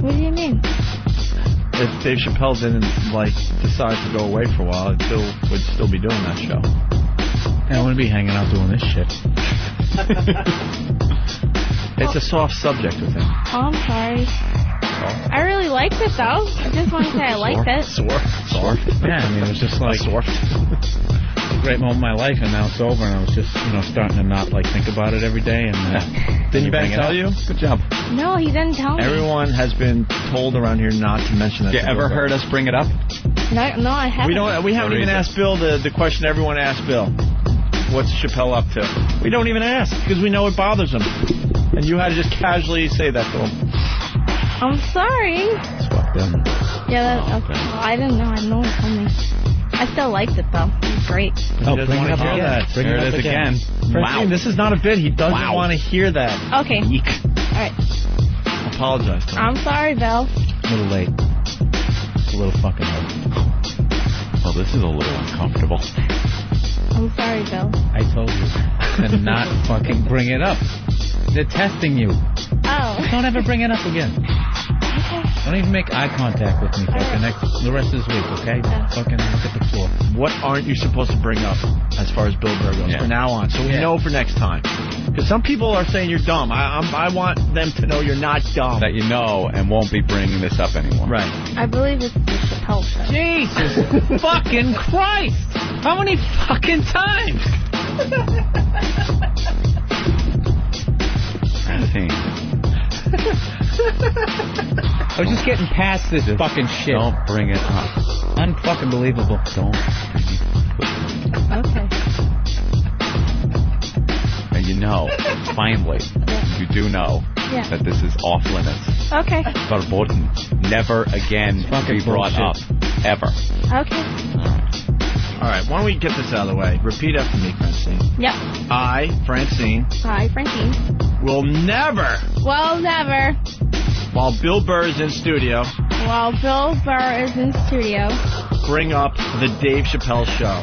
What do you mean? If Dave Chappelle didn't, decide to go away for a while, Bill would still be doing that show. I wouldn't be hanging out doing this shit. It's a soft subject with him. Oh, I'm sorry. I really liked it, though. I just want to say I liked it. Soft. Yeah, I mean, it was just like a great moment of my life, and now it's over, and I was just, starting to not, think about it every day. And Didn't Ben tell you? Good job. No, he didn't tell me. Everyone has been told around here not to mention that. You ever heard us bring it up? No, I haven't. We haven't even asked Bill the question everyone asked Bill. What's Chappelle up to? We don't even ask, because we know it bothers him. And you had to just casually say that to him. I'm sorry. Yeah, okay. Well, I didn't know. No one told me. I still liked it, though. It was great. Oh, bring it up again. Here it is again. Francine, this is not a bit. He doesn't want to hear that. Okay. Eek. All right. Apologize to him. I'm sorry, Bill. A little late. A little fucking late. Well, this is a little uncomfortable. I'm sorry, Bill. I told you to not fucking bring it up. They're testing you. Oh. Don't ever bring it up again. Okay. Don't even make eye contact with me for the rest of this week, okay? Yeah. Fucking look at the floor. What aren't you supposed to bring up as far as Bill Burr goes from now on? So we know for next time. Because some people are saying you're dumb. I want them to know you're not dumb. That you know and won't be bringing this up anymore. Right. I believe it's the Chappelle show. Jesus fucking Christ! How many fucking times? I was just getting past this fucking shit. Don't bring it up. Unfucking believable. Don't. Okay. And you know, finally, you do know that this is off limits. Okay. Verboten. Never again be brought up. Ever. Okay. All right, why don't we get this out of the way? Repeat after me, Francine. Yep. I, Francine. Hi, Francine. Will never. Well, never. While Bill Burr is in studio. While Bill Burr is in studio. Bring up the Dave Chappelle show.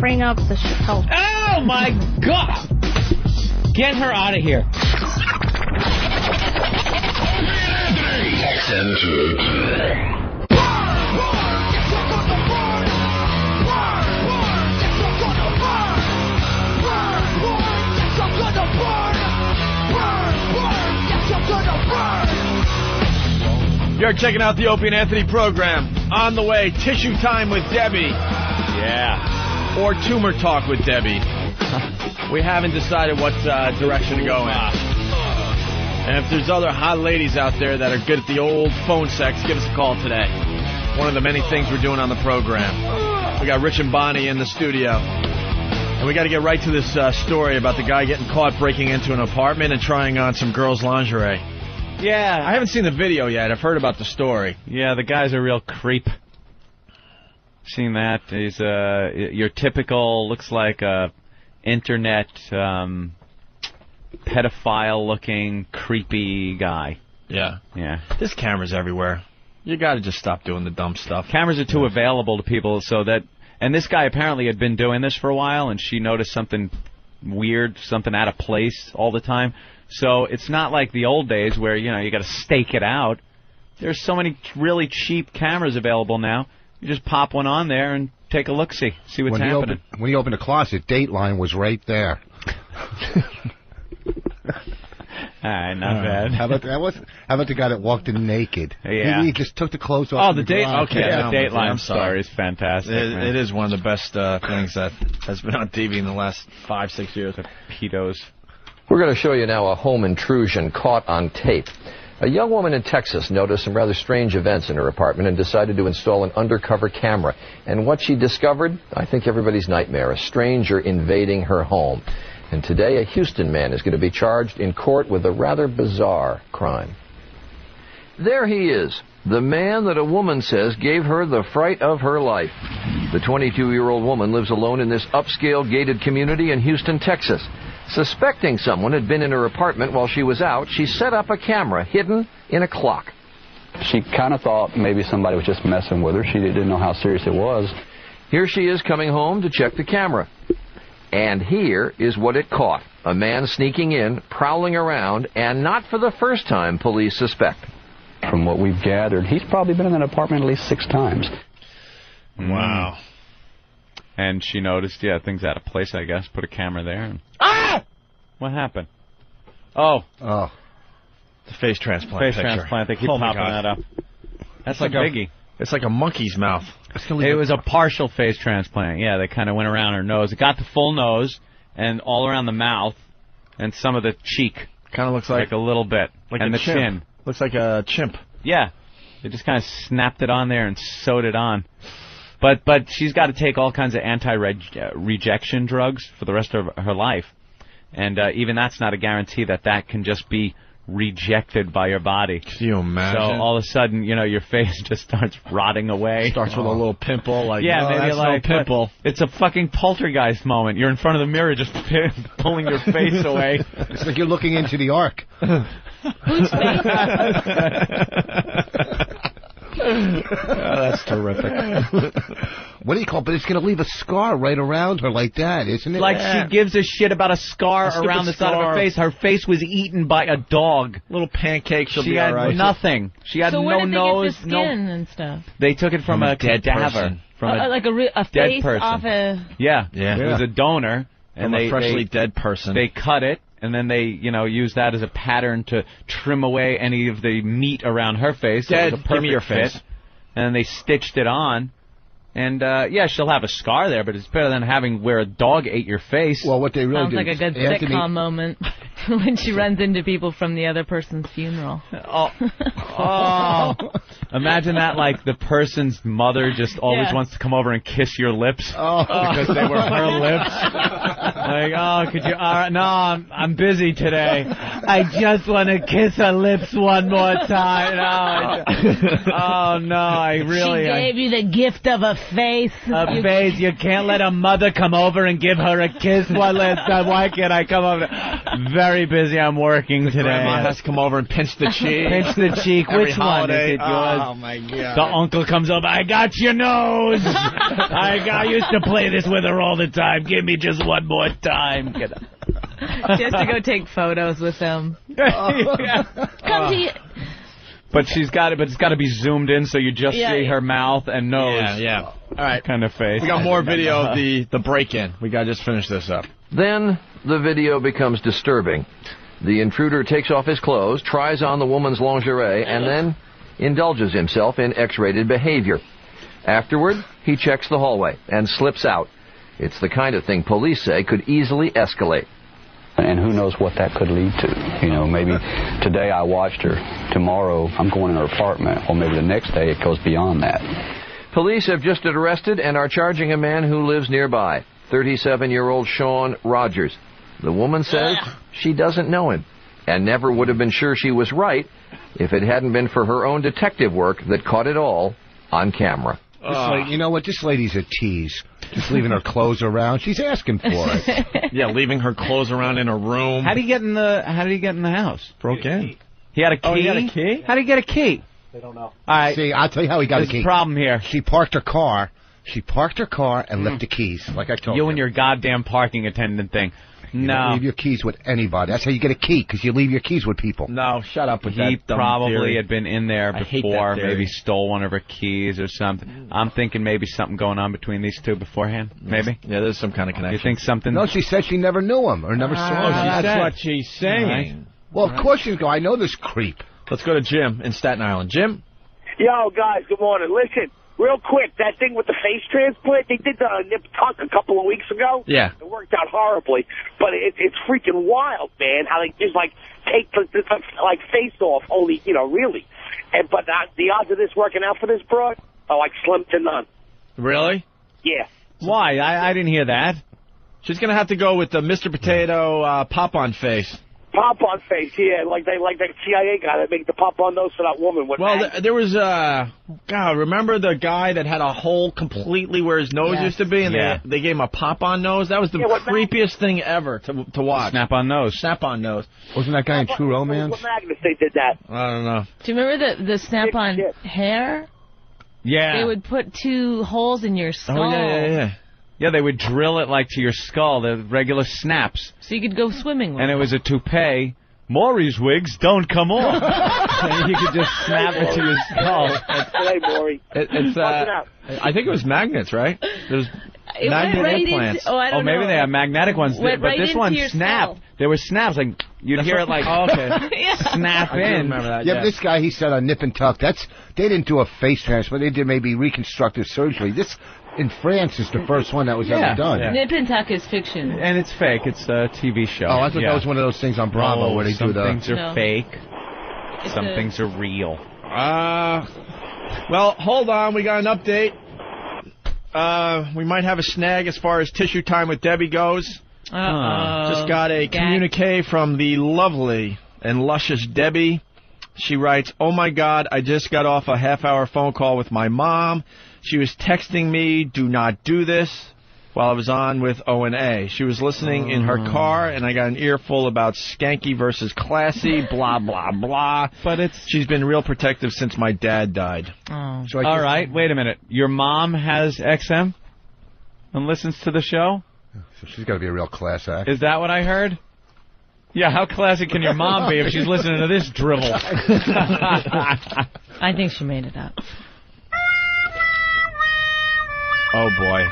bring up the Chappelle. Oh, my God! Get her out of here. You're checking out the Opie and Anthony program. On the way, Tissue Time with Debbie. Yeah. Or Tumor Talk with Debbie. We haven't decided what direction to go in. And if there's other hot ladies out there that are good at the old phone sex, give us a call today. One of the many things we're doing on the program. We got Rich and Bonnie in the studio. And we got to get right to this story about the guy getting caught breaking into an apartment and trying on some girls' lingerie. Yeah. I haven't seen the video yet. I've heard about the story. Yeah, the guy's a real creep. Seen that? He's your typical, looks like a internet pedophile-looking, creepy guy. Yeah. Yeah. There's cameras everywhere. You got to just stop doing the dumb stuff. Cameras are too available to people, so that... And this guy apparently had been doing this for a while, and she noticed something weird, something out of place all the time. So it's not like the old days where, you know, you got to stake it out. There's so many really cheap cameras available now. You just pop one on there and take a look-see, see what's happening. When you open the closet, Dateline was right there. All right, not bad. How about the guy that walked in naked? Yeah. He just took the clothes off. Oh, the date. Okay, yeah, the Dateline I'm sorry. story is fantastic. It is one of the best things that has been on TV in the last 5-6 years. Pedos. We're going to show you now a home intrusion caught on tape. A young woman in Texas noticed some rather strange events in her apartment and decided to install an undercover camera. And what she discovered, I think everybody's nightmare, a stranger invading her home. And today a Houston man is going to be charged in court with a rather bizarre crime. There he is, the man that a woman says gave her the fright of her life. The 22-year-old woman lives alone in this upscale gated community in Houston, Texas. Suspecting someone had been in her apartment while she was out, she set up a camera hidden in a clock. She kind of thought maybe somebody was just messing with her. She didn't know how serious it was. Here she is coming home to check the camera. And here is what it caught. A man sneaking in, prowling around, and not for the first time, police suspect. From what we've gathered, he's probably been in that apartment at least 6 times. Wow. And she noticed, yeah, things out of place, I guess. Put a camera there. And... Ah! What happened? Oh. Oh. The face transplant Face picture. transplant. They keep Oh my popping God. that up. That's like a biggie. It's like a monkey's mouth. It was a partial face transplant. Yeah, they kind of went around her nose. It got the full nose and all around the mouth and some of the cheek. Kind of looks like a little bit. Like and a the chimp. chin. Looks like a chimp. Yeah. They just kind of snapped it on there and sewed it on. But she's got to take all kinds of anti-rejection drugs for the rest of her life. And even that's not a guarantee that can just be rejected by your body. Can you imagine? So all of a sudden, you know, your face just starts rotting away. Starts with a little pimple. Like, yeah, oh, maybe that's like no pimple. It's a fucking poltergeist moment. You're in front of the mirror just pulling your face away. It's like you're looking into the ark. Whose face? Oh, that's terrific. What do you call it? But it's going to leave a scar right around her like that, isn't it? Like she gives a shit about a scar around the side of her face. Her face was eaten by a dog. Little pancake. She had nothing. She had so no where did they nose. get the skin and stuff? They took it from a dead cadaver. person. From Like a dead face person. off a... Yeah. It was a donor. From And a freshly dead person. They cut it, and then they, use that as a pattern to trim away any of the meat around her face. Dead. So it was a Give me your perfect face. fit. And then they stitched it on. And, yeah, she'll have a scar there, but it's better than having where a dog ate your face. Well, what they really Sounds like a good sitcom moment when she runs into people from the other person's funeral. Oh. Imagine that, like, the person's mother just always wants to come over and kiss your lips because they were her lips. Like, oh, could you... All right, no, I'm busy today. I just want to kiss her lips one more time. Oh, no, I really... She gave you the gift of a face. A face. You can't let a mother come over and give her a kiss one last time. Why can't I come over? Very busy. I'm working today. Grandma has to come over and pinch the cheek. Pinch the cheek. Every Which holiday. one is it yours? Oh, my God. The uncle comes over. I got your nose. I used to play this with her all the time. Give me just one more time. Get up. She has to go take photos with them. Come to you. But she's got it. But it's got to be zoomed in, so you just see her mouth and nose. Yeah. All right. Kind of face. We got more video of the break-in. We got to just finish this up. Then the video becomes disturbing. The intruder takes off his clothes, tries on the woman's lingerie, and then indulges himself in X-rated behavior. Afterward, he checks the hallway and slips out. It's the kind of thing police say could easily escalate. And who knows what that could lead to. You know, maybe today I watched her, tomorrow I'm going in her apartment, or maybe the next day it goes beyond that. Police have just arrested and are charging a man who lives nearby, 37-year-old Sean Rogers. The woman says she doesn't know him and never would have been sure she was right if it hadn't been for her own detective work that caught it all on camera. You know what? This lady's a tease. Just leaving her clothes around. She's asking for it. Yeah, leaving her clothes around in her room. How did he get in the house? Broke in. He had a key. Oh, he had a key? How did he get a key? They don't know. All right. See, I'll tell you how he got a key. There's a problem here. She parked her car. And left the keys, like I told you. You and your goddamn parking attendant thing. You don't leave your keys with anybody. That's how you get a key, because you leave your keys with people. No, shut up with that. He dumb probably theory. had been in there I hate before, that theory. maybe stole one of her keys or something. I'm thinking maybe something going on between these two beforehand, maybe? Yeah, there's some kind of connection. You think something? No, she said she never knew him or never saw him. That's what she's saying. Right. Well, of course she's going. I know this creep. Let's go to Jim in Staten Island. Jim? Yo, guys, good morning. Listen, real quick, that thing with the face transplant, they did the nip tuck a couple of weeks ago. Yeah. It worked out horribly, but it's freaking wild, man, how they just, like, take the face off, only, really. But the odds of this working out for this broad are, like, slim to none. Really? Yeah. Why? I didn't hear that. She's going to have to go with the Mr. Potato pop-on face. Pop-on face, yeah, like that CIA guy that made the pop-on nose for that woman. Well, there was, God, remember the guy that had a hole completely where his nose used to be, and they gave him a pop-on nose? That was the creepiest thing ever to watch. Snap-on nose. Snap-on nose. Wasn't that guy in True Romance? What Magnus they did that? I don't know. Do you remember the snap-on hair? Yeah. They would put 2 holes in your skull. Oh, yeah. Yeah, they would drill it like to your skull, the regular snaps. So you could go swimming with And it was a toupee. Maury's wigs don't come off. And you could just snap it to your skull. Hey, Maury. I think it was magnets, right? There's magnet implants. I don't know. Maybe they have magnetic ones. Went but right this into one your snapped. skull. There were snaps. Like, you'd hear it like snap I do in. remember that, Yeah, but this guy, he said on Nip and Tuck, they didn't do a face transplant. They did maybe reconstructive surgery. This, in France, is the first one that was ever done. Yeah. Nip and Tuck is fiction. And it's fake. It's a TV show. Oh, I thought that was one of those things on Bravo where they do the... Some things are fake. Some things are real. Well, hold on. We got an update. We might have a snag as far as tissue time with Debbie goes. Just got a communique from the lovely and luscious Debbie. She writes, "Oh my God, I just got off a half-hour phone call with my mom. She was texting me, do not do this, while I was on with O&A. She was listening in her car, and I got an earful about skanky versus classy, blah, blah, blah. But she's been real protective since my dad died." Oh. All right, wait a minute. Your mom has XM and listens to the show? So she's got to be a real class act. Is that what I heard? Yeah, how classy can your mom be if she's listening to this drivel? I think she made it up. Oh, boy.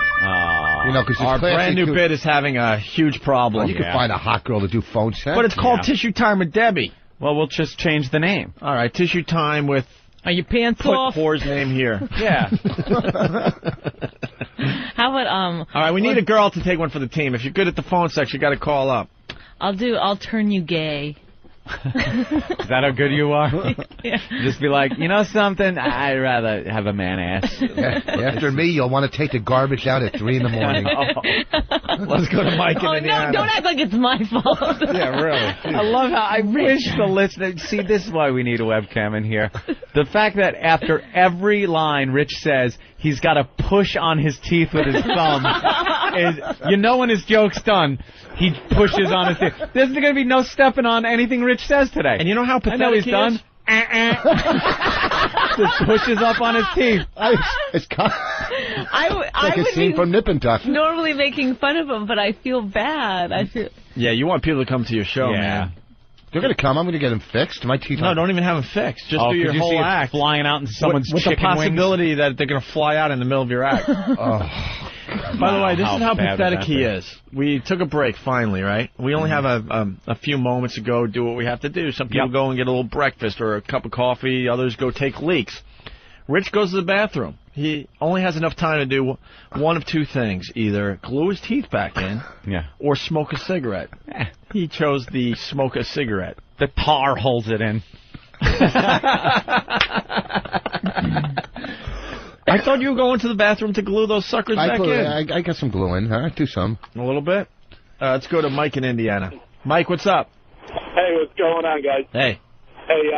You know, 'cause our classy brand new too. bit is having a huge problem. Well, you can find a hot girl to do phone sex. But it's called Tissue Time with Debbie. Well, we'll just change the name. All right, Tissue Time with... Are your pants off? Put whore's name here. Yeah. How about All right, we need a girl to take one for the team. If you're good at the phone sex, you got to call up. I'll turn you gay. Is that how good you are? Yeah. Just be like, you know something? I'd rather have a man ass. After me, you'll want to take the garbage out at 3 in the morning. Let's go to Mike in Indiana. No, don't act like it's my fault. Yeah, really. I love how I wish the listener... See, this is why we need a webcam in here. The fact that after every line Rich says, he's got to push on his teeth with his thumb. is, you know when his joke's done, he pushes on his teeth. There's going to be no stepping on anything Rich says today. And you know how pathetic I know he's he done. is? Just pushes up on his teeth. It's kind I like a would scene be from Nip and Tuck. normally making fun of him, but I feel bad. Yeah, you want people to come to your show, man. They're going to come. I'm going to get them fixed. My teeth. No, don't even have them fixed. Just do your you whole see it act. flying out into someone's with the chicken wings? possibility that they're going to fly out in the middle of your act. By the way, this is how pathetic he is. We took a break finally, right? We only have a few moments to go do what we have to do. Some people go and get a little breakfast or a cup of coffee. Others go take leaks. Rich goes to the bathroom. He only has enough time to do one of two things. Either glue his teeth back in or smoke a cigarette. He chose the smoke a cigarette. The tar holds it in. I thought you were going to the bathroom to glue those suckers back in. I got some glue in. I do some. A little bit? Let's go to Mike in Indiana. Mike, what's up? Hey, what's going on, guys? Hey. Hey,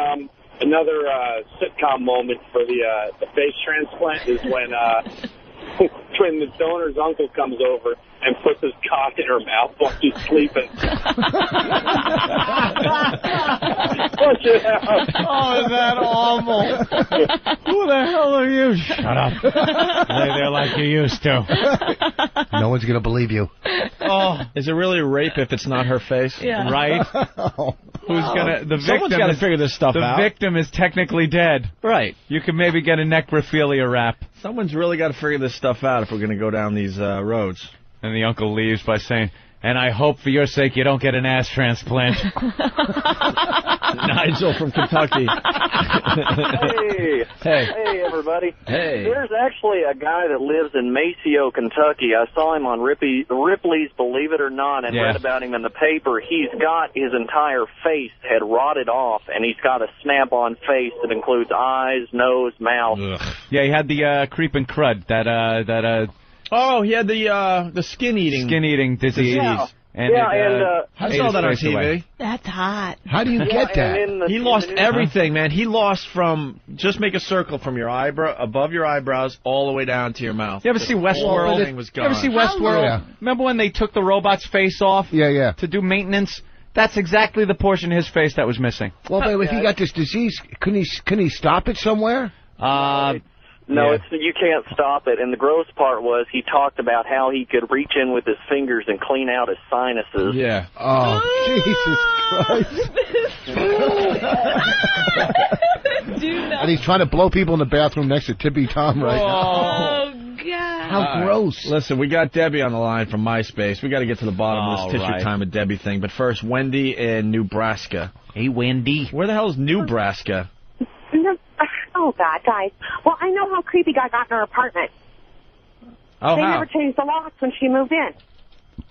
another sitcom moment for the face transplant is when when the donor's uncle comes over and puts his cock in her mouth while she's sleeping. Watch it out. Oh, is that awful? Who the hell are you? Shut up. Lay there like you used to. No one's going to believe you. Oh, is it really rape if it's not her face? Yeah. Right? Who's gonna? The Someone's victim got to is, figure this stuff out. The victim is technically dead. Right. You can maybe get a necrophilia rap. Someone's really got to figure this stuff out if we're going to go down these roads. And the uncle leaves by saying, "And I hope for your sake you don't get an ass transplant." Nigel from Kentucky. Hey, everybody. Hey. There's actually a guy that lives in Maceo, Kentucky. I saw him on Ripley's Believe It or Not and read about him in the paper. He's got his entire face had rotted off, and he's got a snap-on face that includes eyes, nose, mouth. Yeah, he had the creeping crud, Oh, he had the skin eating disease. Yeah. And I saw that on TV. Away. That's hot. How do you get that? He lost everything, man. He lost from, just make a circle from your eyebrow, above your eyebrows, all the way down to your mouth. You ever see Westworld? Everything was gone. You ever see Westworld? Yeah. Remember when they took the robot's face off? Yeah. To do maintenance? That's exactly the portion of his face that was missing. Well, but if he got this disease, couldn't he stop it somewhere? No, you can't stop it. And the gross part was he talked about how he could reach in with his fingers and clean out his sinuses. Yeah. Oh, Jesus Christ. And he's trying to blow people in the bathroom next to Tippy Tom right now. Oh, God. How gross. Listen, we got Debbie on the line from MySpace. We got to get to the bottom of this tissue time with Debbie thing. But first, Wendy in Nebraska. Hey, Wendy. Where the hell is Nebraska? Oh, God, guys. Well, I know how creepy guy got in her apartment. Oh, they how? never changed the locks when she moved in.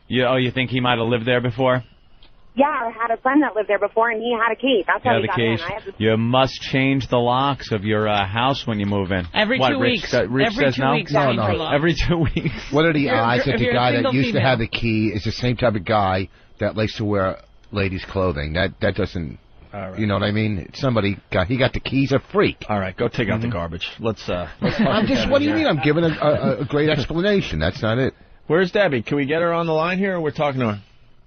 You think he might have lived there before? Yeah, I had a friend that lived there before, and he had a key. That's how he the got case. in. I have to... You must change the locks of your house when you move in. Every 2 weeks. Rich Every says 2 no? weeks. No. Every 2 weeks. What are the odds that if the you're a guy that single used to female. have the key is the same type of guy that likes to wear ladies' clothing? That doesn't... All right. You know what I mean? He got the keys. A freak. All right, go take out the garbage. Let's I'm just. What do you mean? I'm giving a great explanation. That's not it. Where's Debbie? Can we get her on the line here, or we're talking to her?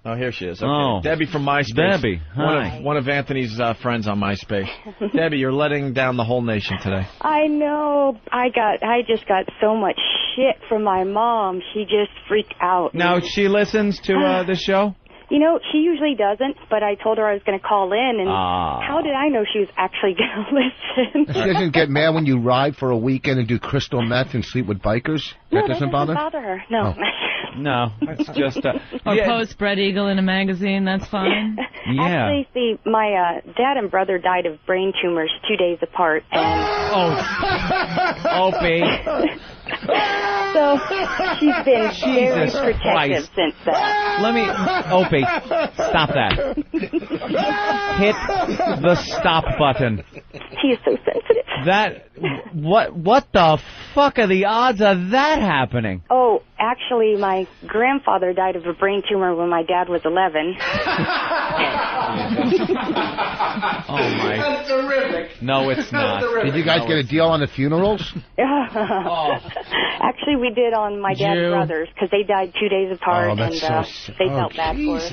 Oh, here she is. Okay. Oh. Debbie from MySpace. Debbie, hi. One of Anthony's friends on MySpace. Debbie, you're letting down the whole nation today. I know. I just got so much shit from my mom. She just freaked out. Now, she listens to the show? You know, she usually doesn't, but I told her I was going to call in, and how did I know she was actually going to listen? She doesn't get mad when you ride for a weekend and do crystal meth and sleep with bikers? No, that doesn't bother? her. No. Oh. No, it's just... Or post Spread Eagle in a magazine, that's fine. Yeah. Actually, see, my dad and brother died of brain tumors 2 days apart, and... Opie. So she's been very Jesus protective Christ. since then. Opie, stop that. Hit the stop button. He is so sensitive. What the fuck are the odds of that happening? Oh, Actually, my grandfather died of a brain tumor when my dad was 11. Oh, my. That's terrific. No, it's not. Did you guys get a deal on the funerals? Actually, we did on my dad's brothers, because they died 2 days apart, and they felt bad for us.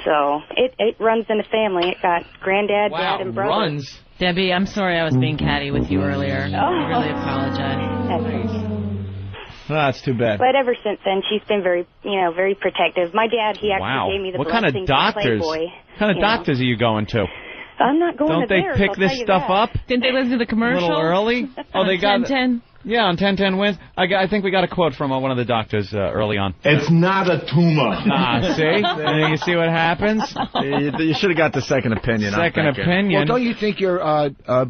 So it runs in the family. It got granddad, dad, and brothers. Runs. Debbie, I'm sorry I was being catty with you earlier. I really apologize. That's too bad. But ever since then, she's been very protective. My dad, he actually gave me the What kind of blessing doctors? from Playboy. What kind of doctors are you going to? I'm not going Don't to they theirs, pick I'll this tell you stuff that. up? Didn't they listen to the commercial? A little early? Oh, they got 10-10. Yeah, on 10-10 wins. I think we got a quote from one of the doctors early on. It's not a tumor. See? You see what happens? You should have got the second opinion. Second opinion. Well, don't you think your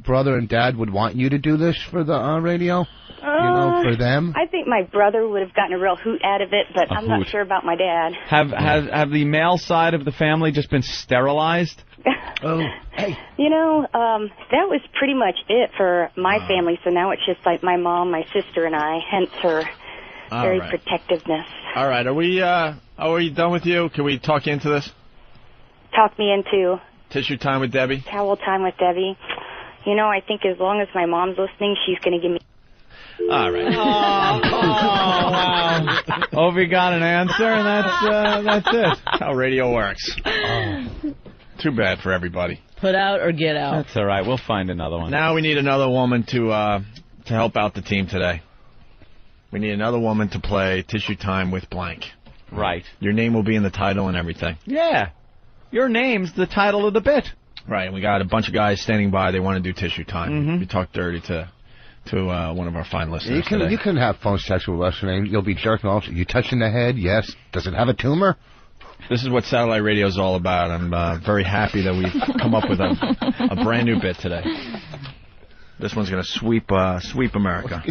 brother and dad would want you to do this for the radio? For them? I think my brother would have gotten a real hoot out of it, but I'm not sure about my dad. Have the male side of the family just been sterilized? Hey. That was pretty much it for my family, so now it's just like my mom, my sister, and I, hence her very protectiveness. All right, are we done with you? Can we talk you into this? Talk me into Tissue time with Debbie? Towel time with Debbie. I think as long as my mom's listening, she's going to give me... All right. Wow. Opie got an answer, and that's it. How radio works. Too bad for everybody. Put out or get out. That's all right. We'll find another one. Now we need another woman to help out the team today. We need another woman to play Tissue Time with blank. Right. Your name will be in the title and everything. Yeah. Your name's the title of the bit. Right. And we got a bunch of guys standing by. They want to do Tissue Time. We talk dirty to one of our fine listeners today. You can have phone sex with what's her name. You'll be jerking off. You touching the head? Yes. Does it have a tumor? This is what satellite radio is all about. I'm very happy that we've come up with a brand new bit today. This one's going to sweep America.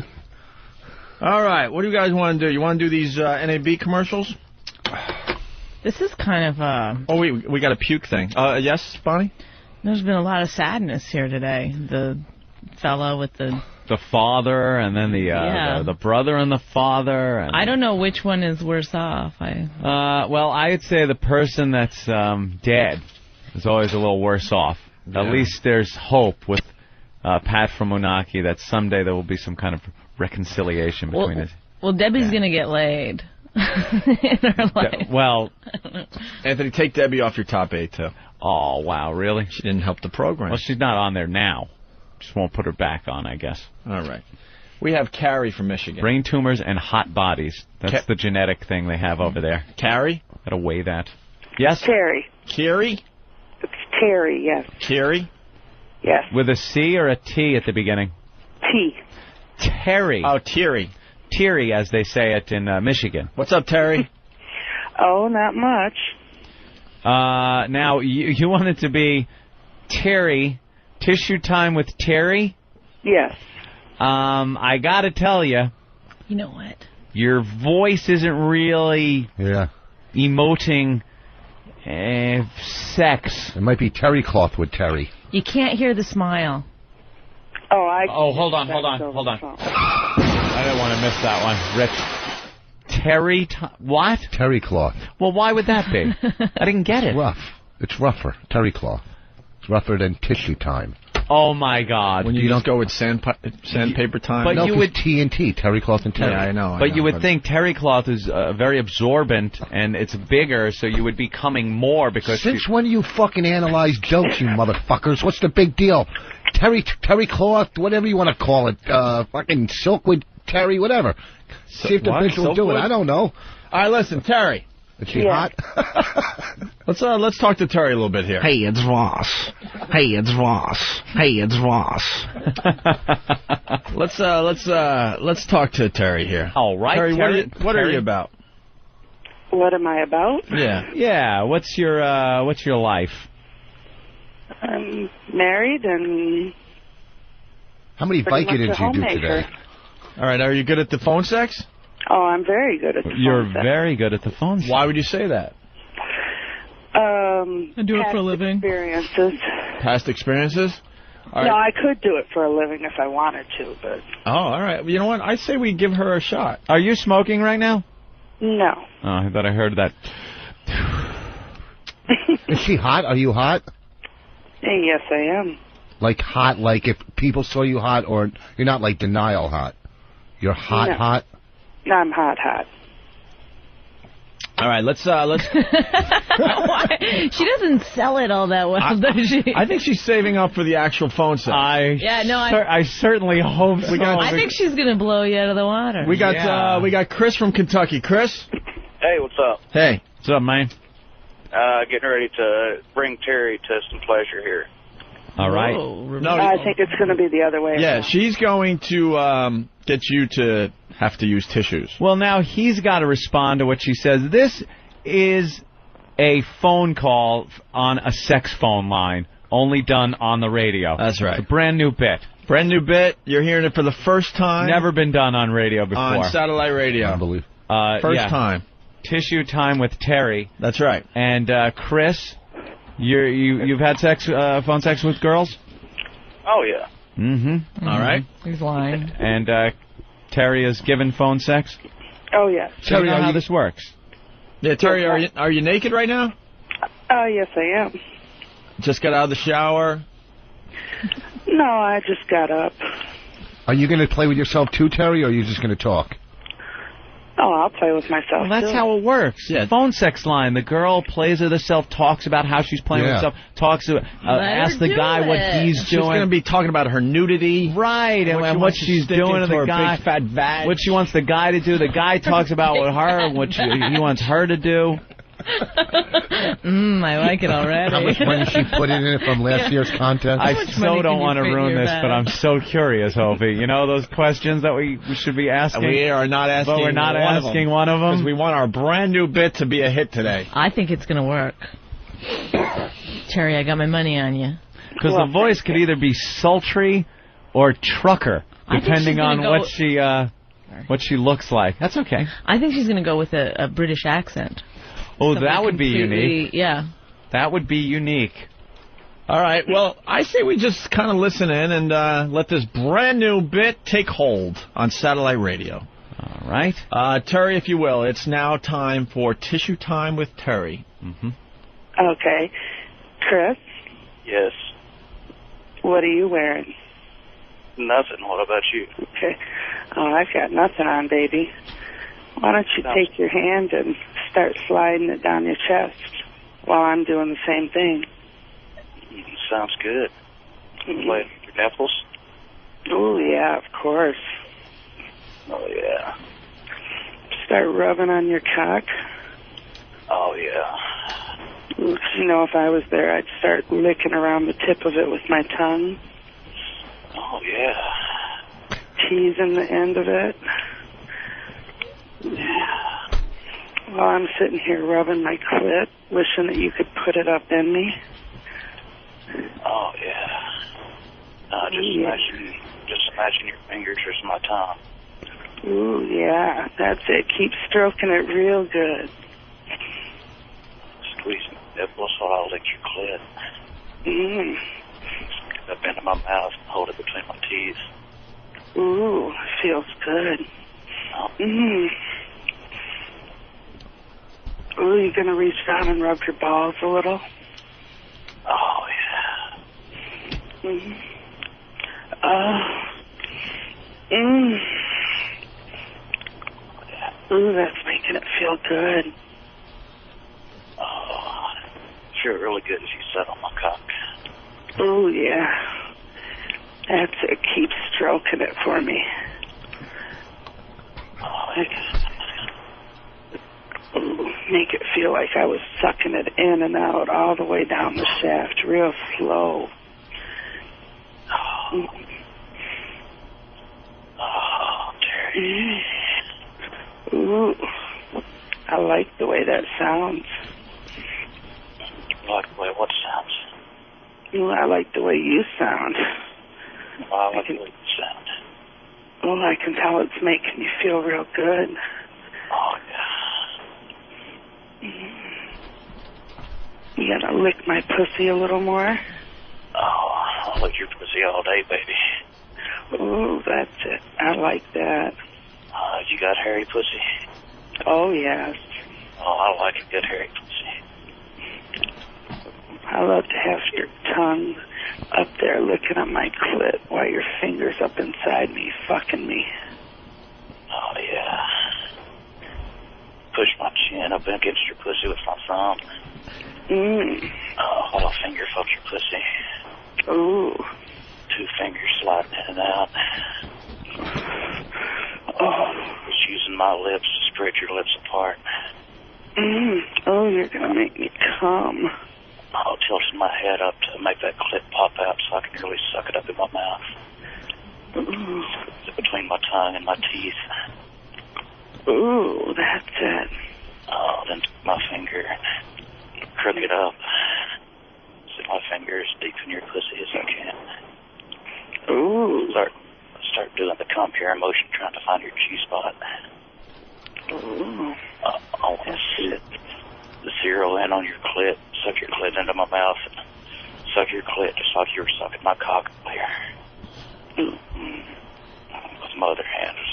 All right, what do you guys want to do? You want to do these NAB commercials? This is kind of Oh, we got a puke thing. Yes, Bonnie? There's been a lot of sadness here today. The fellow with the father, and then the brother and the father. And I don't know which one is worse off. Well, I'd say the person that's dead is always a little worse off. Yeah. At least there's hope with Pat from Unaki that someday there will be some kind of reconciliation between us. Well, Debbie's going to get laid in her life. Well, Anthony, take Debbie off your top 8, too. Oh, wow, really? She didn't help the program. Well, she's not on there now. Just won't put her back on, I guess. All right. We have Carrie from Michigan. Brain tumors and hot bodies. That's the genetic thing they have over there. Carrie? Gotta weigh that. Yes? Terry. Carrie? It's Terry, yes. Carrie? Yes. With a C or a T at the beginning? T. Terry. Oh, Terry. Terry, as they say it in Michigan. What's up, Terry? Oh, not much. Now, you want it to be Terry... Tissue Time with Terry? Yes. I gotta tell you. You know what? Your voice isn't really emoting sex. It might be terry cloth with Terry. You can't hear the smile. Oh, hold on. I didn't want to miss that one. Rich. Terry... what? Terry cloth. Well, why would that be? I didn't get it. Rough. It's rougher. Terry cloth. It's rougher than Tissue Time. Oh, my God. When you don't go with sandpaper time? But no, you would TNT, terry cloth and terry. Yeah, I know. But you would think terry cloth is very absorbent, and it's bigger, so you would be coming more because... Since when do you fucking analyze jokes, you motherfuckers? What's the big deal? Terry cloth, whatever you want to call it. Fucking silkwood terry, whatever. See if the bitch will do it. I don't know. All right, listen, Terry. Is she hot? Let's talk to Terry a little bit here. Hey, it's Ross. Let's talk to Terry here. All right, Terry. What are you about? What am I about? Yeah. What's your life? I'm married and... How many Vicodins did you do today? All right, are you good at the phone sex? Oh, I'm very good at the phone sex. Very good at the phone sex. Why would you say that? I do it for a living. Experiences. Past experiences? All No, right. I could do it for a living if I wanted to, but Oh, all right. You know what? I say we give her a shot. Are you smoking right now? no. Oh, I thought I heard that. Is she hot? Are you hot? Hey, yes, I am. Like hot, like if people saw you hot, or you're not like denial hot? You're hot, No. hot? No, I'm hot. All right, let's. She doesn't sell it all that well, does she? I think she's saving up for the actual phone set. Yeah, no, I certainly hope so. I think she's gonna blow you out of the water. We got Chris from Kentucky. Chris. Hey, what's up? Hey. What's up, man? Getting ready to bring Terry to some pleasure here. All right. No, I think it's going to be the other way yeah, around. she's going to get you to have to use tissues. Well, now he's got to respond to what she says. This is a phone call on a sex phone line, only done on the radio. That's right. It's a brand new bit. Brand new bit. You're hearing it for the first time. Never been done on radio before. On satellite radio. I believe. First time. Tissue time with Terry. That's right. And Chris, you've had phone sex with girls? Oh, yeah. Mm-hmm. All right. He's lying. And Terry has given phone sex? Oh, yes. So you know how this works? Yeah, Terry, are you naked right now? Oh, yes, I am. Just got out of the shower? No, I just got up. Are you going to play with yourself too, Terry, or are you just going to talk? Oh, I'll play with myself, Well, that's too. how it works. Yeah. Phone sex line. The girl plays with herself, talks about how she's playing with herself, asks the guy what he's She's doing. going to be talking about her nudity. Right, and what she's doing to the guy. Big fat vag. What she wants the guy to do. The guy talks about what he wants her to do. I like it already. How much money she put in it from last year's contest? I so don't want to ruin this, but I'm so curious, Opie. You know those questions that we should be asking? We are not asking. But we're not asking one of them. Because we want our brand new bit to be a hit today. I think it's gonna work. Terry, I got my money on you. Because the voice could either be sultry or trucker, depending on what she looks like. That's okay. I think she's gonna go with a British accent. Oh, Something that would be unique. Yeah. That would be unique. All right. Well, I say we just kind of listen in and let this brand new bit take hold on satellite radio. All right. Terry, if you will, it's now time for Tissue Time with Terry. Mm-hmm. Okay. Chris, Yes. what are you wearing? Nothing. What about you? Okay. Oh, I've got nothing on, baby. Why don't you take your hand and start sliding it down your chest while I'm doing the same thing? Sounds good. Play with your nipples? Oh, yeah, of course. Oh, yeah. Start rubbing on your cock. Oh, yeah. You know, if I was there, I'd start licking around the tip of it with my tongue. Oh, yeah. Teasing the end of it. While I'm sitting here rubbing my clit, wishing that you could put it up in me. Oh, yeah. Just imagine your fingers as my tongue. Ooh, yeah, that's it. Keep stroking it real good. Squeezing the nipples while I lick your clit. Get up into my mouth and hold it between my teeth. Ooh, feels good. Ooh, you gonna reach down and rub your balls a little? Oh, yeah. Ooh, that's making it feel good. Oh, feel really good as you sit on my cock. Ooh, yeah. That's it. Keep stroking it for me. Ooh, make it feel like I was sucking it in and out all the way down the shaft, real slow. Oh, Terry. Ooh, I like the way that sounds. Like the way what sounds? Ooh, I like the way you sound. I like the way you sound. Well, I can tell it's making you feel real good. Oh, yeah. You gonna lick my pussy a little more? Oh, I'll lick your pussy all day, baby. Ooh, that's it. I like that. You got hairy pussy? Oh, yes. Oh, I like a good hairy pussy. I love to have your tongue up there looking at my clit while your fingers up inside me, fucking me. Oh, yeah. Push my chin up against your pussy with my thumb. Oh, while a finger fucks your pussy. Ooh. 2 fingers sliding in and out. Just using my lips to spread your lips apart. Oh, you're gonna make me come. Oh, tilting my head up to make that clit pop out so I can really suck it up in my mouth. Between my tongue and my teeth. Ooh, that's it. Oh, then take my finger and crook it up. Stick my finger as deep in your pussy as I can. Ooh. Start doing the compare motion, trying to find your G-spot. Ooh. I want to sit the zero in on your clit, suck your clit into my mouth, and suck your clit just like you were sucking my cock earlier. With my other hands.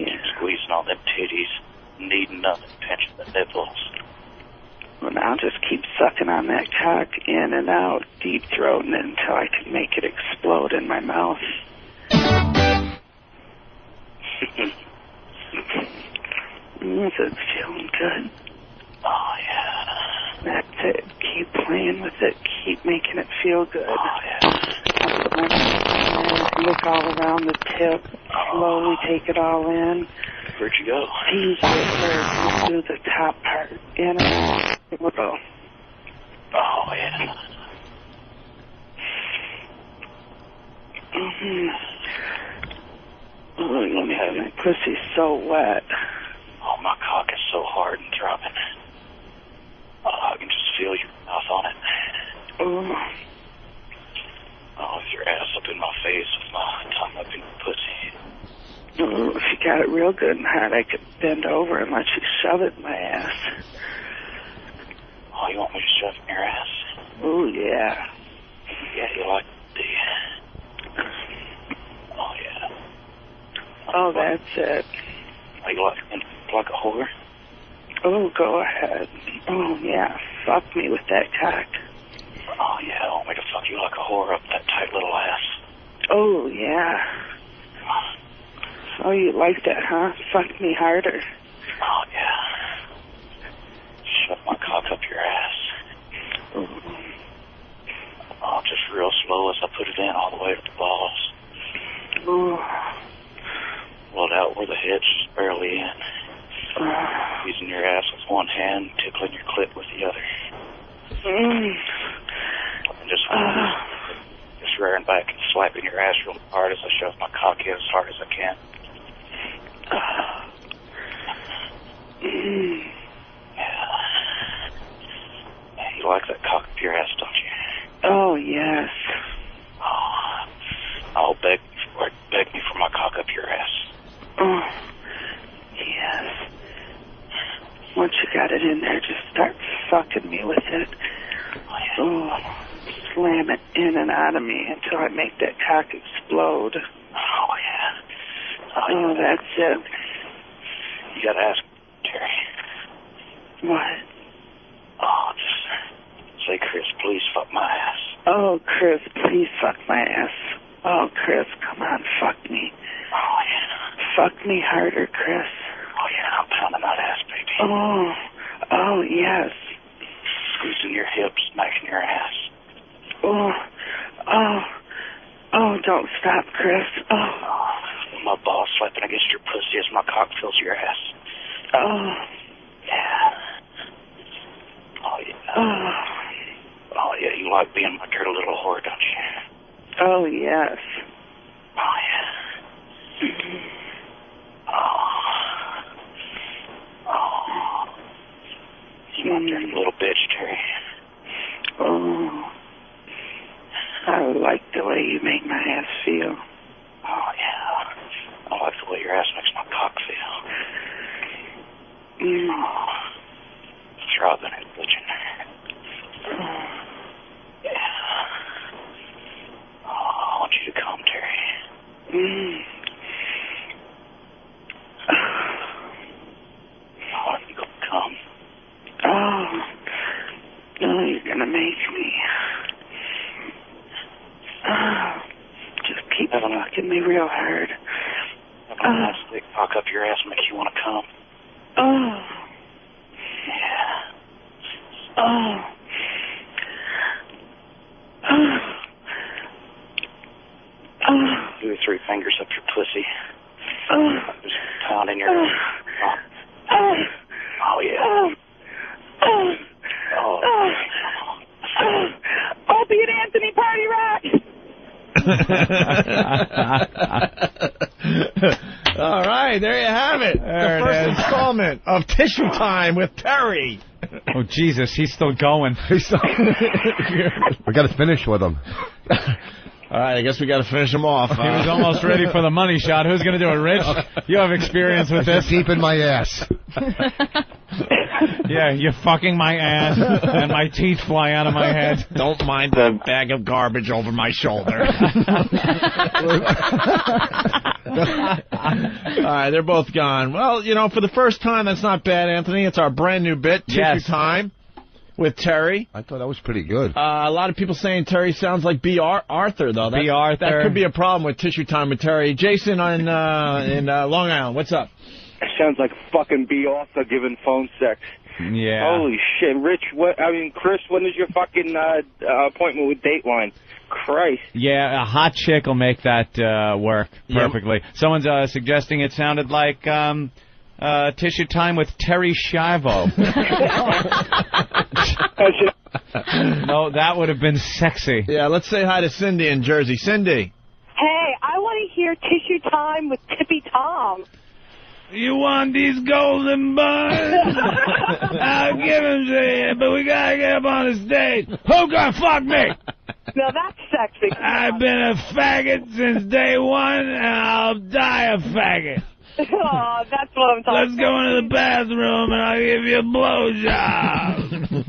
Keep squeezing on them titties, kneading them and pinching the nipples. Well, now I'll just keep sucking on that cock in and out, deep throating it until I can make it explode in my mouth. It's feeling good. Oh, yeah. That's it. Keep playing with it. Keep making it feel good. Oh, yeah. Look all around the tip. Slowly take it all in. Where'd you go? Tease it first. Do the top part. In and it will go. Oh, yeah. Oh, my pussy's so wet. Oh, my cock is so hard and throbbing. Oh, I can just feel your mouth on it. Oh, with your ass up in my face with my tongue up in your pussy. If you got it real good and hard, I could bend over and let you shove it in my ass. Oh, you want me to shove it in your ass? Oh, yeah. Yeah, you like the... Oh, yeah. Oh, that's it. Oh, you like a whore? Oh, go ahead. Oh, yeah. Fuck me with that cock. Oh, yeah. I want me to fuck you like a whore up that tight little ass. Oh, yeah. Oh, you like that, huh? Fuck me harder. Oh, yeah. Shove my cock up your ass. Oh, just real slow as I put it in all the way to the balls. Blood out where the head's just barely in. Using your ass with one hand, tickling your clit with the other. And just rearing back and slapping your ass real hard as I shove my cock in as hard as I can. Yeah. You like that cock up your ass, don't you? Oh, yes. Oh, beg me for my cock up your ass. Oh, yes. Once you got it in there, just start fucking me with it. Oh, slam it in and out of me until I make that cock explode. Oh, yeah. Oh, that's it. You gotta ask Terry. What? Oh, just say, Chris, please fuck my ass. Oh, Chris, please fuck my ass. Oh, Chris, come on, fuck me. Oh, yeah. Fuck me harder, Chris. Oh, yeah, I'm pounding that ass, baby. Oh, yes. Squeezing your hips, smacking your ass. Oh, don't stop, Chris. My balls slapping against your pussy as my cock fills your ass. Yeah. Oh, yeah. Oh, yeah, you like being my dirty little whore, don't you? Oh, yes. Oh, yeah. Oh. You my dirty little bitch, Terry. Oh. I like the way you make my ass feel. Oh, yeah. I like the way your ass makes my cock feel. Throbbing and bitching. Yeah. Oh, you're gonna make me. Oh, just keep fucking me real hard. Have a nice stick cock up your ass makes you want to come. Oh. Yeah. Oh. Oh. Oh. 2 or 3 fingers up your pussy. Oh. Just pounding your... Oh. Oh. Oh, yeah. Oh. Oh. Oh. Oh. Oh. Opie and Anthony Party Rock. All right, there you have it. The first installment of Tissue Time with Terry. Oh, Jesus, he's still going. We got to finish with him. All right, I guess we got to finish him off. He was almost ready for the money shot. Who's going to do it, Rich? You have experience with this. Deep in my ass. Yeah, you're fucking my ass, and my teeth fly out of my head. Don't mind the bag of garbage over my shoulder. All right, they're both gone. Well, you know, for the first time, that's not bad, Anthony. It's our brand new bit, Tissue Time, with Terry. I thought that was pretty good. A lot of people saying Terry sounds like B. Arthur, though. B. Arthur. That could be a problem with Tissue Time with Terry. Jason in Long Island, what's up? That sounds like fucking B. Arthur giving phone sex. Yeah. Holy shit, Rich. Chris, when is your fucking appointment with Dateline? Christ. Yeah, a hot chick will make that work perfectly. Yep. Someone's suggesting it sounded like Tissue Time with Terry Schiavo. No, that would have been sexy. Yeah, let's say hi to Cindy in Jersey. Cindy. Hey, I want to hear Tissue Time with Tippy Tom. You want these golden buns? I'll give them to you, but we gotta get up on the stage. Who gonna fuck me? Now that's sexy. I've been a faggot since day one, and I'll die a faggot. Oh, that's what I'm talking about. Let's go into the bathroom, and I'll give you a blowjob.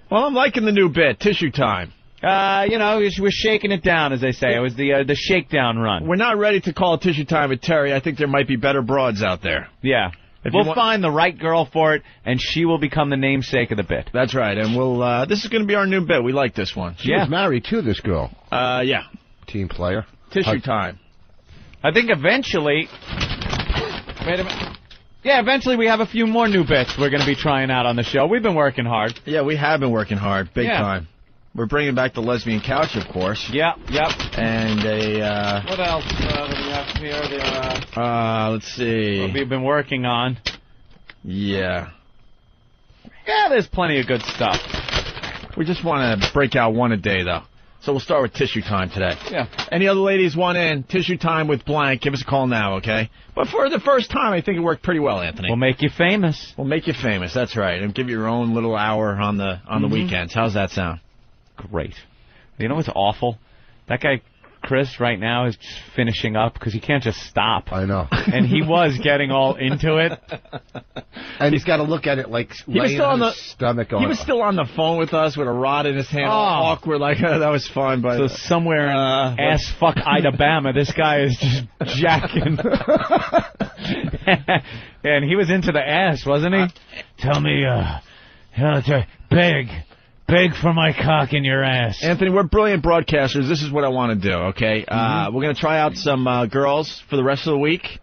Well, I'm liking the new bit, Tissue Time. You know, we're shaking it down, as they say. It was the shakedown run. We're not ready to call it Tissue Time with Terry. I think there might be better broads out there. Yeah. We'll find the right girl for it, and she will become the namesake of the bit. That's right, and we'll. This is going to be our new bit. We like this one. She was married to this girl. Yeah. Team player. Tissue Time. I think eventually... Wait a minute. Yeah, eventually we have a few more new bits we're going to be trying out on the show. We've been working hard. Yeah, we have been working hard, big time. We're bringing back the lesbian couch, of course. Yep. And what else do we have here? Let's see. What we've been working on. Yeah. Yeah, there's plenty of good stuff. We just want to break out one a day, though. So we'll start with Tissue Time today. Yeah. Any other ladies want in? Tissue Time with blank. Give us a call now, okay? But for the first time, I think it worked pretty well, Anthony. We'll make you famous. We'll make you famous. That's right. And give you your own little hour on the weekends. How's that sound? Great. You know what's awful? That guy, Chris, right now is just finishing up because he can't just stop. I know. And he was getting all into it. And he's got to look at it like he was still on the stomach. He was still on the phone with us with a rod in his hand, all awkward, like that was fun. But so somewhere in ass fuck Alabama, this guy is just jacking. And he was into the ass, wasn't he? Tell me, beg for my cock in your ass. Anthony, we're brilliant broadcasters. This is what I want to do, okay? We're going to try out some girls for the rest of the week.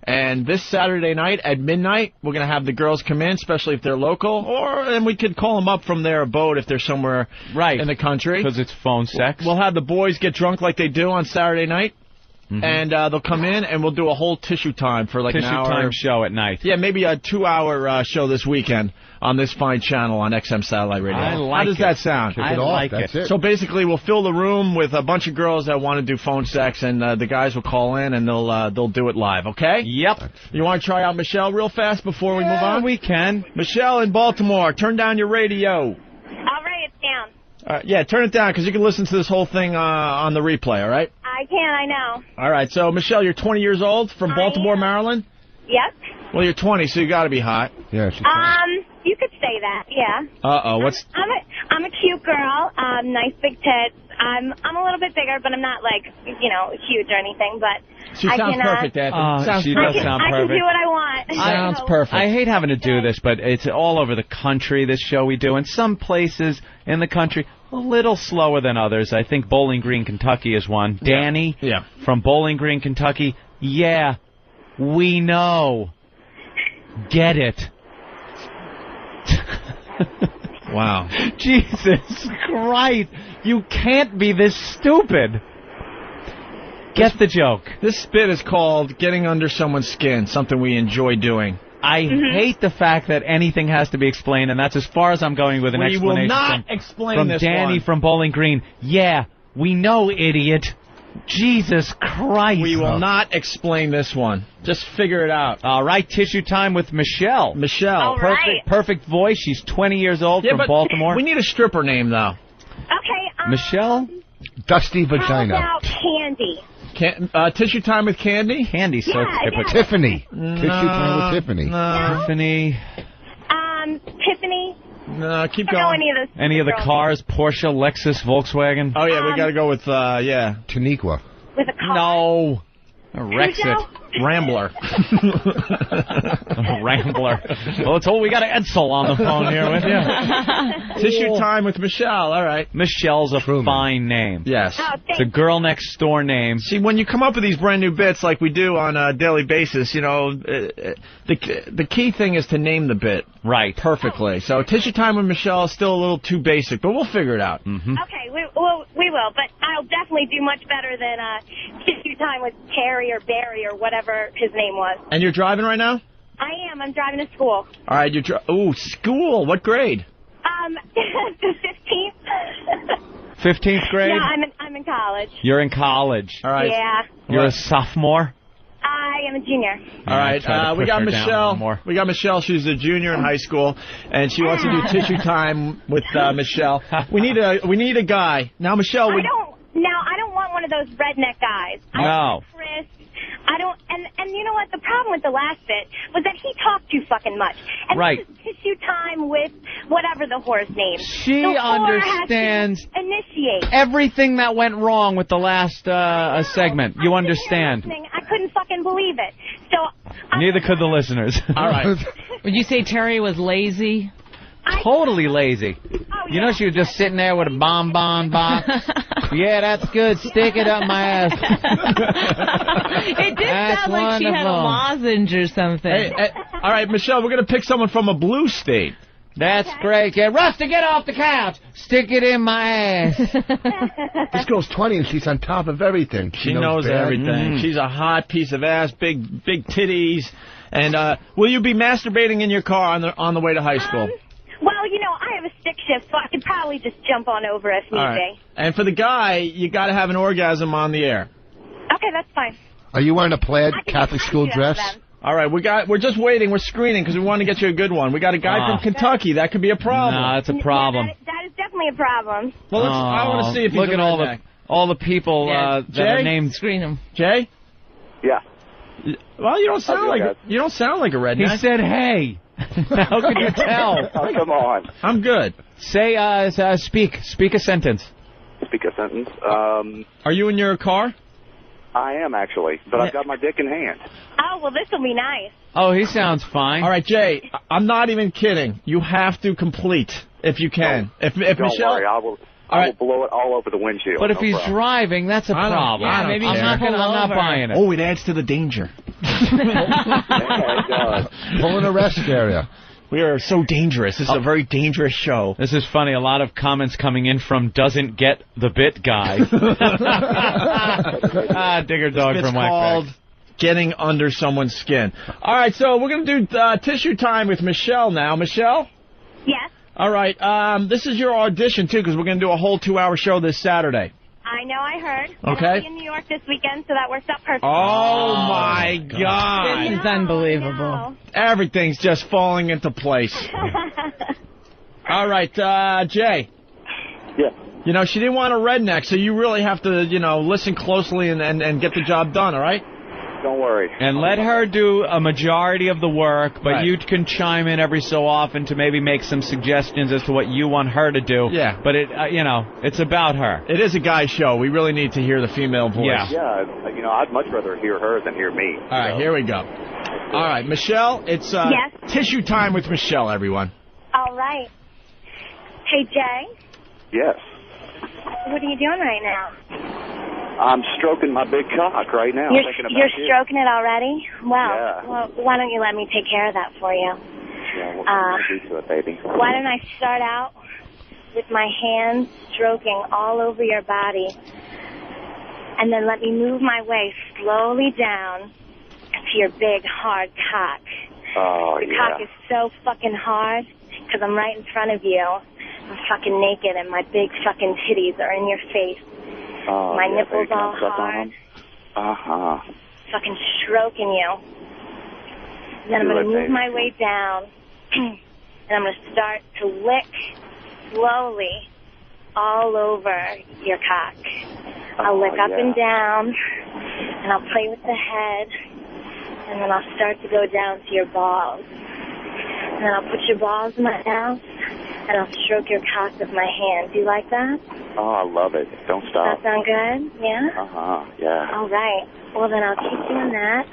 And this Saturday night at midnight, we're going to have the girls come in, especially if they're local. And we could call them up from their abode if they're somewhere in the country. Because it's phone sex. We'll have the boys get drunk like they do on Saturday night. And they'll come in, and we'll do a whole Tissue Time for like an hour. Tissue Time show at night. Yeah, maybe a 2-hour show this weekend on this fine channel on XM Satellite Radio. How does that sound? I like it. So basically, we'll fill the room with a bunch of girls that want to do phone sex, and the guys will call in, and they'll do it live, okay? Yep. You want to try out Michelle real fast before we move on? We can. Michelle in Baltimore, turn down your radio. All right, it's down. Yeah, turn it down, because you can listen to this whole thing on the replay, all right? I can, I know. All right, so, Michelle, you're 20 years old from Baltimore, Maryland? Yep. Well, you're 20, so you got to be hot. Yeah, you could say that, yeah. Uh-oh, what's... I'm a cute girl, nice big tits, I'm a little bit bigger, but I'm not, like, huge or anything, but she sounds perfect, Anthony. She does sound I perfect. can do what I want. Sounds perfect. I hate having to do this, but it's all over the country, this show we do. And some places in the country, a little slower than others. I think Bowling Green, Kentucky is one. Danny from Bowling Green, Kentucky. Yeah, we know. Get it. Wow. Jesus Christ. You can't be this stupid. Get the joke. This bit is called Getting Under Someone's Skin, something we enjoy doing. I hate the fact that anything has to be explained, and that's as far as I'm going with an explanation. We will not explain from this Danny one. from Bowling Green. Yeah, we know, idiot. Jesus Christ. We will not explain this one. Just figure it out. All right, tissue time with Michelle. Michelle. Perfect voice. She's 20 years old from Baltimore. We need a stripper name, though. Okay. Michelle? Dusty Vagina. How about Candy? Tissue time with Candy? Candy, so Tiffany. Tissue time with Tiffany. Tiffany. Tiffany. No, keep I don't know going. Any of the cars? Porsche, Lexus, Volkswagen? Oh, yeah, we got to go with, Taniqua. With a car? No. Rexit. Rambler. Rambler. Well, it's all we got Edsel on the phone here with you. Tissue time with Michelle. All right. Michelle's a fine name. Yes. Oh, it's a girl next door name. See, when you come up with these brand new bits like we do on a daily basis, the key thing is to name the bit perfectly. So tissue time with Michelle is still a little too basic, but we'll figure it out. Okay, we will, but I'll definitely do much better than tissue time with Terry or Barry or whatever his name was. And you're driving right now? I am. I'm driving to school. All right, school. What grade? The 15th. 15th grade? Yeah, I'm in college. You're in college. All right. Yeah. You're a sophomore? I am a junior. All right, we got Michelle. We got Michelle. She's a junior in high school, and she wants to do tissue time with Michelle. We need a guy. Now, Michelle. I don't want one of those redneck guys. No. I want Chris. I don't, and you know what? The problem with the last bit was that he talked too fucking much. And this is tissue time with whatever the whore's name. She the understands has to initiate everything that went wrong with the last segment. You understand. I couldn't fucking believe it. So neither could the listeners. All right. Would you say Terry was lazy? Totally lazy. You know, she was just sitting there with a bonbon box. Yeah, that's good. Stick it up my ass. It did sound like she had a lozenge or something. All right, Michelle, we're going to pick someone from a blue state. That's great. Yeah, Rusty, get off the couch. Stick it in my ass. This girl's 20 and she's on top of everything. She knows everything. She's a hot piece of ass, big titties. And will you be masturbating in your car on the way to high school? Well, I have a stick shift, so I could probably just jump on over if need be. And for the guy, you got to have an orgasm on the air. Okay, that's fine. Are you wearing a plaid Catholic school dress? All right, we're just waiting. We're screening because we want to get you a good one. We got a guy from Kentucky. That could be a problem. No, that's a problem. That is definitely a problem. Well, I want to see if he's look at all the people that are named. Screen him. Jay? Yeah. Well, you don't sound like a redneck. He said, "Hey." How could you tell? Oh, come on. I'm good. Say, speak a sentence. Speak a sentence. Are you in your car? I am, actually, but I've got my dick in hand. Oh, well, this will be nice. Oh, he sounds fine. All right, Jay, I'm not even kidding. You have to complete if you can. If Don't Michelle... worry, I will blow it all it over the windshield. But if he's driving, that's a problem. Yeah, maybe I'm not buying it. Oh, it adds to the danger. It does. Pull an arrest area. We are so dangerous. This is a very dangerous show. This is funny. A lot of comments coming in from doesn't get the bit guy. Digger dog from Whack called Getting Under Someone's Skin. All right, so we're going to do tissue time with Michelle now. Michelle? Yes? All right, this is your audition, too, because we're going to do a whole 2-hour show this Saturday. I know, I heard. Okay. I'll be in New York this weekend, so that works out perfect. Oh, my God. This is unbelievable. Everything's just falling into place. All right, Jay. Yeah. She didn't want a redneck, so you really have to, listen closely and get the job done, all right? Don't worry. And let her do a majority of the work, but Right. you can chime in every so often to maybe make some suggestions as to what you want her to do. Yeah. But it's about her. It is a guy show. We really need to hear the female voice. Yeah, I'd much rather hear her than hear me. All right, here we go. All right, Michelle, it's Yes? tissue time with Michelle, everyone. All right. Hey, Jay, Yes. what are you doing right now? I'm stroking my big cock right now. Thinking about You're you. stroking it already? Well, Yeah. well, why don't you let me take care of that for you? Yeah, what can I do to it, baby? Why don't I start out with my hands stroking all over your body, and then let me move my way slowly down to your big, hard cock. Oh, Your yeah. cock is so fucking hard because I'm right in front of you. I'm fucking naked, and my big fucking titties are in your face. Oh, My yeah, nipples baby, can I all suck on hard. them? Uh-huh. Fucking stroking you. And then I'm Do going it, to move baby. my way down, and I'm going to start to lick slowly all over your cock. I'll lick up and down, and I'll play with the head, and then I'll start to go down to your balls. And then I'll put your balls in my mouth, and I'll stroke your cock with my hand. Do you like that? Oh, I love it. Don't stop. That sound good? Yeah? Uh-huh, yeah. All right. Well, then I'll keep doing that.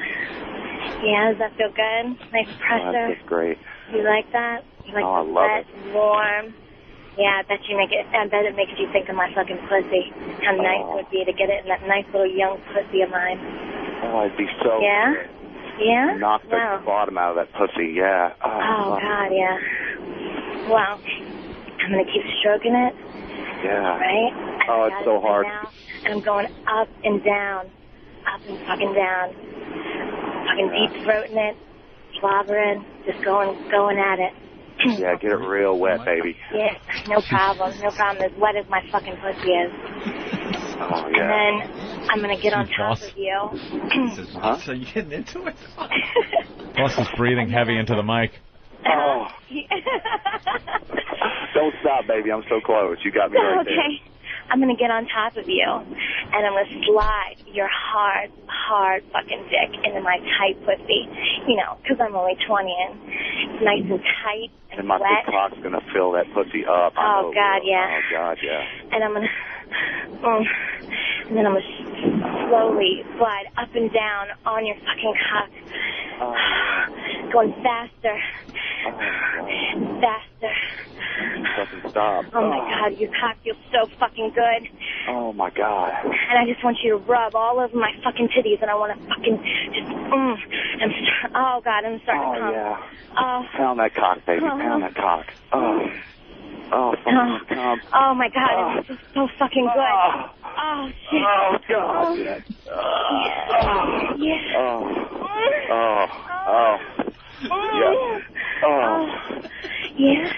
Yeah, does that feel good? Nice Oh, pressure. that's great. You like that? You like Oh, I the love wet, warm? Yeah, I bet it makes you think of my fucking pussy. How nice it would be to get it in that nice little young pussy of mine. Oh, I'd be so Yeah? good. Yeah? Knock the Wow. bottom out of that pussy, yeah. Oh, God, yeah. Well, I'm going to keep stroking it. Yeah. Right? Oh, it's so hard. Now, and I'm going up and down. Up and fucking down. Fucking deep throating it. Slobbering. Just going at it. Yeah, get it real wet, baby. Yeah, no problem. No problem. As wet as my fucking pussy is. Oh, And yeah. then I'm going to get on top of you. So you getting into it? Boss is breathing heavy into the mic. Oh. Don't stop, baby. I'm so close. You got me right there. Okay. I'm going to get on top of you, and I'm going to slide your hard fucking dick into my tight pussy. You know, because I'm only 20 and it's nice and tight and, And my wet. big cock's going to fill that pussy up. I know Oh, it God, will. yeah. Oh, God, yeah. And I'm going to... and then I'm going to slowly slide up and down on your fucking cock. Oh, Going faster. Faster. Doesn't stop. Oh, my God, your cock feels so fucking good. Oh, my God. And I just want you to rub all over my fucking titties, and I want to fucking just, oh, God, I'm starting to come. Yeah. Oh, Pound that cock, baby. Pound that cock. Oh. Oh, fucking come. oh, my God, it's just so fucking good. Oh, shit. Oh, God. Yeah. Oh. Oh. Oh. Yeah. Oh. Yeah.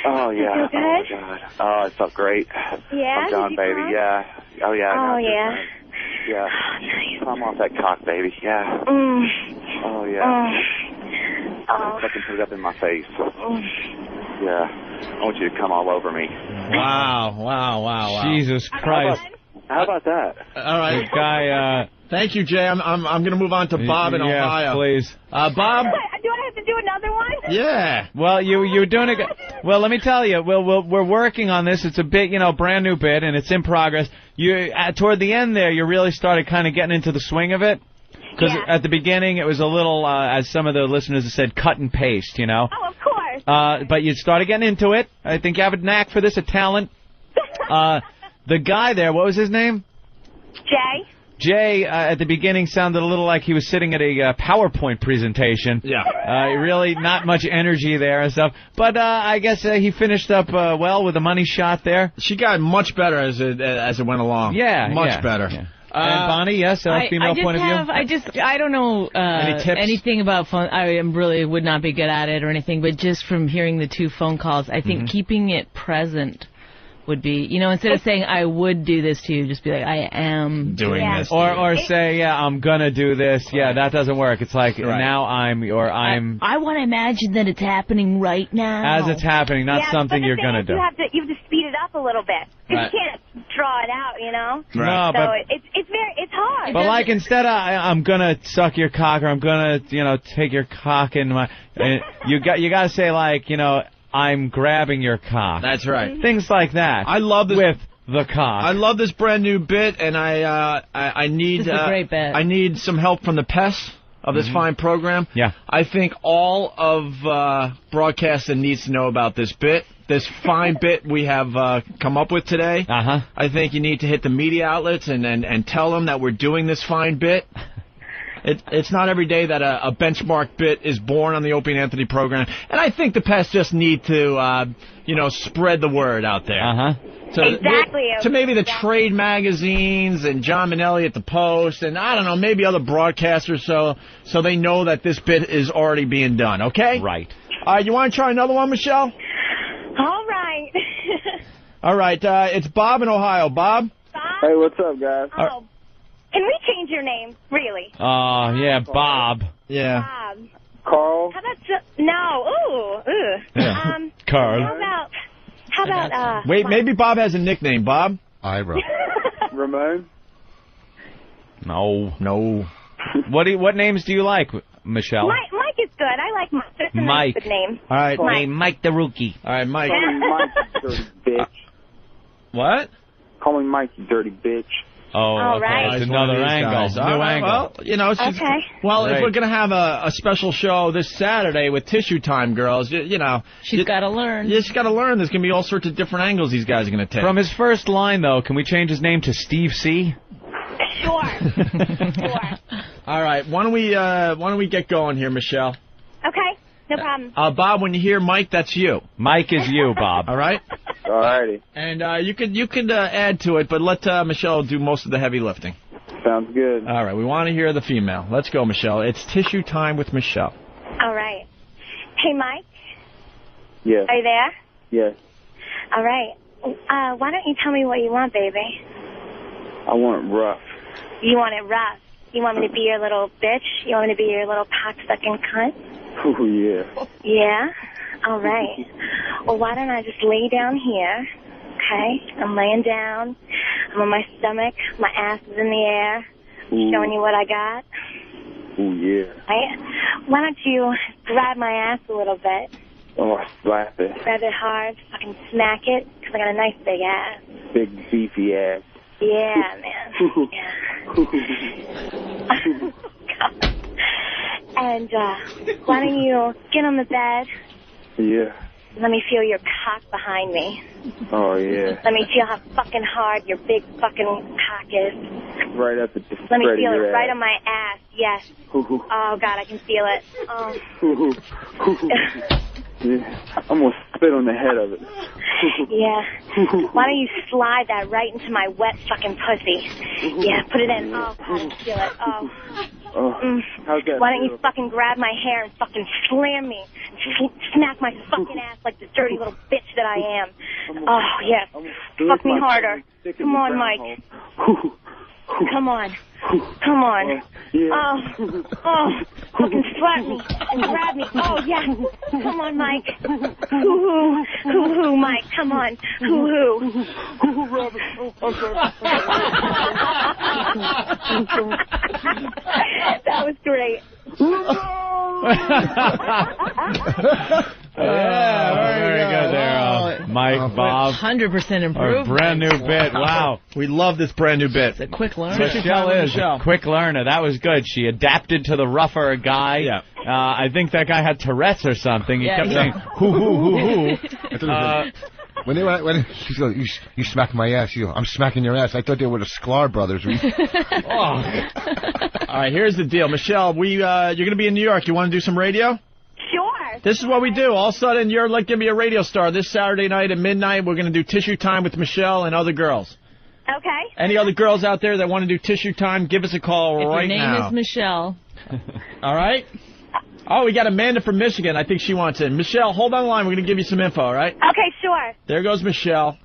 Oh, yeah. You feel Oh, good? God. Oh, it felt great. Yeah? I'm done, Did you baby. come? Yeah. Oh, yeah. Oh, now it's yeah. just, yeah. Come off that cock, baby. Yeah. Oh, yeah. Oh. Fucking put it up in my face. Yeah. I want you to come all over me. Wow. Jesus Christ. How about that? All right. The guy, Thank you, Jay. I'm going to move on to Bob in yeah, Ohio. please. Bob? Do I have to do another one? Yeah. Well, you're doing it. Well, let me tell you. We're working on this. It's a bit, brand new bit, and it's in progress. Toward the end there, you really started kind of getting into the swing of it. Because at the beginning, it was a little, as some of the listeners have said, cut and paste, Oh, of course. But you started getting into it. I think you have a knack for this, a talent. The guy there, what was his name? Jay, at the beginning, sounded a little like he was sitting at a PowerPoint presentation. Yeah. Really not much energy there and stuff. But I guess he finished up well with a money shot there. She got much better as it went along. Yeah. Much better. Yeah. And Bonnie, yes, female point of view? I don't know Any tips? anything about phone. I really would not be good at it or anything, but just from hearing the 2 phone calls, I think keeping it present would be, instead of saying I would do this to you, just be like I am doing this. Or say, I'm going to do this. Yeah, that doesn't work. It's like now I'm. I want to imagine that it's happening right now. As it's happening, not something you're going to do. You have to speed it up a little bit. Right. You can't draw it out, you know. Right. So No, but- it's hard. But like instead of I'm gonna suck your cock or I'm gonna take your cock in my, you got to say like I'm grabbing your cock. That's right. Things like that. I love this with the cock. I love this brand new bit, and I need This is a great bit. I need some help from the pests of this fine program. Yeah. I think all of broadcasting needs to know about this bit. This fine bit we have come up with today. Uh-huh. I think you need to hit the media outlets and tell them that we're doing this fine bit. It's not every day that a benchmark bit is born on the Opie and Anthony program. And I think the pests just need to, spread the word out there. Uh-huh. Exactly. To maybe the trade magazines and John Minnelli at the Post and, I don't know, maybe other broadcasters so they know that this bit is already being done, okay? Right. You want to try another one, Michelle? All right. All right. It's Bob in Ohio. Bob? Hey, what's up, guys? Oh. Can we change your name? Really? Oh, yeah, Bob. Yeah. Bob. Carl? How about... No. Ooh. Yeah. Carl. How about... Wait, maybe Bob has a nickname. Bob? Ira. Ramon? No. What names do you like, Michelle? Mike is good. I like Mike. That's a nice good name. All right. Mike. Hey, Mike the Rookie. All right, Mike. Call me Mike, you dirty bitch. What? Call me Mike, you dirty bitch. Oh, All okay. right. It's another angle. Guys. New All right, angle. well, it's just, Okay. well, Right. if we're going to have a special show this Saturday with Tissue Time Girls, She's got to learn. You just got to learn. There's going to be all sorts of different angles these guys are going to take. From his first line, though, can we change his name to Steve C? Sure. Sure. All right. Why don't we get going here, Michelle? Okay. No problem. Bob, when you hear Mike, that's you. Mike is you, Bob. All right. Alrighty. And you could add to it, but let Michelle do most of the heavy lifting. Sounds good. All right. We want to hear the female. Let's go, Michelle. It's Tissue Time with Michelle. All right. Hey, Mike. Yes. Are you there? Yes. All right. Why don't you tell me what you want, baby? I want it rough. You want it rough. You want me to be your little bitch? You want me to be your little cock-sucking cunt? Oh, yeah. Yeah? All right. Well, why don't I just lay down here, okay? I'm laying down. I'm on my stomach. My ass is in the air. Ooh. Showing you what I got. Oh, yeah. Right? Why don't you grab my ass a little bit? Oh, slap it. Grab it hard. Fucking smack it. Because I got a nice big ass. Big, beefy ass. Yeah, man. Yeah. And why don't you get on the bed? Yeah. Let me feel your cock behind me. Oh, yeah. Let me feel how fucking hard your big fucking cock is. Right up at the Let me spread of feel it your right ass. on my ass. Yes. Ooh. Oh, God, I can feel it. Oh. Yeah. I'm going to spit on the head of it. Yeah. Why don't you slide that right into my wet fucking pussy? Yeah, put it in. Oh, God, I can feel it. Oh. Oh, how's that Why don't feel? you fucking grab my hair and fucking slam me? Smack my fucking ass like the dirty little bitch that I am. Oh, yes. Fuck me harder. Come on, Mike. Come on. Come on. Oh, fucking slap me and grab me. Oh, yes. Come on, Mike. Hoo-hoo. Hoo-hoo, Mike. Come on. Hoo-hoo. That was great. Yeah, very good there, Mike, Bob. 100% improved. A brand new bit. Wow. We love this brand new bit. It's a quick learner. Michelle is a quick learner. That was good. She adapted to the rougher guy. Yeah. I think that guy had Tourette's or something. He kept saying, hoo, hoo, hoo, hoo. When she goes, you smack my ass, I'm smacking your ass. I thought they were the Sklar brothers. All right, here's the deal. Michelle, you're going to be in New York. You want to do some radio? Sure. This is what we do. All of a sudden, you're like going to be a radio star. This Saturday night at midnight, we're going to do Tissue Time with Michelle and other girls. Okay. Any other girls out there that want to do Tissue Time, give us a call right now. If your name is Michelle. All right? Oh, we got Amanda from Michigan. I think she wants in. Michelle, hold on the line. We're going to give you some info, all right? Okay, sure. There goes Michelle.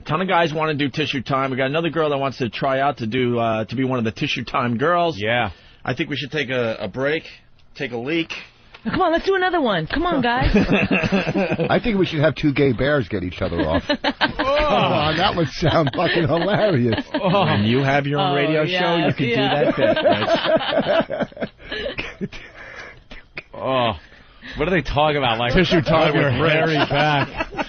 A ton of guys want to do Tissue Time. We got another girl that wants to try out to do to be one of the Tissue Time girls. Yeah. I think we should take a break, take a leak, Come on, let's do another one. Come on, guys. I think we should have two gay bears get each other off. Come on, that would sound fucking hilarious. When you have your own radio show, you can do that bit, Rich. Oh, what are they talking about? Like tissue time your with hairy Rich. back.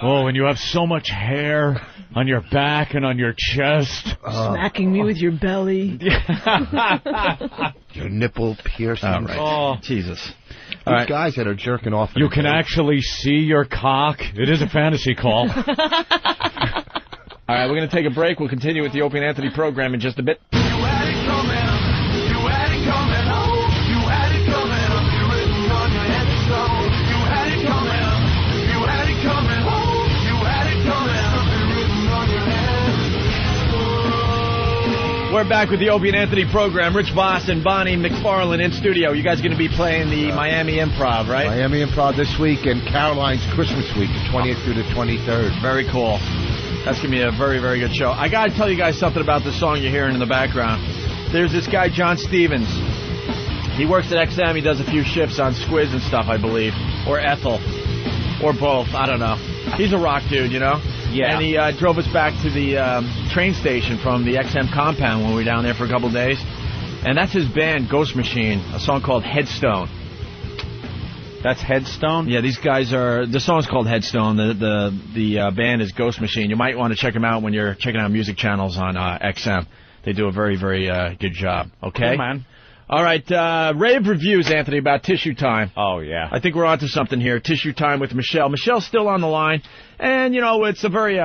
Oh, when you have so much hair on your back and on your chest. Smacking me with your belly. Your nipple piercing. All right. Oh, Jesus. These guys that are jerking off. You can actually see your cock. It is a fantasy call. All right, we're going to take a break. We'll continue with the Opie and Anthony program in just a bit. We're back with the Opie and Anthony program. Rich Voss and Bonnie McFarlane in studio. You guys going to be playing the Miami Improv, right? Miami Improv this week and Caroline's Christmas week, the 20th through the 23rd. Very cool. That's going to be a very, very good show. I got to tell you guys something about the song you're hearing in the background. There's this guy, John Stevens. He works at XM. He does a few shifts on Squiz and stuff, I believe. Or Ethel. Or both. I don't know. He's a rock dude, you know? Yeah. And he drove us back to the train station from the XM compound when we were down there for a couple of days. And that's his band, Ghost Machine, a song called Headstone. That's Headstone? Yeah, these guys are... The song's called Headstone. The band is Ghost Machine. You might want to check them out when you're checking out music channels on XM. They do a very, very good job. Okay? Cool, man. All right, rave reviews, Anthony, about Tissue Time. Oh, yeah. I think we're onto something here. Tissue Time with Michelle. Michelle's still on the line, and, you know, it's a very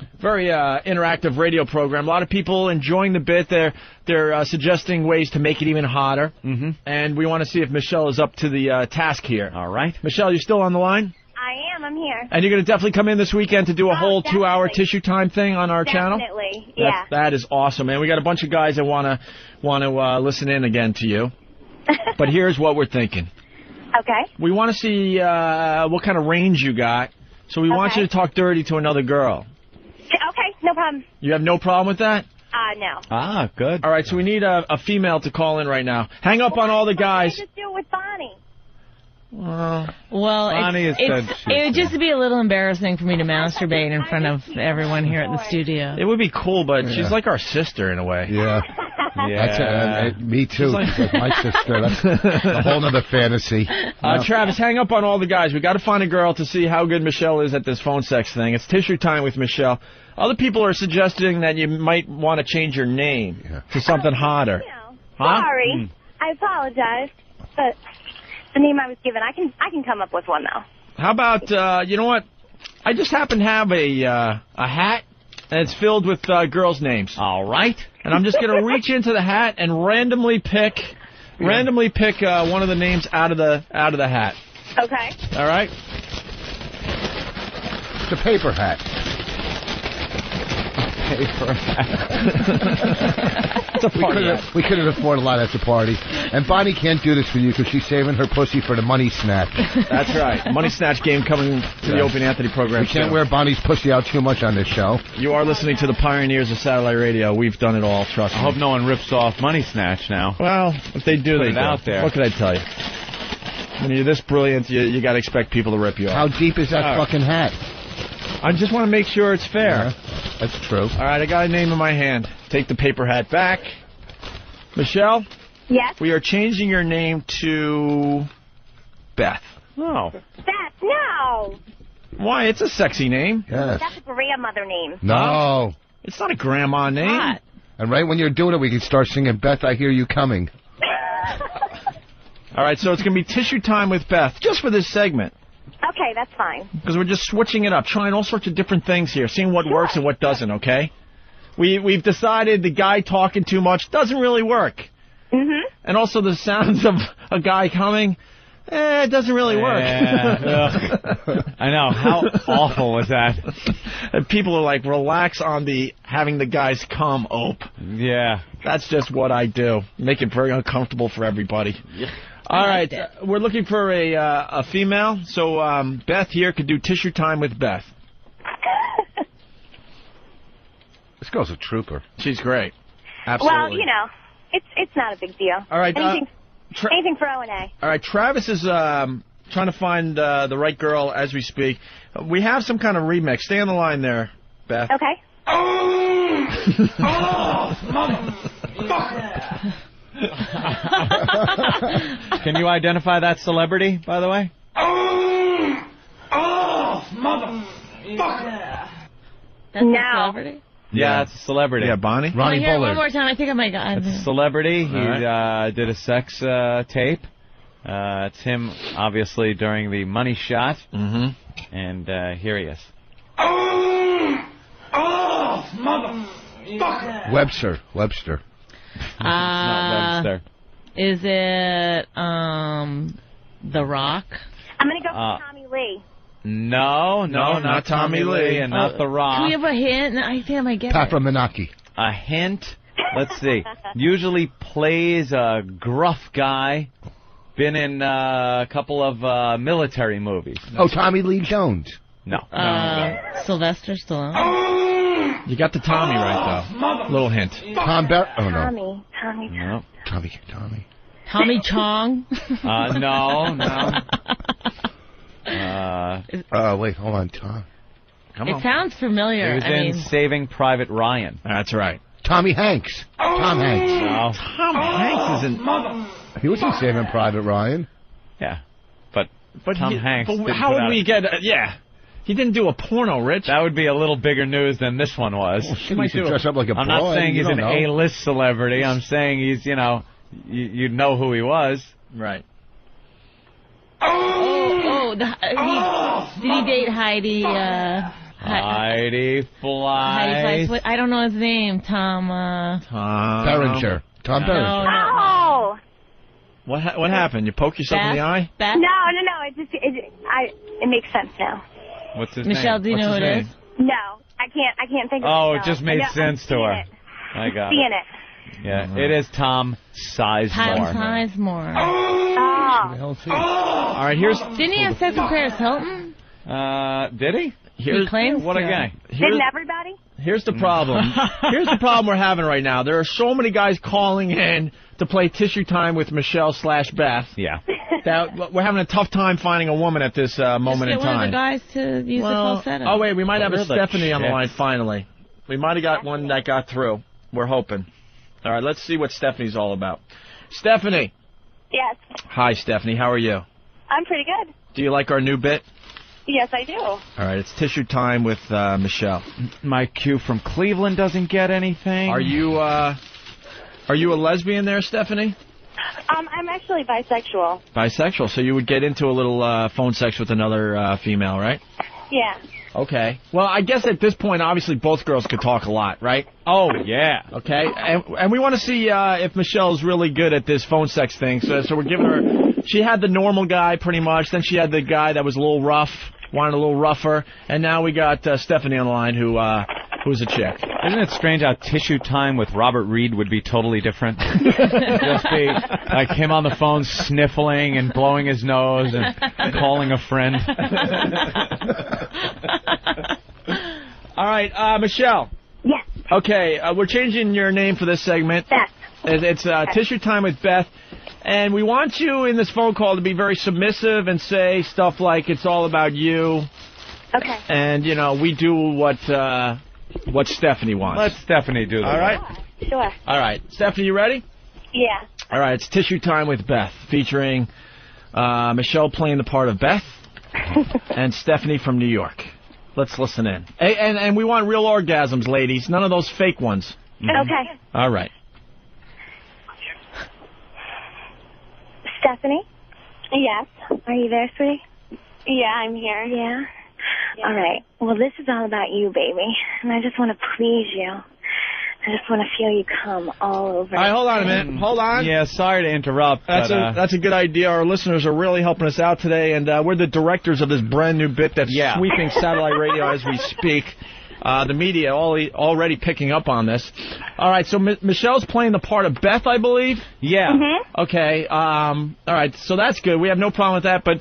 interactive radio program. A lot of people enjoying the bit. They're suggesting ways to make it even hotter, and we want to see if Michelle is up to the task here. All right. Michelle, you still on the line? I am. I'm here. And you're going to definitely come in this weekend to do a whole 2-hour Tissue Time thing on our channel? Definitely, yeah. That is awesome, man. We got a bunch of guys that want to listen in again to you. But here's what we're thinking. Okay. We want to see what kind of range you got, so we want you to talk dirty to another girl. Okay, no problem. You have no problem with that? No. Ah, good. All right, so we need a female to call in right now. Hang up on all the guys. Just do it with Bonnie. Well, Bonnie it would just be a little embarrassing for me to masturbate in front of everyone here at the studio. It would be cool, but she's like our sister in a way. Yeah. Yeah. Me too. She's like my sister. That's a whole other fantasy. Travis, hang up on all the guys. We got to find a girl to see how good Michelle is at this phone sex thing. It's Tissue Time with Michelle. Other people are suggesting that you might want to change your name to something hotter. Sorry. I apologize, but the name I was given, I can come up with one though. How about you know what? I just happen to have a hat, and it's filled with girls' names. All right. And I'm just gonna reach into the hat and randomly pick one of the names out of the hat. Okay. All right. The paper hat. Paper hat. We couldn't afford a lot at the party. And Bonnie can't do this for you because she's saving her pussy for the money snatch. That's right. Money snatch game coming to the Opie and Anthony program. We can't wear Bonnie's pussy out too much on this show. You are listening to the pioneers of satellite radio. We've done it all, trust me. I hope no one rips off Money Snatch now. Well, if they do, Put they it do. out there. What can I tell you? When you're this brilliant, you got to expect people to rip you off. How deep is that fucking hat? I just want to make sure it's fair. Yeah, that's true. All right, I got a name in my hand. Take the paper hat back. Michelle? Yes? We are changing your name to Beth. Oh. Beth, no. Why? It's a sexy name. Yes. That's a grandmother name. No. It's not a grandma name. Hot. And right when you're doing it, we can start singing Beth, I Hear You Coming. All right, so it's going to be Tissue Time with Beth, just for this segment. Okay, that's fine. Because we're just switching it up, trying all sorts of different things here, seeing what works and what doesn't, okay? We've decided the guy talking too much doesn't really work. Mm-hmm. And also the sounds of a guy coming, it doesn't really work. Yeah. I know. How awful was that? And people are like, relax on the having the guys come, Ope. Yeah. That's just what I do. Make it very uncomfortable for everybody. All right, we're looking for a female, so Beth here could do Tissue Time with Beth. This girl's a trooper. She's great. Absolutely. Well, you know, it's not a big deal. All right, Anything... Anything for O&A. All right, Travis is trying to find the right girl as we speak. We have some kind of remix. Stay on the line there, Beth. Okay. Can you identify that celebrity, by the way? That's a celebrity? Yeah, it's a celebrity. Yeah, Bonnie? Ronnie Bullard. One more time. I think I might got it. It's a celebrity. He did a sex tape. It's him, obviously, during the money shot. Mm-hmm. And here he is. Webster. It's not Webster. Is it The Rock? I'm going to go for Tommy Lee. No, not Tommy Lee and not The Rock. Can we have a hint? I think I might get Papa Menaki. A hint? Let's see. Usually plays a gruff guy. Been in a couple of military movies. Oh, Tommy Lee Jones. No. Sylvester Stallone. You got the Tommy right, though. Little hint. Tom Ber... Oh, no. Tommy. No. Tommy Chong. No. Wait, hold on, Tom. It sounds familiar. He was in Saving Private Ryan. That's right. Tommy Hanks. Tom Hanks. No. Tom Hanks isn't... He was in Saving Private Ryan. Yeah, but Tom Hanks. But didn't how put would out we get... He didn't do a porno, Rich. That would be a little bigger news than this one was. He might dress up like a I'm not broad, saying you he's don't an know. A-list celebrity. I'm saying he's, you'd know who he was. Right. Did he date Heidi? Heidi Fleiss. I don't know his name. Tom Berenger. Tom Berenger. Oh! What happened? You poke yourself in the eye? No. It makes sense now. What's his Michelle, name? do you know who it is? No, I can't think of it. Oh, no. it just made sense to her. I got it. Seeing it. Yeah, it is Tom Sizemore. Tom Sizemore. Oh. All right, here's... Didn't he have sex with Paris Hilton? Did he? He claims What a to. guy. Didn't everybody? Here's the problem. Here's the problem we're having right now. There are so many guys calling in to play Tissue Time with Michelle/Beth. Yeah. That we're having a tough time finding a woman at this moment in Just get one of time. the guys to use the full setup. Oh, wait, we might have a Where are the Stephanie on the chicks? line finally. We might have got one that got through. We're hoping. All right, let's see what Stephanie's all about. Stephanie. Yes. Hi, Stephanie. How are you? I'm pretty good. Do you like our new bit? Yes, I do. All right, it's Tissue Time with Michelle. My Q from Cleveland doesn't get anything. Are you a lesbian there, Stephanie? I'm actually bisexual. Bisexual, so you would get into a little phone sex with another female, right? Yeah. Okay. Well, I guess at this point, obviously, both girls could talk a lot, right? Oh, yeah. Okay. And we want to see if Michelle's really good at this phone sex thing. So we're giving her... She had the normal guy, pretty much. Then she had the guy that was a little rough, wanted a little rougher. And now we got Stephanie on the line, who's a chick. Isn't it strange how Tissue Time with Robert Reed would be totally different? Just be like him on the phone sniffling and blowing his nose and calling a friend. All right, Michelle. Yes. Okay, we're changing your name for this segment. Beth. It's Tissue Time with Beth. And we want you in this phone call to be very submissive and say stuff like it's all about you. Okay. And, we do what Stephanie wants. Let Stephanie do that. All right? Sure. All right. Stephanie, you ready? Yeah. All right. It's Tissue Time with Beth, featuring Michelle playing the part of Beth and Stephanie from New York. Let's listen in. And we want real orgasms, ladies. None of those fake ones. Okay. All right. Stephanie? Yes. Are you there, sweetie? Yeah, I'm here. Yeah? All right. Well, this is all about you, baby. And I just want to please you. I just want to feel you come all over. All right, hold on a minute. Hold on. Yeah, sorry to interrupt. That's a good idea. Our listeners are really helping us out today, and we're the directors of this brand new bit that's sweeping satellite radio as we speak. The media already picking up on this. All right, so Michelle's playing the part of Beth, I believe? Yeah. Mm-hmm. Okay. All right, so that's good. We have no problem with that, but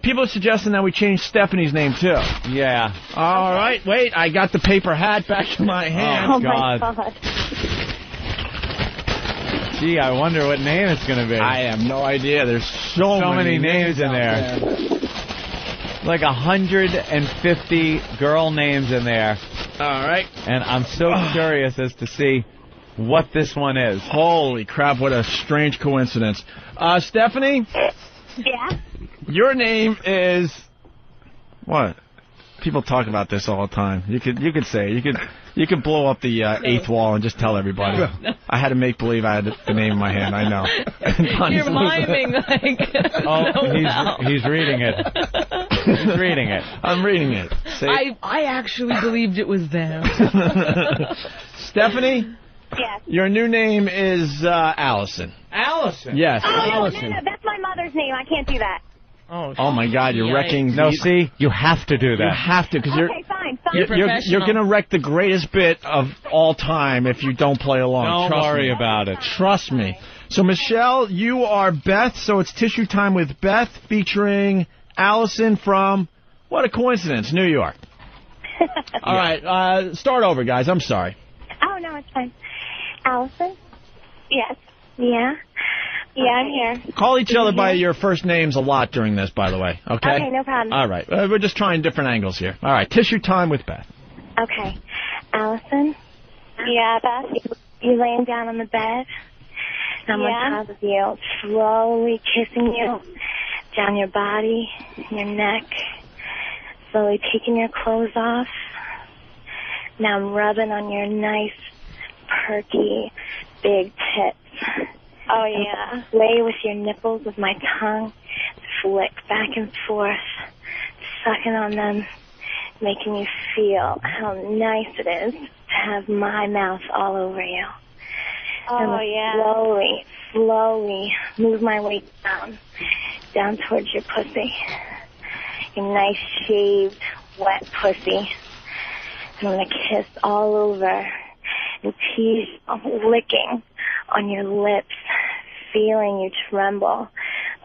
people are suggesting that we change Stephanie's name, too. Yeah. All right, wait, I got the paper hat back in my hand. Oh, God. My God. Gee, I wonder what name it's going to be. I have no idea. There's so many names in there. Like 150 girl names in there. All right. And I'm so curious as to see what this one is. Holy crap, what a strange coincidence. Stephanie? Yeah? Your name is... What? People talk about this all the time. You could say it. You could blow up the eighth wall and just tell everybody. No. I had to make believe I had the name in my hand. I know. You're miming like. He's reading it. He's reading it. I'm reading it. I actually believed it was them. Stephanie? Yes. Your new name is Allison. Allison? Yes. Oh, Allison. no, that's my mother's name. I can't do that. Oh my God! You're wrecking. No, see, you have to do that. You have to, because okay, fine. you're going to wreck the greatest bit of all time if you don't play along. Don't worry about it. Trust me. So Michelle, you are Beth. So it's Tissue Time with Beth, featuring Allison from, what a coincidence, New York. All right, start over, guys. I'm sorry. Oh no, it's fine. Allison. Yes. Yeah. Yeah, I'm here. Call each other by your first names a lot during this, by the way. Okay? Okay, no problem. All right. We're just trying different angles here. All right. Tissue Time with Beth. Okay. Allison? Yeah, Beth? You laying down on the bed? I'm on top of you, slowly kissing you down your body, your neck, slowly taking your clothes off. Now I'm rubbing on your nice, perky, big tits. Oh, yeah. Play with your nipples with my tongue, flick back and forth, sucking on them, making you feel how nice it is to have my mouth all over you. Oh, and slowly move my weight down towards your pussy. Your nice, shaved, wet pussy. I'm going to kiss all over and tease, licking on your lips, feeling you tremble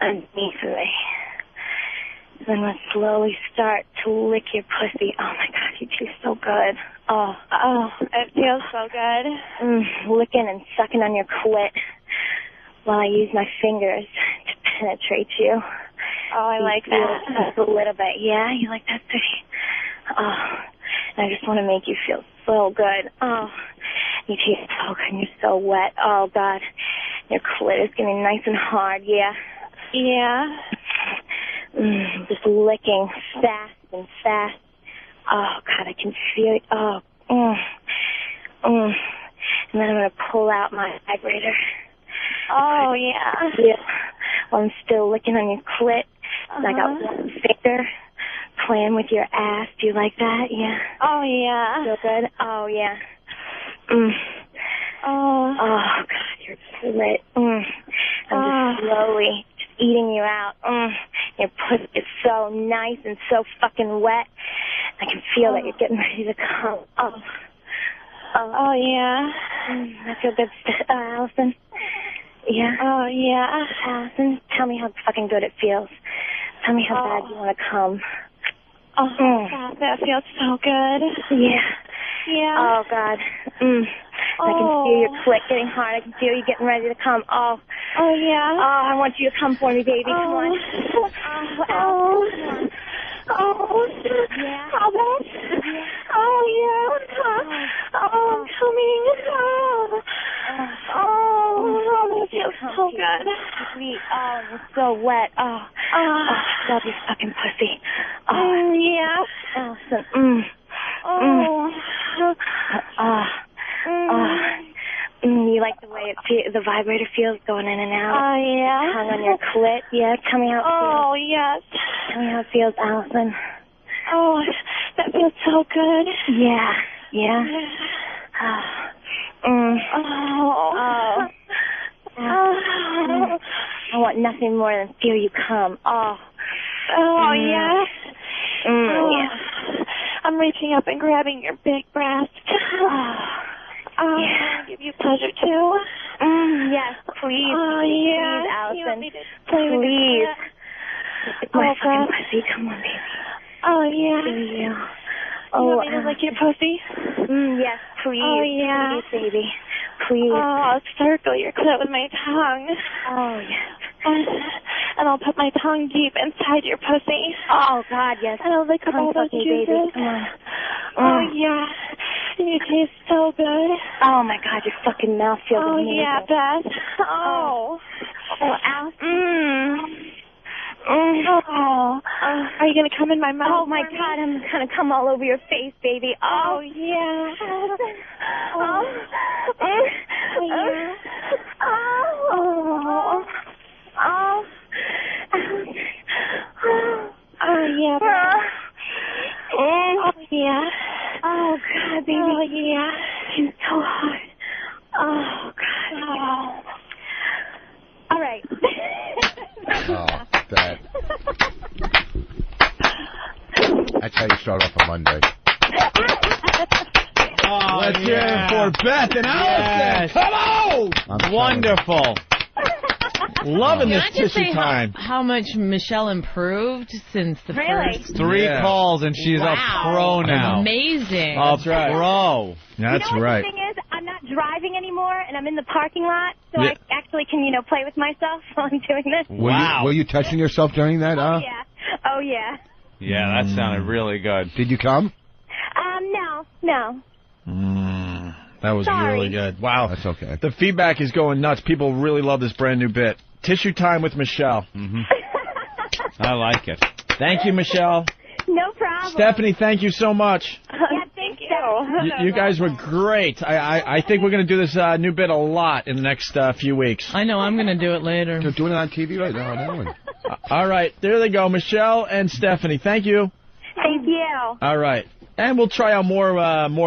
underneath me. Then we'll slowly start to lick your pussy. Oh my God, you taste so good. Oh, it feels so good. Licking and sucking on your clit while I use my fingers to penetrate you. Oh, I like that. Just a little bit. Yeah, you like that too? Oh, and I just want to make you feel so good. Oh, you taste so good and you're so wet. Oh, God. Your clit is getting nice and hard. Yeah. Yeah. Just licking fast and fast. Oh, God, I can feel it. Oh, And then I'm going to pull out my vibrator. Oh, yeah. Yeah. While I'm still licking on your clit. I got one finger playing with your ass. Do you like that? Yeah. Oh, yeah. Feel good? Oh, yeah. Oh, God, you're clit. I'm just slowly eating you out. Your pussy is so nice and so fucking wet. I can feel that you're getting ready to come. Oh, yeah. I feel good, Allison. Yeah. Oh, yeah. Allison, tell me how fucking good it feels. Tell me how bad you want to come. Oh, God, that feels so good. Yeah. Yeah. Oh, God. I can feel your clit getting hard. I can feel you getting ready to come. Oh. Oh, yeah. Oh, I want you to come for me, baby. Come on. Oh. Oh. Yeah. Oh, that. Yeah. Oh, yeah. Oh, I'm coming. Oh, that feels so good. Sweet. Oh, you're so wet. Oh, love your fucking pussy. Oh, yeah. Allison. You like the way the vibrator feels going in and out? Oh, yeah. Tongue on your clit? Yeah, tell me how it feels. Oh, yes. Tell me how it feels, Allison. Oh, that feels so good. Yeah. Yeah? I want nothing more than feel you come. Oh, yeah? Yeah. I'm reaching up and grabbing your big breast. Yeah. Give you pleasure too. Yes, please. Oh, yeah. Please, Allison. Please. My fucking pussy. Come on, baby. Oh, yeah. You want me to lick your pussy? Yes, please. Oh, yeah. Please, baby. Please. Oh, I'll circle your clit with my tongue. Oh, yeah. And I'll put my tongue deep inside your pussy. Oh, God, yes. And I'll lick up all those juices. Baby. Come on. Oh, yeah. And you taste so good. Oh, my God, your fucking mouth feels amazing. Yeah, Beth. Oh. Oh, ow. Oh. Are you going to come in my mouth? Oh, my God, I'm going to come all over your face, baby. Oh, yeah. Oh, yeah. Oh. Oh. Oh, yeah. Oh, yeah. Oh, God, baby. Oh, yeah. It's so hard. Oh, God. Oh. All right. Oh, that. That's how you start off a Monday. Oh, let's hear it for Beth and Allison. Yes. Come on! Wonderful. Loving Can this I just tissue say time. how much Michelle improved since the first 3 calls and she's a pro now. Amazing. A That's right. pro. That's you know right. What the thing is, I'm not driving anymore, and I'm in the parking lot, so Yeah. I actually can, play with myself while I'm doing this. Were you touching yourself during that? Oh, yeah. Oh, yeah. Yeah, that sounded really good. Did you come? No. That was Sorry. really good. Wow. That's okay. The feedback is going nuts. People really love this brand new bit. Tissue time with Michelle. I like it. Thank you, Michelle. No problem. Stephanie, thank you so much. Yeah, thank you. You guys were great. I think we're going to do this new bit a lot in the next few weeks. I know, I'm going to do it later. They're doing it on TV right now. All right, there they go, Michelle and Stephanie. Thank you. Thank you. All right. And we'll try out more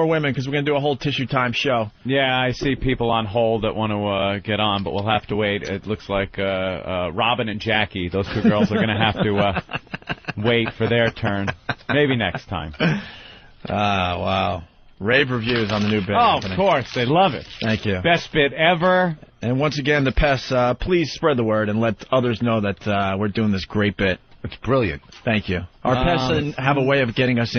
women because we're going to do a whole tissue time show. Yeah, I see people on hold that want to get on, but we'll have to wait. It looks like Robin and Jackie, those two girls, are going to have to wait for their turn. Maybe next time. Wow. Rave reviews on the new bit. Oh, Anthony. of course. They love it. Thank you. Best bit ever. And once again, the pests, please spread the word and let others know that we're doing this great bit. It's brilliant. Thank you. Our pests have a way of getting us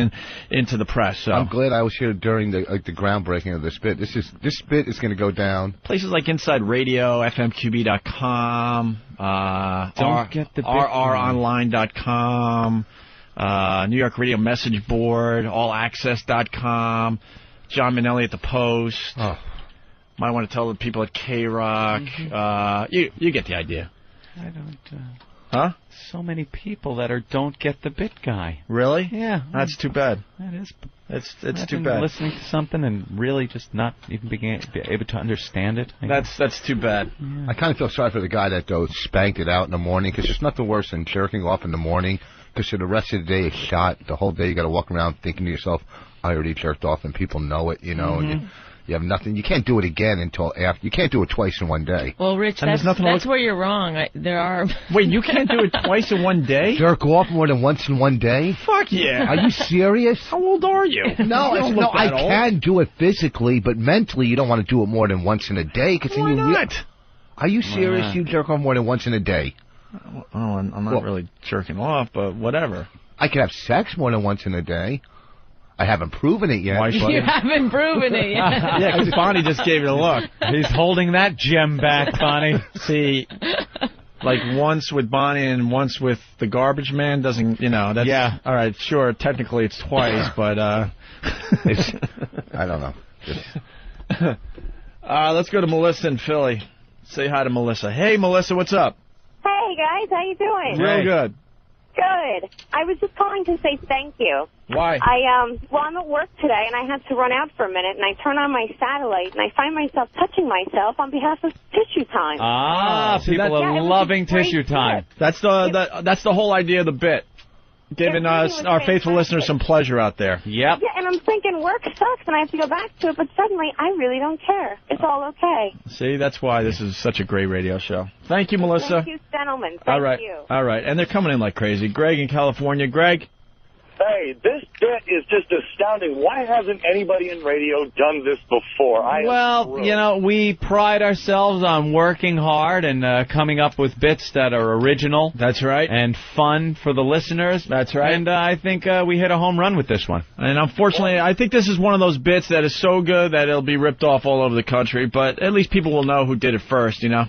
into the press. So. I'm glad I was here during the groundbreaking of this bit. This bit is going to go down. Places like Inside Radio, FMQB.com, Don't get the bit RROnline.com, New York Radio Message Board, AllAccess.com, John Minnelli at the Post. Oh. Might want to tell the people at K-Rock. You get the idea. I don't... Huh? So many people that don't get the bit guy. Really? Yeah. That's too bad. That is. It's I've too been bad. listening to something and really just not even being able to understand it. That's too bad. Yeah. I kind of feel sorry for the guy that spanked it out in the morning, because there's nothing worse than jerking off in the morning, because the rest of the day is shot. The whole day you got to walk around thinking to yourself, I already jerked off, and people know it, and you have nothing. You can't do it again until after. You can't do it twice in one day. Well, Rich, And that's where you're wrong. There are... Wait, you can't do it twice in one day? Jerk off more than once in one day? Fuck yeah. Are you serious? How old are you? No, You don't look I that old. can do it physically, but mentally you don't want to do it more than once in a day. Cause Why not? Are you serious? You jerk off more than once in a day? Oh, I'm not really jerking off, but whatever. I could have sex more than once in a day. I haven't proven it yet. You haven't proven it yet. Yeah, because Bonnie just gave it a look. He's holding that gem back, Bonnie. See, like once with Bonnie and once with the garbage man doesn't, that's... Yeah. All right, sure, technically it's twice, but, It's, I don't know. let's go to Melissa in Philly. Say hi to Melissa. Hey, Melissa, what's up? Hey, guys. How you doing? Real good. Good. I was just calling to say thank you. Why? I'm at work today, and I had to run out for a minute, and I turn on my satellite, and I find myself touching myself on behalf of Tissue Time. it People are was a loving great tissue time. That's the whole idea of the bit. Giving us, our faithful listeners, some pleasure out there. Yep. Yeah, and I'm thinking work sucks, and I have to go back to it, but suddenly I really don't care. It's all okay. See, that's why this is such a great radio show. Thank you, Melissa. Thank you, gentlemen. Thank you. All right. And they're coming in like crazy. Greg in California. Greg? Hey, this bit bit is just astounding. Why hasn't anybody in radio done this before? Well, you know, we pride ourselves on working hard and coming up with bits that are original. That's right. And fun for the listeners. That's right. And I think we hit a home run with this one. And unfortunately, I think this is one of those bits that is so good that it'll be ripped off all over the country, but at least people will know who did it first, you know?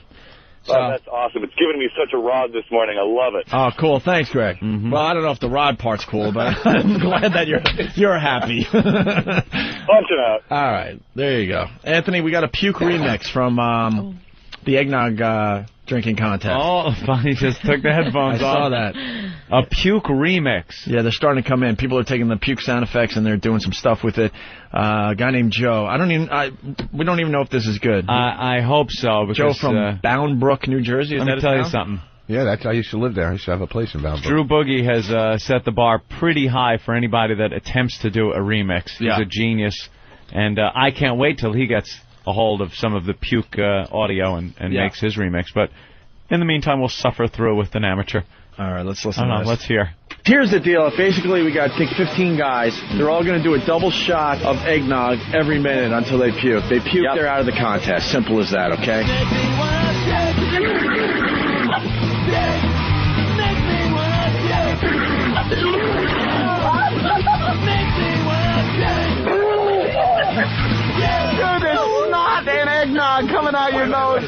So. Oh, that's awesome. It's giving me such a rod this morning. I love it. Oh, cool. Thanks, Greg. Mm-hmm. Well, I don't know if the rod part's cool, but I'm glad that you're happy. Punch it out. All right. There you go. Anthony, we got a puke remix from the Eggnog drinking contest. Oh, he just took the headphones off. I saw that. A puke remix. Yeah, they're starting to come in. People are taking the puke sound effects and they're doing some stuff with it. A guy named Joe. We don't even know if this is good. I hope so. Because, Joe from Bound Brook, New Jersey. Let me tell you something. Yeah, I used to live there. I used to have a place in Bound Brook. Drew Boogie has set the bar pretty high for anybody that attempts to do a remix. He's a genius. And I can't wait till he gets a hold of some of the puke audio and makes his remix. But in the meantime, we'll suffer through with an amateur. All right, let's listen to this. Let's hear. Here's the deal. Basically, we got, I think, 15 guys. They're all going to do a double shot of eggnog every minute until they puke. They puke, they're out of the contest. Simple as that, okay? Dude, there's snot and eggnog coming out your nose.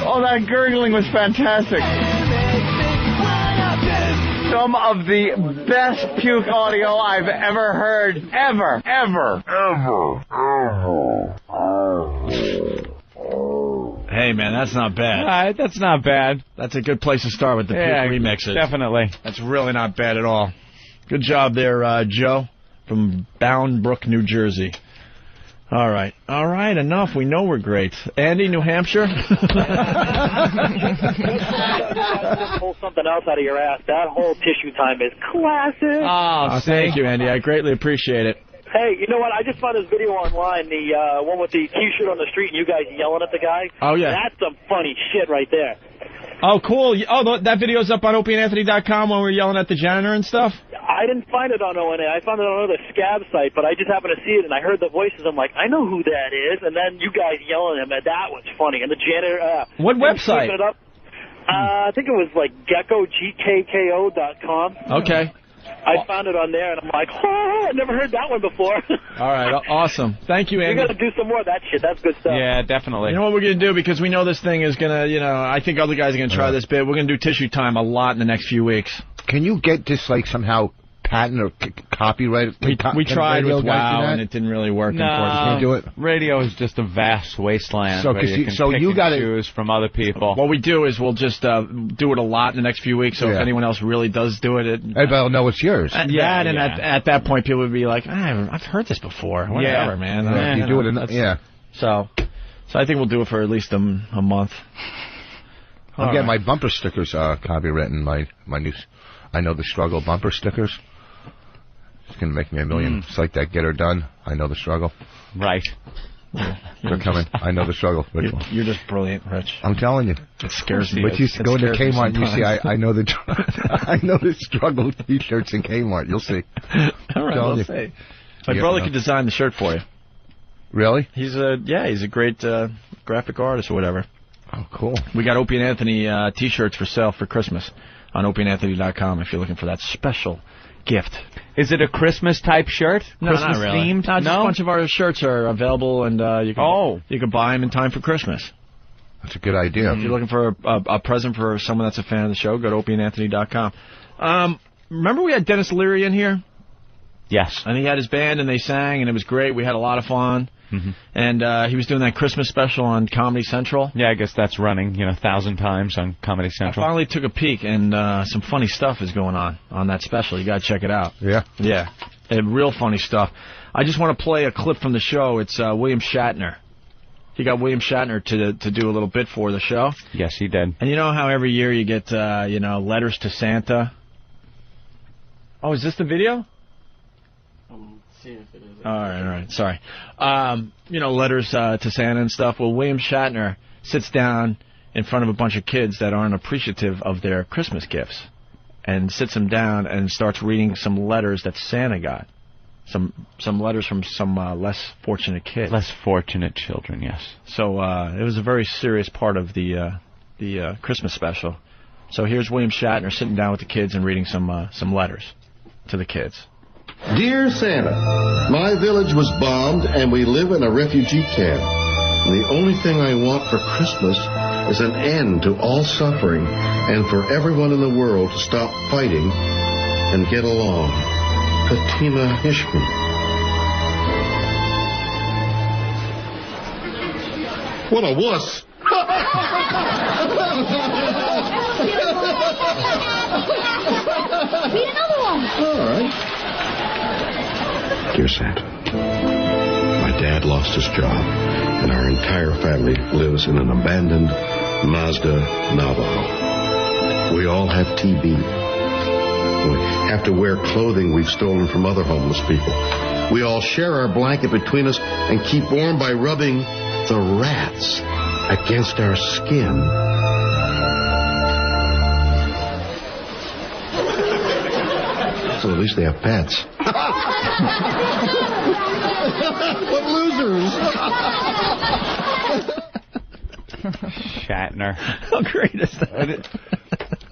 Oh, that gurgling was fantastic. Some of the best puke audio I've ever heard. Ever. Hey, man, that's not bad. All right, that's not bad. That's a good place to start with the puke remixes. Definitely. That's really not bad at all. Good job there, Joe, from Bound Brook, New Jersey. All right, enough. We know we're great. Andy, New Hampshire? Pull something else out of your ass. That whole tissue time is classic. Oh, thank you, Andy. I greatly appreciate it. Hey, you know what? I just found this video online, the one with the T-shirt on the street and you guys yelling at the guy. Oh, yeah. That's some funny shit right there. Oh, cool. Oh, that video's up on OpieandAnthony.com when we're yelling at the janitor and stuff? I didn't find it on ONA. I found it on another scab site, but I just happened to see it, and I heard the voices. I'm like, I know who that is. And then you guys yelling at him, and that was funny. And the janitor... what website? It up. I think it was like GeckoGKKO.com. Okay. I found it on there, and I'm like, oh, I never heard that one before. All right, awesome. Thank you, Andy. You got to do some more of that shit. That's good stuff. Yeah, definitely. You know what we're going to do? Because we know this thing is going to, I think other guys are going to try this bit. We're going to do tissue time a lot in the next few weeks. Can you get this, somehow patent or copyright? We tried with WOW, and it didn't really work. No, unfortunately. Do it. Radio is just a vast wasteland. So, where you can got to choose from other people. What we do is we'll just do it a lot in the next few weeks. So if anyone else really does do it, everybody will know it's yours. At that point, people would be like, I've heard this before. Whatever, man. You do it. So I think we'll do it for at least a month. I'm getting my bumper stickers copywritten. My new, I Know the Struggle bumper stickers. It's going to make me $1 million. It's like that Get Her Done. I Know the Struggle. Right. They're coming. I know the struggle. You're just brilliant, Rich. I'm telling you. It scares me. But you go into Kmart and you see I know the I know the struggle T-shirts in Kmart. You'll see. All right, we'll see. My brother could design the shirt for you. Really? He's a great graphic artist or whatever. Oh, cool. We got Opie and Anthony T-shirts for sale for Christmas on OpieandAnthony.com if you're looking for that special gift. Is it a Christmas-type shirt? No, Christmas not really. themed? No, just a bunch of our shirts are available, and you can buy them in time for Christmas. That's a good idea. If you're looking for a present for someone that's a fan of the show, go to OpieandAnthony.com. Remember we had Dennis Leary in here? Yes. And he had his band, and they sang, and it was great. We had a lot of fun. And he was doing that Christmas special on Comedy Central. Yeah, I guess that's running, 1,000 times on Comedy Central. I finally took a peek, and some funny stuff is going on that special. You got to check it out. Yeah? Yeah. Real funny stuff. I just want to play a clip from the show. It's William Shatner. He got William Shatner to do a little bit for the show. Yes, he did. And you know how every year you get, letters to Santa? Oh, is this the video? See if it is. All right. Sorry. Letters to Santa and stuff. Well, William Shatner sits down in front of a bunch of kids that aren't appreciative of their Christmas gifts, and sits them down and starts reading some letters that Santa got. Some letters from some less fortunate kids. Less fortunate children, yes. So it was a very serious part of the Christmas special. So here's William Shatner sitting down with the kids and reading some letters to the kids. Dear Santa, my village was bombed and we live in a refugee camp. And the only thing I want for Christmas is an end to all suffering and for everyone in the world to stop fighting and get along. Fatima Hishman. What a wuss. Read another one. All right. Dear Santa, my dad lost his job, and our entire family lives in an abandoned Mazda Navajo. We all have TB. We have to wear clothing we've stolen from other homeless people. We all share our blanket between us and keep warm by rubbing the rats against our skin. So at least they have pets. What losers! Shatner. How great is that?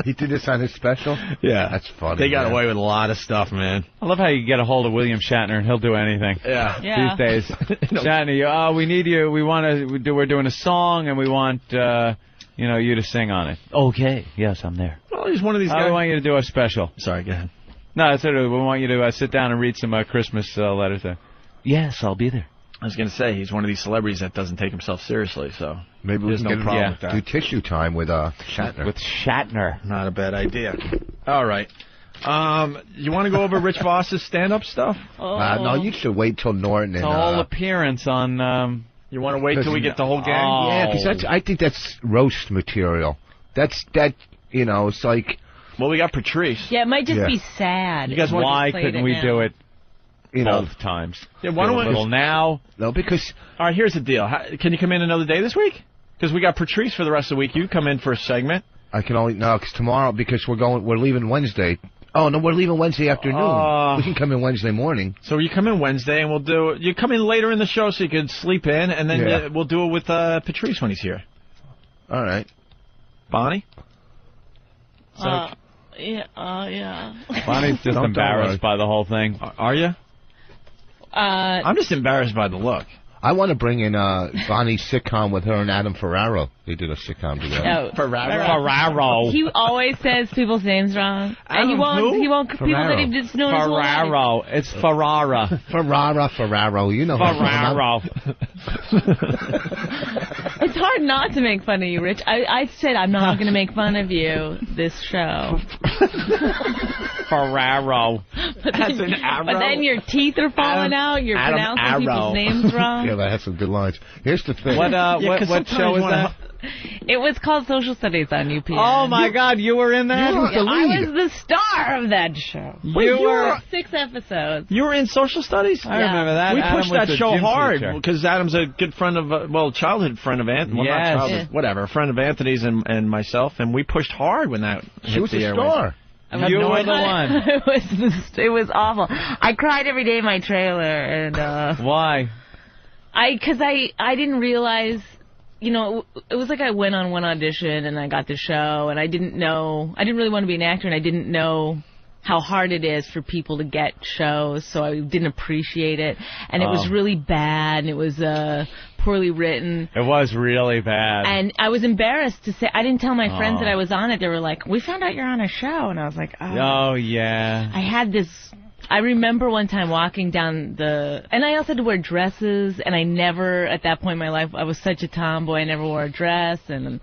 He did this on his special? Yeah. That's funny. They got away with a lot of stuff, man. I love how you get a hold of William Shatner and he'll do anything. Yeah. These days. Shatner, we need you. We're doing a song and we want you to sing on it. Okay. Yes, I'm there. Well, he's one of these guys. I want you to do a special. Sorry, go ahead. No, that's it. We want you to sit down and read some Christmas letters there. Yes, I'll be there. I was going to say, he's one of these celebrities that doesn't take himself seriously, so maybe we there's can no problem with that. Do tissue time with Shatner. With Shatner. Not a bad idea. All right. You want to go over Rich Voss's stand-up stuff? No, you should wait till Norton and... The whole appearance on... You want to wait till we get the whole gang? Yeah, because I think that's roast material. It's like... Well, we got Patrice. Yeah, it might just be sad. You guys want Why couldn't we do it both times? Yeah, why don't we... A little now? No, because... All right, here's the deal. Can you come in another day this week? Because we got Patrice for the rest of the week. You come in for a segment. I can only... No, because tomorrow, because we're leaving Wednesday. Oh, no, we're leaving Wednesday afternoon. We can come in Wednesday morning. So you come in Wednesday, and we'll do... You come in later in the show so you can sleep in, and then we'll do it with Patrice when he's here. All right. Bonnie? Yeah. Bonnie's just embarrassed by the whole thing. Are you? I'm just embarrassed by the look. I want to bring in Bonnie's sitcom with her and Adam Ferraro. They did a sitcom together. Ferraro. He always says people's names wrong. Adam and he won't people that he just knows Ferraro. It's Ferrara. Ferraro. You know Ferraro. It's hard not to make fun of you, Rich. I said I'm not going to make fun of you this show. Ferraro. But then your teeth are falling out. You're pronouncing people's names wrong. Yeah, that has some good lines. Here's the thing. What show is that? It was called Social Studies on UPN. Oh, my God, you were in that? You were the lead. I was the star of that show. You were 6 episodes. You were in Social Studies? I remember that. We Adam pushed was that the show gym hard teacher. because Adam's a good friend of, childhood friend of Anthony. Well, not childhood, whatever, a friend of Anthony's and myself, and we pushed hard when that hit the airwaves. She was a star. You were the one. It was awful. I cried every day in my trailer. And why? Because I didn't realize, it was like I went on one audition and I got the show, and I didn't really want to be an actor, and I didn't know how hard it is for people to get shows, so I didn't appreciate it. And it was really bad, and it was poorly written. It was really bad. And I was embarrassed to say, I didn't tell my friends that I was on it. They were like, we found out you're on a show. And I was like, oh yeah. I had this... I remember one time walking down and I also had to wear dresses, and I never, at that point in my life, I was such a tomboy, I never wore a dress, and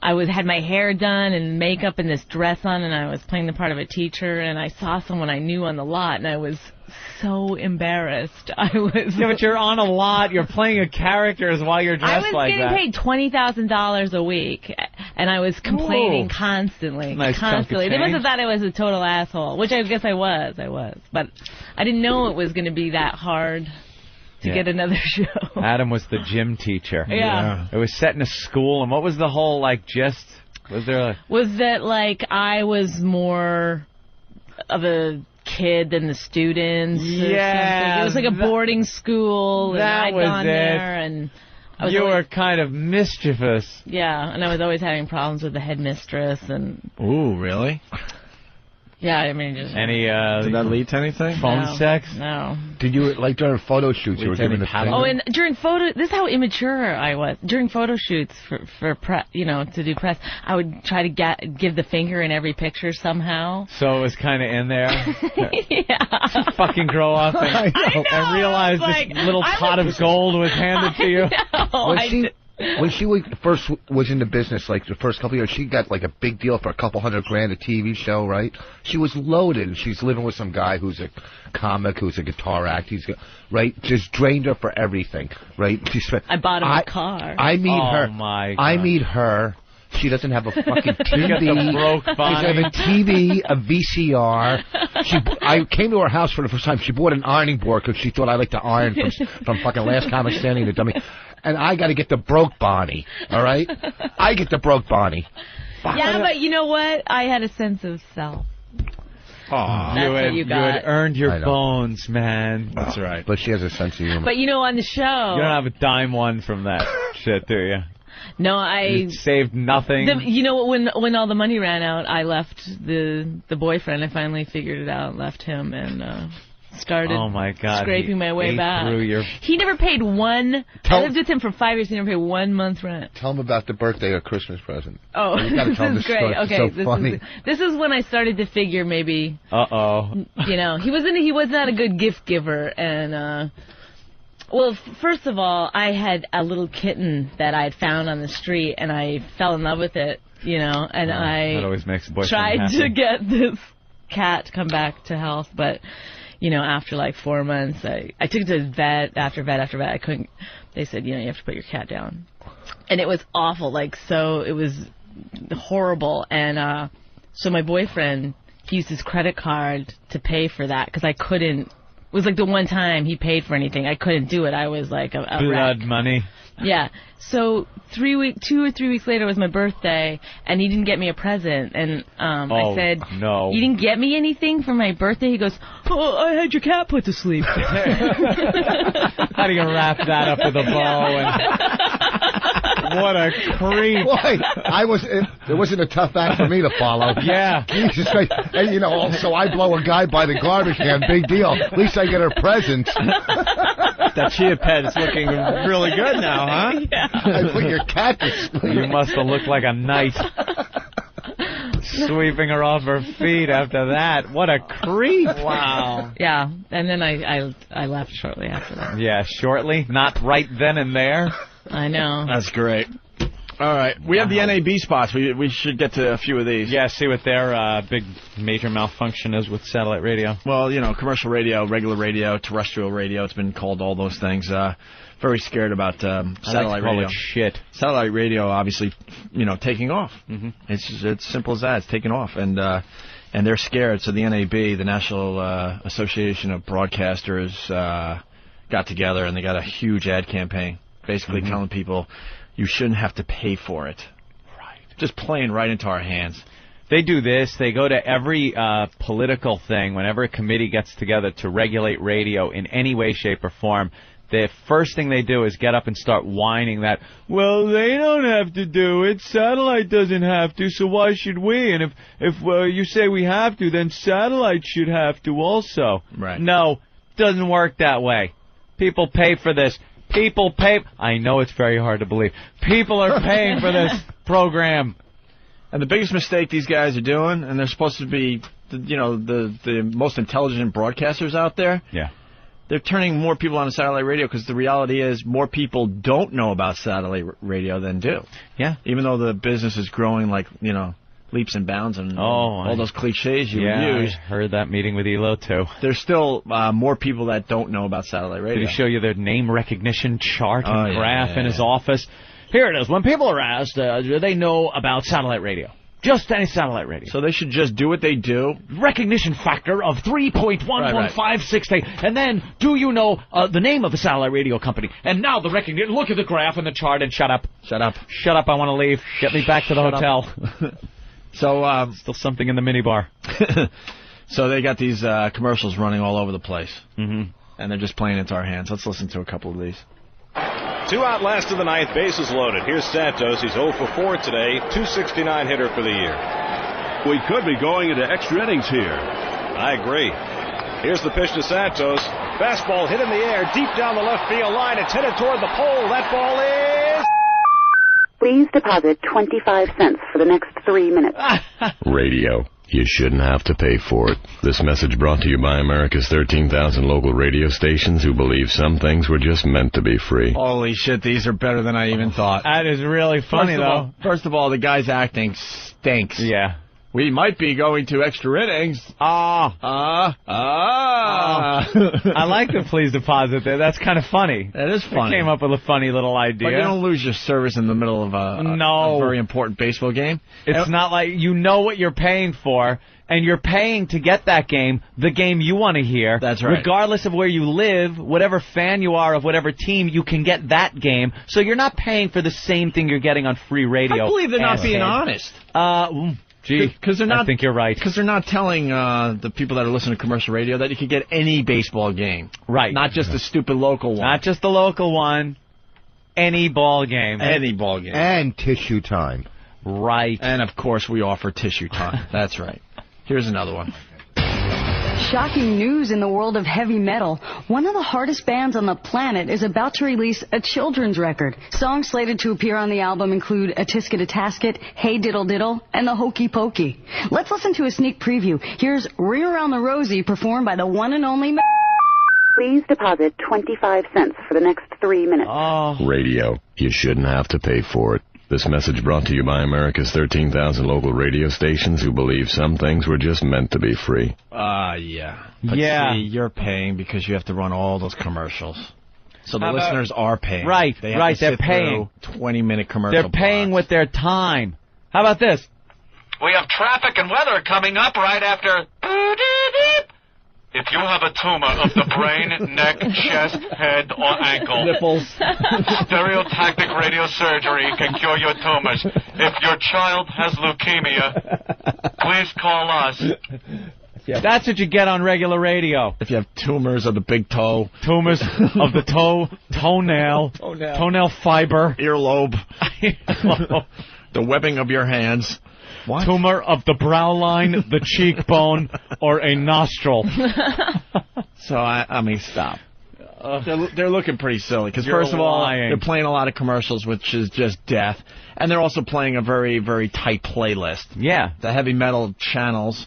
I had my hair done and makeup and this dress on, and I was playing the part of a teacher, and I saw someone I knew on the lot, and I was so embarrassed. Yeah, but you're on a lot, you're playing a character while you're dressed like that. I was getting paid $20,000 a week, and I was complaining constantly. Nice constantly. They must have thought I was a total asshole, which I guess I was. But I didn't know it was going to be that hard. to get another show. Adam was the gym teacher. Yeah. It was set in a school, and what was the whole, like, gist? Was there Was that, like, I was more of a kid than the students? Yeah. It was like a boarding school, and that I'd was gone it. there, and... You were kind of mischievous. Yeah, and I was always having problems with the headmistress, and... Ooh, really? Yeah, I mean, just... Any, did that lead to anything? Phone sex? No. Did you, like, during photo shoots, you were giving the thing? Oh, and during this is how immature I was. During photo shoots for press, to do press, I would try to give the finger in every picture somehow. So it was kind of in there? Yeah. Fucking grow up and realize like, this little pot of gold was handed to you? When she first was in the business, like the first couple of years, she got like a big deal for a couple $100,000 a TV show, right? She was loaded. She's living with some guy who's a comic, who's a guitar act. Right? Just drained her for everything, right? I bought him a car. I meet her. Oh my God. I meet her. She doesn't have a fucking TV. She got the broke She body. doesn't have a TV, a VCR. I came to her house for the first time. She bought an ironing board because she thought I liked to iron from fucking Last Comic Standing, the dummy. And I got to get the broke Bonnie, all right? I get the broke Bonnie. Yeah, but you know what? I had a sense of self. Oh, you had earned your bones, man. That's right. But she has a sense of humor. But on the show... You don't have a dime one from that shit, do you? No, You saved nothing. When all the money ran out, I left the boyfriend. I finally figured it out, left him, and started scraping my way back. He never paid one... I lived with him for 5 years. He never paid 1 month's rent. Tell him about the birthday or Christmas present. Oh, you gotta tell him this is this great. story. Okay, It's so funny. This is when I started to figure maybe... He was not a good gift giver, and... Well, first of all, I had a little kitten that I had found on the street, and I fell in love with it, and that always makes a boyfriend tried happy. to get this cat to come back to health, but, after like 4 months, I took it to vet after vet, I couldn't, they said, you have to put your cat down. And it was awful, it was horrible, and so my boyfriend, he used his credit card to pay for that, because I couldn't. It was like the one time he paid for anything. I couldn't do it. I was like a blood wreck. money. Yeah. So 2 or 3 weeks later was my birthday, and he didn't get me a present. And I said, no. You didn't get me anything for my birthday? He goes, oh, I had your cat put to sleep. How do you wrap that up with a bow? What a creep. Boy, it wasn't a tough act for me to follow. Yeah. Jesus Christ. And, also I blow a guy by the garbage can. Big deal. At least I get her present. That chia pet is looking really good now, huh? Yeah. I put your cat to sleep. You must have looked like a knight. Sweeping her off her feet after that. What a creep. Wow. Yeah. And then I left shortly after that. Yeah, shortly? Not right then and there? I know. That's great. All right. We have the NAB spots. We should get to a few of these. Yeah, see what their big major malfunction is with satellite radio. Well, commercial radio, regular radio, terrestrial radio. It's been called all those things. Very scared about satellite radio. It shit. Satellite radio, obviously, taking off. Mm-hmm. It's simple as that. It's taking off. And they're scared. So the NAB, the National Association of Broadcasters, got together and they got a huge ad campaign. Basically telling people you shouldn't have to pay for it. Right. Just playing right into our hands. They do this. They go to every political thing, whenever a committee gets together to regulate radio in any way, shape, or form. The first thing they do is get up and start whining that, well, they don't have to do it. Satellite doesn't have to, so why should we? And if you say we have to, then satellite should have to also. Right. No, doesn't work that way. People pay for this. People pay. I know it's very hard to believe. People are paying for this program. And the biggest mistake these guys are doing, and they're supposed to be, the most intelligent broadcasters out there. Yeah. They're turning more people on to satellite radio because the reality is more people don't know about satellite radio than do. Yeah. Even though the business is growing like, leaps and bounds and all those cliches you use. I heard that meeting with Elo, too. There's still more people that don't know about satellite radio. Did he show you their name recognition chart and graph in his office? Here it is. When people are asked, do they know about satellite radio? Just any satellite radio. So they should just do what they do. Recognition factor of 3.11568. And then, do you know the name of the satellite radio company? And now the recognition. Look at the graph and the chart and shut up. Shut up. Shut up, I want to leave. Get me back to the hotel. So, still something in the minibar. So they got these commercials running all over the place. Mm-hmm. And they're just playing into our hands. Let's listen to a couple of these. 2 out last of the 9th, bases loaded. Here's Santos. He's 0 for 4 today, 269 hitter for the year. We could be going into extra innings here. I agree. Here's the pitch to Santos. Fastball hit in the air, deep down the left field line. It's headed toward the pole. That ball is... Please deposit 25 cents for the next 3 minutes. Radio. You shouldn't have to pay for it. This message brought to you by America's 13,000 local radio stations who believe some things were just meant to be free. Holy shit, these are better than I even thought. That is really funny, though. First of all, the guy's acting stinks. Yeah. We might be going to extra innings. I like the please deposit there. That's kind of funny. That is funny. I came up with a funny little idea. But you don't lose your service in the middle of a very important baseball game. It's not like you know what you're paying for, and you're paying to get that game, the game you want to hear. That's right. Regardless of where you live, whatever fan you are of whatever team, you can get that game. So you're not paying for the same thing you're getting on free radio. I believe they're not being honest. Gee, they're not, I think you're right. Because they're not telling the people that are listening to commercial radio that you could get any baseball game. Right. Not just the stupid local one. Not just the local one. Any ball game. Any ball game. And tissue time. Right. And, of course, we offer tissue time. That's right. Here's another one. Shocking news in the world of heavy metal. One of the hardest bands on the planet is about to release a children's record. Songs slated to appear on the album include A Tisket a Tasket, Hey Diddle Diddle, and The Hokey Pokey. Let's listen to a sneak preview. Here's Ring Around the Rosie performed by the one and only... Please deposit 25 cents for the next 3 minutes. Radio. You shouldn't have to pay for it. This message brought to you by America's 13,000 local radio stations who believe some things were just meant to be free. Yeah. But see, you're paying because you have to run all those commercials. So the listeners are paying. Right, they have to they're sit paying. through 20-minute commercial They're paying with their time. How about this? We have traffic and weather coming up right after... If you have a tumor of the brain, neck, chest, head, or ankle, nipples, stereotactic radio surgery can cure your tumors. If your child has leukemia, please call us. That's what you get on regular radio. If you have tumors of the big toe. Tumors of the toenail, toenail fiber. Earlobe. The webbing of your hands. What? Tumor of the brow line, the cheekbone, or a nostril. So, I mean, stop. They're looking pretty silly. Because, first of all, they're playing a lot of commercials, which is just death. And they're also playing a very, very tight playlist. Yeah. The heavy metal channels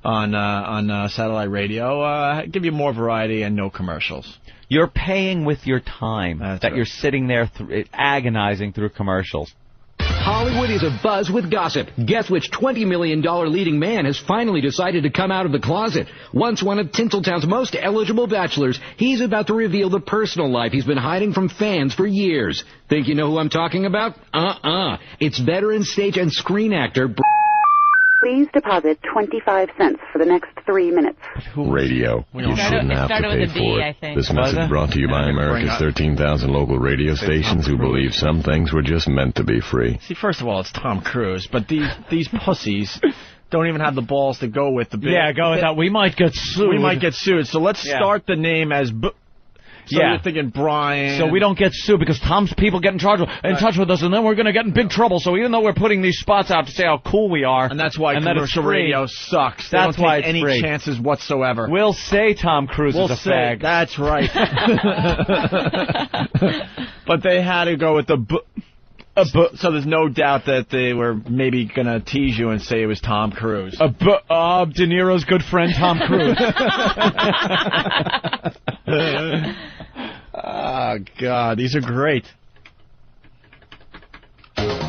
on satellite radio give you more variety and no commercials. You're paying with your time. You're sitting there agonizing through commercials. Hollywood is abuzz with gossip. Guess which $20 million leading man has finally decided to come out of the closet? Once one of Tinseltown's most eligible bachelors, he's about to reveal the personal life he's been hiding from fans for years. Think you know who I'm talking about? It's veteran stage and screen actor... Please deposit 25 cents for the next 3 minutes. Radio. You shouldn't have to pay for it. This message brought to you by America's 13,000 local radio stations who believe some things were just meant to be free. See, first of all, it's Tom Cruise, but these pussies don't even have the balls to go with the bit. Yeah, go with that. We might get sued. So let's start the name as... So you're thinking Brian. So we don't get sued because Tom's people get in touch with us, and then we're going to get in big trouble. So even though we're putting these spots out to say how cool we are, and that's why commercial radio sucks. They That's don't why take any chances whatsoever. We'll say Tom Cruise is a fag. That's right. But they had to go with the... So there's no doubt that they were maybe going to tease you and say it was Tom Cruise. De Niro's good friend, Tom Cruise. Oh, God, these are great.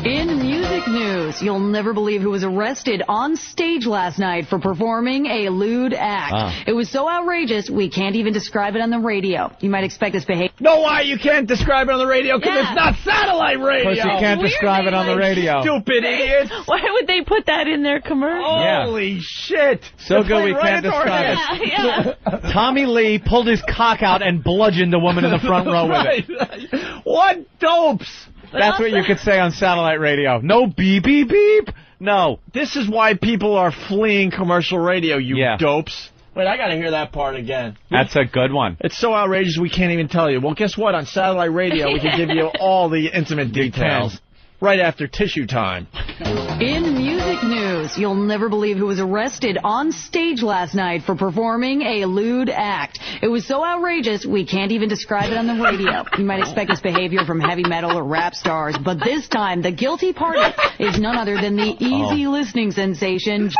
In music news, you'll never believe who was arrested on stage last night for performing a lewd act. It was so outrageous, we can't even describe it on the radio. You might expect this behavior. No, why you can't describe it on the radio? Because it's not satellite radio. Of course you can't describe it on the radio. Stupid idiots. Why would they put that in their commercial? Holy shit. So good we can't describe it. Tommy Lee pulled his cock out and bludgeoned a woman in the front row with it. What dopes? That's what you could say on satellite radio. No beep, beep, beep. No. This is why people are fleeing commercial radio, you dopes. Wait, I got to hear that part again. That's a good one. It's so outrageous we can't even tell you. Well, guess what? On satellite radio, we can give you all the intimate details right after tissue time. In music news, you'll never believe who was arrested on stage last night for performing a lewd act. It was so outrageous, we can't even describe it on the radio. You might expect this behavior from heavy metal or rap stars, but this time, the guilty party is none other than the easy listening sensation.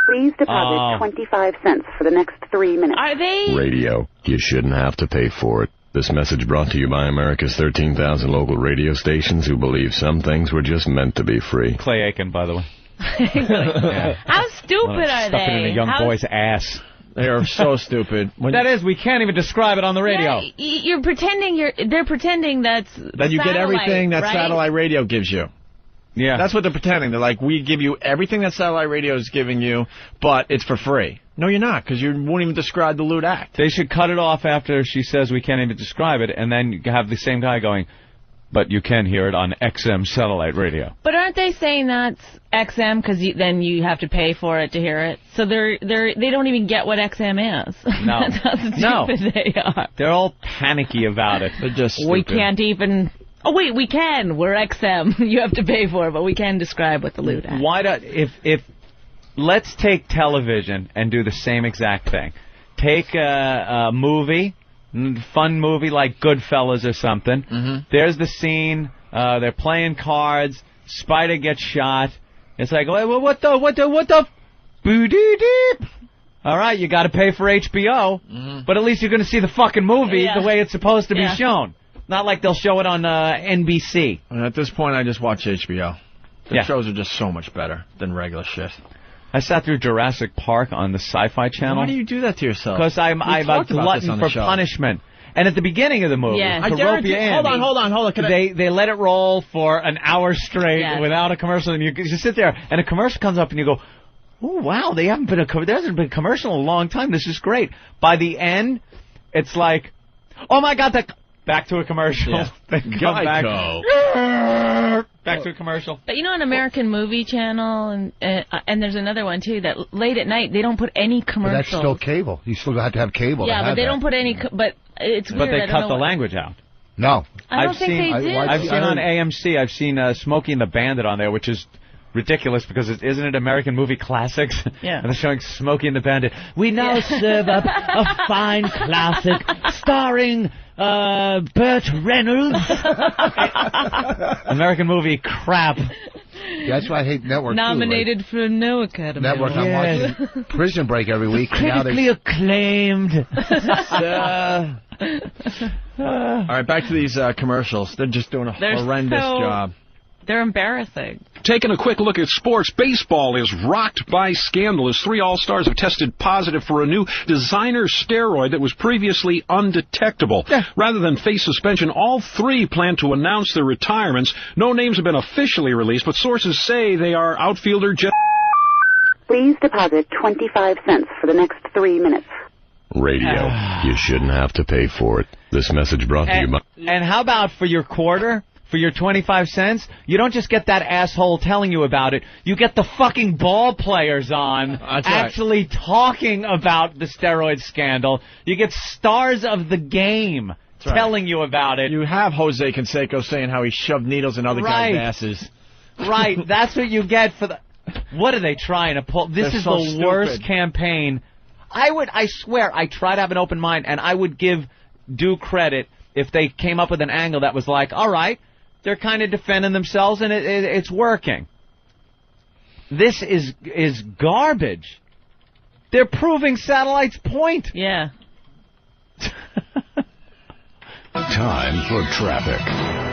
Please deposit 25 cents for the next 3 minutes. Are they? Radio. You shouldn't have to pay for it. This message brought to you by America's 13,000 local radio stations who believe some things were just meant to be free. Clay Aiken, by the way. How stupid are Stuff it in a they? young boy's ass. They are so stupid. That is, we can't even describe it on the radio. Yeah, you're pretending they're pretending that you get everything that right? satellite radio gives you. Yeah. That's what they're pretending. They're like, we give you everything that satellite radio is giving you, but it's for free. No, you're not, because you won't even describe the lewd act. They should cut it off after she says we can't even describe it, and then you have the same guy going, but you can hear it on XM satellite radio. But aren't they saying that's XM because then you have to pay for it to hear it? So they don't even get what XM is. No. That's how stupid they are. They're all panicky about it. They're just stupid. We can't even... Oh, wait, we can. We're XM. You have to pay for it, but we can describe what the lewd act. Why don't... If let's take television and do the same exact thing. Take a movie... fun movie like Goodfellas or something. Mm-hmm. There's the scene. They're playing cards. Spider gets shot. It's like, well, what the? Boo-dee-deep. All right, you got to pay for HBO, but at least you're going to see the fucking movie the way it's supposed to be shown. Not like they'll show it on NBC. And at this point, I just watch HBO. The shows are just so much better than regular shit. I sat through Jurassic Park on the Sci-Fi Channel. Why do you do that to yourself? Because I'm a glutton for punishment. And at the beginning of the movie, to rope you in, hold on. They let it roll for an hour straight without a commercial. And you sit there, and a commercial comes up, and you go, "Oh wow, there hasn't been a commercial in a long time. This is great." By the end, it's like, "Oh my God, back to a commercial." Yeah. They come back to a commercial. But you know, an American movie channel, and there's another one too that late at night they don't put any commercials. But that's still cable. You still have to have cable. Yeah, but they don't put any. But it's weird. But they cut the language out. No, I don't think they did. I've seen on AMC. I've seen Smokey and the Bandit on there, which is ridiculous because isn't it American movie classics? Yeah. And they're showing Smokey and the Bandit. We now serve up a fine classic starring Burt Reynolds. American movie crap. That's why I hate Network. Nominated for no Academy. Network. I'm watching Prison Break every week. Critically acclaimed. All right, back to these commercials. They're just doing a horrendous job. They're embarrassing. Taking a quick look at sports, baseball is rocked by scandal as 3 All-Stars have tested positive for a new designer steroid that was previously undetectable. Rather than face suspension, all 3 plan to announce their retirements. No names have been officially released, but sources say they are outfielder Please deposit 25 cents for the next 3 minutes. Radio. You shouldn't have to pay for it. This message brought to you by... And how about for your quarter? For your 25 cents, you don't just get that asshole telling you about it. You get the fucking ball players on actually talking about the steroid scandal. You get stars of the game telling you about it. You have Jose Canseco saying how he shoved needles in other guys' asses. Right. That's what you get for the... What are they trying to pull? This is the worst campaign. I swear, I try to have an open mind, and I would give due credit if they came up with an angle that was like, all right, they're kind of defending themselves, and it's working. This is garbage. They're proving Satellite's point. Yeah. time for traffic.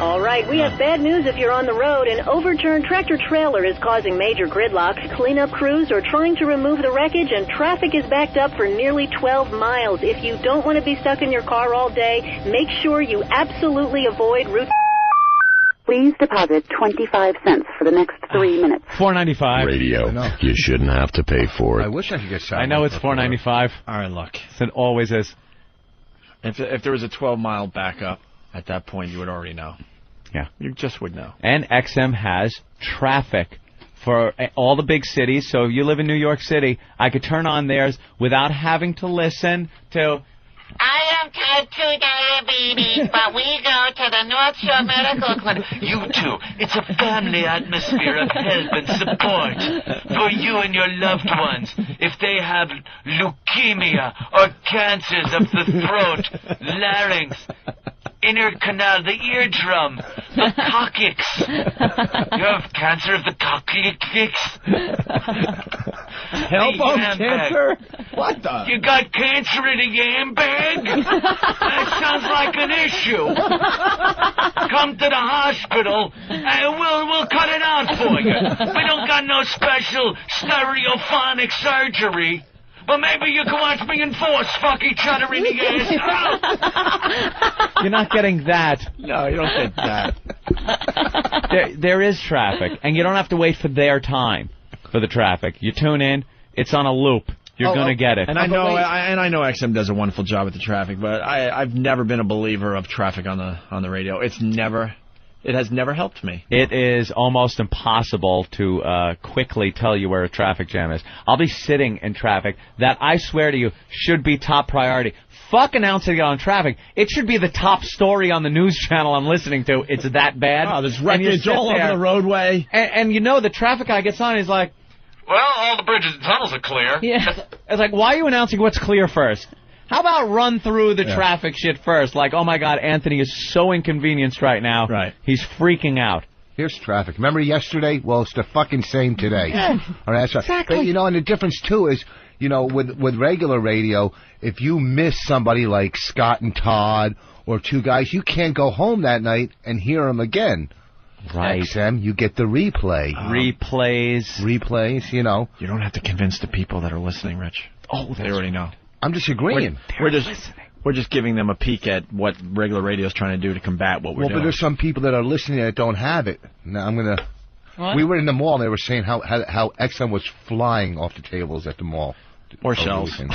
All right, we have bad news if you're on the road. An overturned tractor-trailer is causing major gridlocks. Cleanup crews are trying to remove the wreckage, and traffic is backed up for nearly 12 miles. If you don't want to be stuck in your car all day, make sure you absolutely avoid Route... Please deposit 25 cents for the next 3 minutes. $4.95. Radio. You shouldn't have to pay for it. I wish I could get some. I know it's $4.95. All right, look. It always is. If there was a 12-mile backup, at that point you would already know. Yeah. You just would know. And XM has traffic for all the big cities. So if you live in New York City, I could turn on theirs without having to listen to... I have type 2 diabetes, but we go to the North Shore Medical Clinic. You two, it's a family atmosphere of help and support for you and your loved ones. If they have leukemia or cancers of the throat, larynx, inner canal, the eardrum, the coccyx. You have cancer of the coccyx. Elbow cancer? What the? You got cancer in a yam bag? That sounds like an issue. Come to the hospital and we'll cut it out for you. We don't got no special stereophonic surgery. Well, maybe you can watch me and Force fuck each other in the ass. You're not getting that. No, you don't get that. There is traffic, and you don't have to wait for their time for the traffic. You tune in, it's on a loop. You're going to get it. And I know XM does a wonderful job with the traffic, but I've never been a believer of traffic on the radio. It has never helped me. It is almost impossible to quickly tell you where a traffic jam is. I'll be sitting in traffic that I swear to you should be top priority. Fuck announcing it on traffic. It should be the top story on the news channel I'm listening to. It's that bad. Oh, there's wreckage all over the roadway. And you know the traffic guy gets on, he's like, well, all the bridges and tunnels are clear. Yeah. It's like, why are you announcing what's clear first? How about run through the traffic shit first? Like, oh, my God, Anthony is so inconvenienced right now. Right. He's freaking out. Here's traffic. Remember yesterday? Well, it's the fucking same today. Yeah, all right, that's right. exactly. But, and the difference, too, is, with regular radio, if you miss somebody like Scott and Todd or two guys, you can't go home that night and hear them again. Right. XM, you get the replay. Replays. You don't have to convince the people that are listening, Rich. Oh, they already know. I'm just agreeing. We're just giving them a peek at what regular radio is trying to do to combat what we're doing. Well, but there's some people that are listening that don't have it. Now I'm gonna. What? We were in the mall. And they were saying how XM was flying off the tables at the mall. Or shelves. It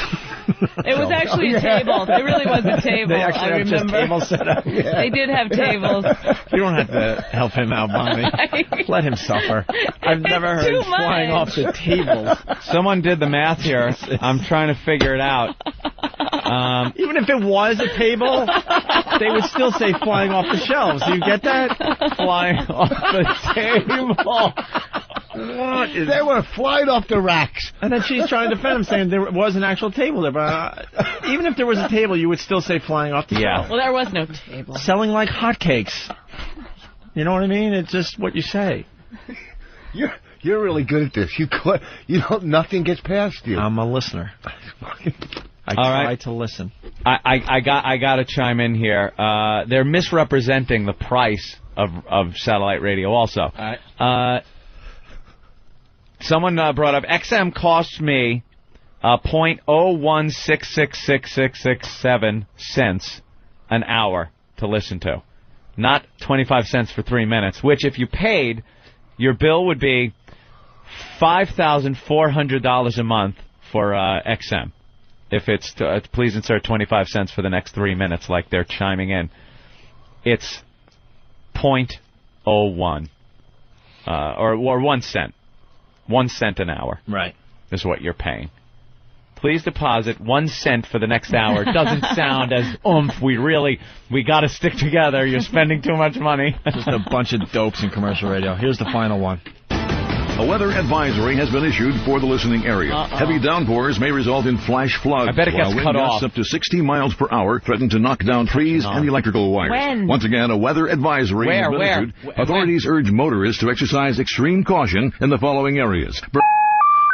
was actually a table. It really was a table. They actually have just tables set up. Yeah. They did have tables. You don't have to help him out, Bonnie. Let him suffer. I've never heard too flying much. off the tables. Someone did the math here. I'm trying to figure it out. Even if it was a table, they would still say flying off the shelves. Do you get that? Flying off the table. They were flying off the racks. And then she's trying to defend him, saying there was an actual table there. But even if there was a table, you would still say flying off the shelf. Well, there was no table. Selling like hotcakes. You know what I mean? It's just what you say. You're really good at this. Nothing gets past you. I'm a listener. I try to listen. I got to chime in here. They're misrepresenting the price of satellite radio also. All right. Someone brought up XM costs me .016666667 cents an hour to listen to, not 25 cents for 3 minutes. Which, if you paid, your bill would be $5,400 a month for XM. If it's please insert 25 cents for the next 3 minutes, like they're chiming in. It's .01 or 1 cent. 1 cent an hour. Right. Is what you're paying. Please deposit 1 cent for the next hour. Doesn't sound as oomph. We got to stick together. You're spending too much money. Just a bunch of dopes in commercial radio. Here's the final one. A weather advisory has been issued for the listening area. Heavy downpours may result in flash floods. I bet it gets while wind cut gusts off. up to 60 miles per hour threaten to knock down trees and electrical wires. When? Once again, a weather advisory has been issued. Authorities urge motorists to exercise extreme caution in the following areas.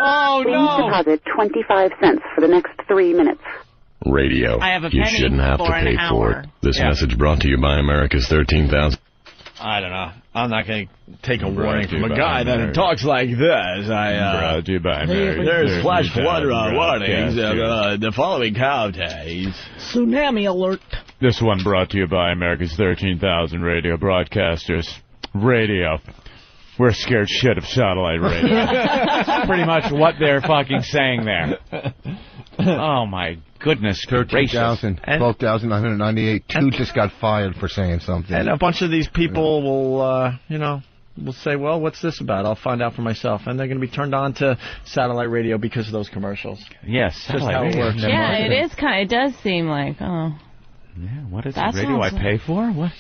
Oh, Please no! deposit 25 cents for the next 3 minutes. Radio. I have a You penny shouldn't have for to an pay for hour. it. This message brought to you by America's 13,000. I don't know. I'm not going to take a Brought warning to you from a by guy that America. talks like this. Brought to you by America. There's flash flood 13,000 warnings. broadcasters. The following counties. Tsunami alert. This one brought to you by America's 13,000 radio broadcasters. Radio. We're scared shit of satellite radio. That's pretty much what they're fucking saying there. Oh, my goodness gracious. 12,998. Two just got fired for saying something. And a bunch of these people will, will say, well, what's this about? I'll find out for myself. And they're going to be turned on to satellite radio because of those commercials. Yes, Just how it works. Yeah, it does seem like, oh. Yeah, what is That it? Radio I sounds pay for? What?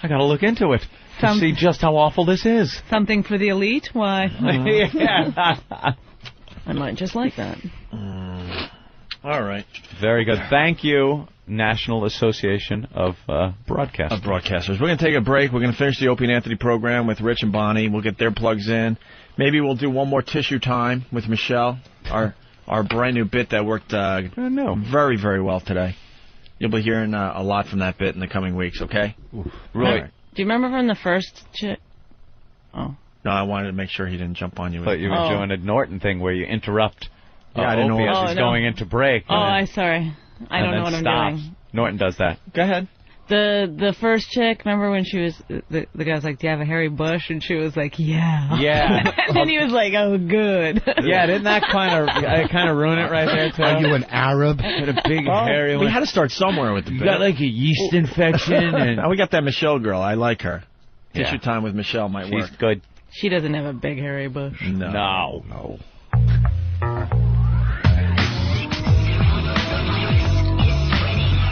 I got to look into it to see just how awful this is. Something for the elite? Why? Yeah. I might just like that. All right. Very good. Thank you, National Association of Broadcasters. Broadcasters. We're going to take a break. We're going to finish the Opie and Anthony program with Rich and Bonnie. We'll get their plugs in. Maybe we'll do one more tissue time with Michelle, our brand new bit that worked very, very well today. You'll be hearing a lot from that bit in the coming weeks, okay? Really? Right. Do you remember from the first chick? Oh. No, I wanted to make sure he didn't jump on you. I thought you were doing a Norton thing where you interrupt Yeah, I didn't know Opie what- as he's going into break. Sorry. I don't know what I'm stops. doing. Norton does that. Go ahead. The first chick, remember when she was, the guy was like, do you have a hairy bush? And she was like, yeah. Yeah. And then he was like, oh, good. Yeah, didn't that kind of ruin it right there, too? Are you an Arab? Had a big hairy We one. had to start somewhere with the bit. You got like a yeast infection. And Now we got that Michelle girl. I like her. Yeah. Tissue time with Michelle might work. She's good. She doesn't have a big hairy bush. No.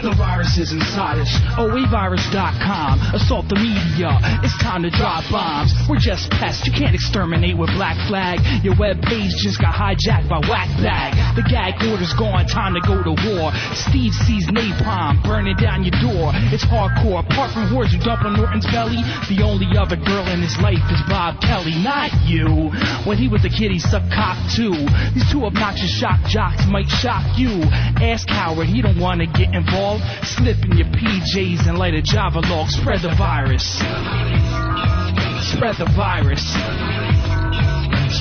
The virus is inside us. OAvirus.com. Assault the media. It's time to drop bombs. We're just pests. You can't exterminate with Black Flag. Your web page just got hijacked by Whack Bag. The gag order's gone. Time to go to war. Steve sees napalm burning down your door. It's hardcore. Apart from whores who dump on Norton's belly, the only other girl in his life is Bob Kelly, not you. When he was a kid, he sucked cock too. These two obnoxious shock jocks might shock you. Ask Howard, he don't want to get involved. Slip in your PJs and light a Java log. Spread the virus. Spread the virus.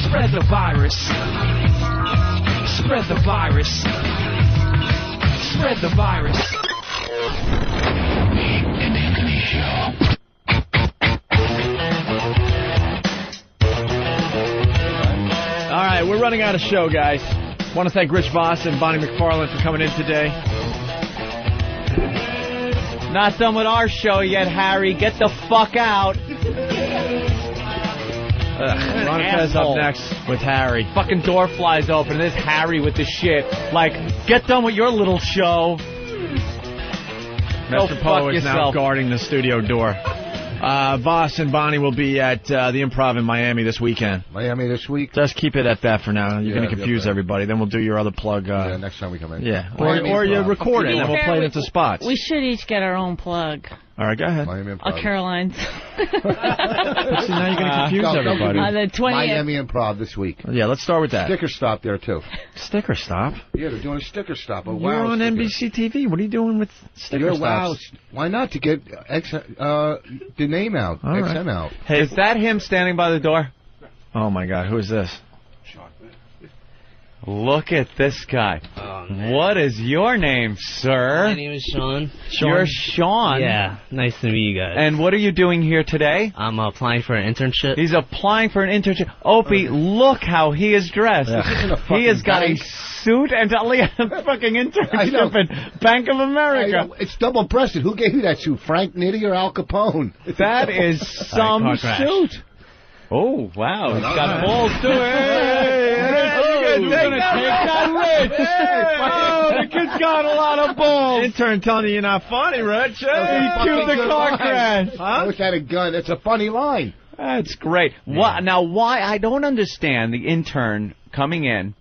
Spread the virus. Spread the virus. Spread the virus. And Anthony Show. All right, we're running out of show, guys. Want to thank Rich Voss and Bonnie McFarlane for coming in today. Not done with our show yet, Harry. Get the fuck out. Ron Fez up next with Harry. Fucking door flies open, and there's Harry with the shit. Like, get done with your little show. Go Mr. fuck Poe is now yourself. guarding the studio door. Voss and Bonnie will be at the Improv in Miami this weekend. Miami this week? Just keep it at that for now. You're going to confuse yeah. everybody. Then we'll do your other plug. Yeah, next time we come in. Yeah. Miami Or you Improv. record it, To be and we'll fair, play it into spots. We should each get our own plug. All right, go ahead. Miami Improv. Caroline's. See, now you're going to confuse everybody. On the 20th. Miami Improv this week. Yeah, let's start with that. Sticker stop there, too. Sticker stop? Yeah, they're doing a sticker stop. A You're wow on sticker. NBC TV. What are you doing with sticker You're stops? wow. Why not? To get the name out, All right. XM out. Hey, Is that him standing by the door? Oh, my God. Who is this? Look at this guy. What is your name, sir? My name is Sean. You're Sean? Yeah, nice to meet you guys. And what are you doing here today? I'm applying for an internship. He's applying for an internship. Opie, look how he is dressed. He has got a suit and a fucking internship at Bank of America. It's double-breasted. Who gave you that suit? Frank Nitti or Al Capone? That is some suit. Oh, wow. He's got balls, too. You're going to take that, Rich. Oh, the kid's got a lot of balls. Intern telling you you're not funny, Rich. He cute the car crash. I wish I had a gun. It's a funny line. That's great. Yeah. Now, why? I don't understand the intern coming in.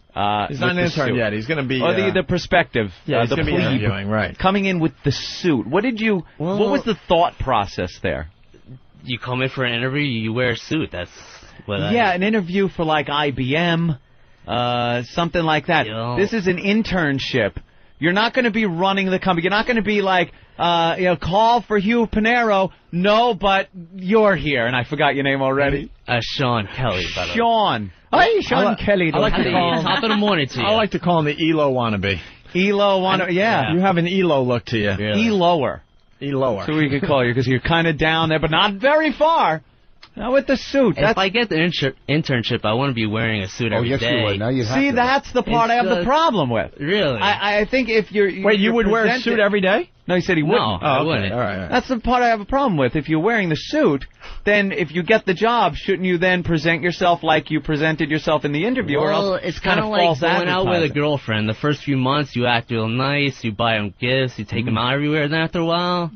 He's not an intern yet. He's going to be... Or the prospective. Yeah, he's the going to be plebe. interviewing, right. Coming in with the suit. What did you... Well, what was the thought process there? You come in for an interview, you wear a suit. That's what an interview for like IBM, something like that. Yo. This is an internship. You're not going to be running the company. You're not going to be like, call for Hugh Pinero. No, but you're here. And I forgot your name already. Sean Kelly, by the way. Sean. Hey, Sean Kelly. I like to call him, top of the morning to you. I like to call him the ELO wannabe. ELO wannabe, yeah. You have an ELO look to you. Really? ELOer. ELOer. So we could call you because you're kind of down there, but not very far. Now with the suit. If I get the internship, I want to be wearing a suit every day. You would. Now you have See, to. that's the part I have the problem with. Really? I think if you're... Wait, you would wear a suit every day? No, he said he wouldn't. No, I wouldn't. All right. That's the part I have a problem with. If you're wearing the suit, then if you get the job, shouldn't you then present yourself like you presented yourself in the interview? Well, or else it's kind of like going out with a girlfriend. The first few months, you act real nice, you buy them gifts, you take them out everywhere, and then after a while,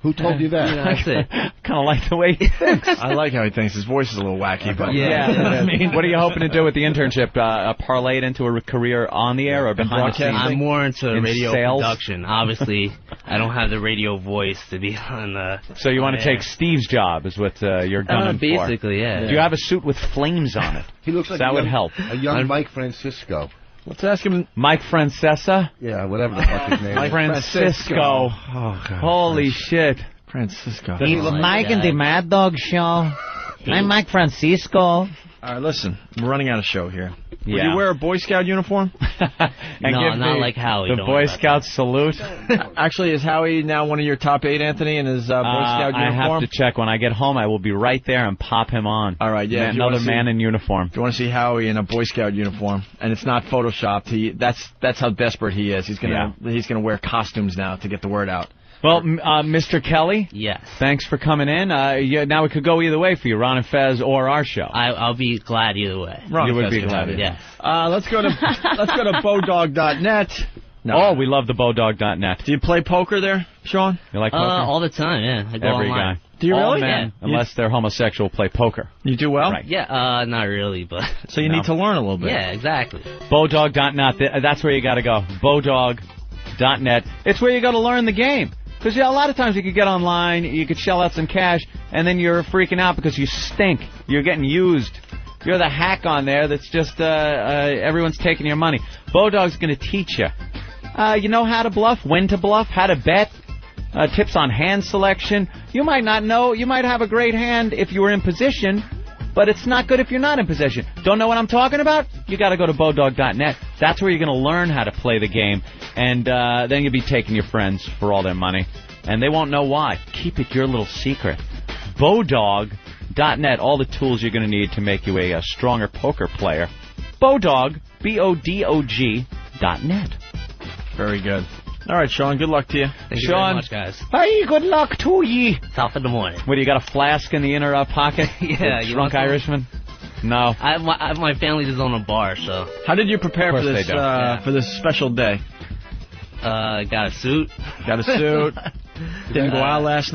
Who told you that? that's it. Kind of like the way he thinks. I like how he thinks. His voice is a little wacky, but I mean, what are you hoping to do with the internship? Parlay it into a career on the air or behind the scenes? I'm more into radio sales? production. Obviously, I don't have the radio voice to be on the... So you want to take Steve's job is what you're gunning for. Basically, yeah. Do you have a suit with flames on it? He looks like that would help. A young Mike Francisco. Let's ask him. Mike Francesa? Yeah, whatever the fuck his name is. Mike Francisco. Oh, God. Holy shit. Francisco. He's Mike in the Mad Dog Show. I'm Mike Francisco. All right, listen. We're running out of show here. Would you wear a Boy Scout uniform? No, not like Howie. The Boy Scout salute. Actually, is Howie now one of your top 8, Anthony, in his Boy Scout uniform? I have to check. When I get home, I will be right there and pop him on. All right, yeah. Another man in uniform. If you want to see Howie in a Boy Scout uniform, and it's not photoshopped, that's how desperate he is. He's gonna wear costumes now to get the word out. Well, Mr. Kelly? Yes. Thanks for coming in. Now it could go either way for you, Ron and Fez or our show. I'll be glad either way. Ron you and would Fez be glad. Yes. Let's go to Bodog.net. No. Oh, we love the Bodog.net. Do you play poker there, Sean? You like poker? All the time, yeah. I go Every online. guy. Do you All really? men, unless they're homosexual, play poker. You do well? Right. Yeah, not really, but... So you need to learn a little bit. Yeah, exactly. Bodog.net, that's where you got to go. Bodog.net. It's where you got to learn the game. Because a lot of times you could get online, you could shell out some cash, and then you're freaking out because you stink. You're getting used. You're the hack on there that's just everyone's taking your money. Bodog's going to teach you. You know how to bluff, when to bluff, how to bet, tips on hand selection. You might not know. You might have a great hand if you were in position, but it's not good if you're not in position. Don't know what I'm talking about? You got to go to Bodog.net. That's where you're going to learn how to play the game, and then you'll be taking your friends for all their money, and they won't know why. Keep it your little secret. Bodog.net, all the tools you're going to need to make you a stronger poker player. Bodog, BODOG.net. Very good. All right, Sean, good luck to you. Thank you very much, guys. Hey, good luck to ye. Top of the morning. What, do you got a flask in the inner pocket? Yeah. You drunk Irishman? No. My family just own a bar, so... How did you prepare for this for this special day? Got a suit. Got a suit. Didn't go out last night.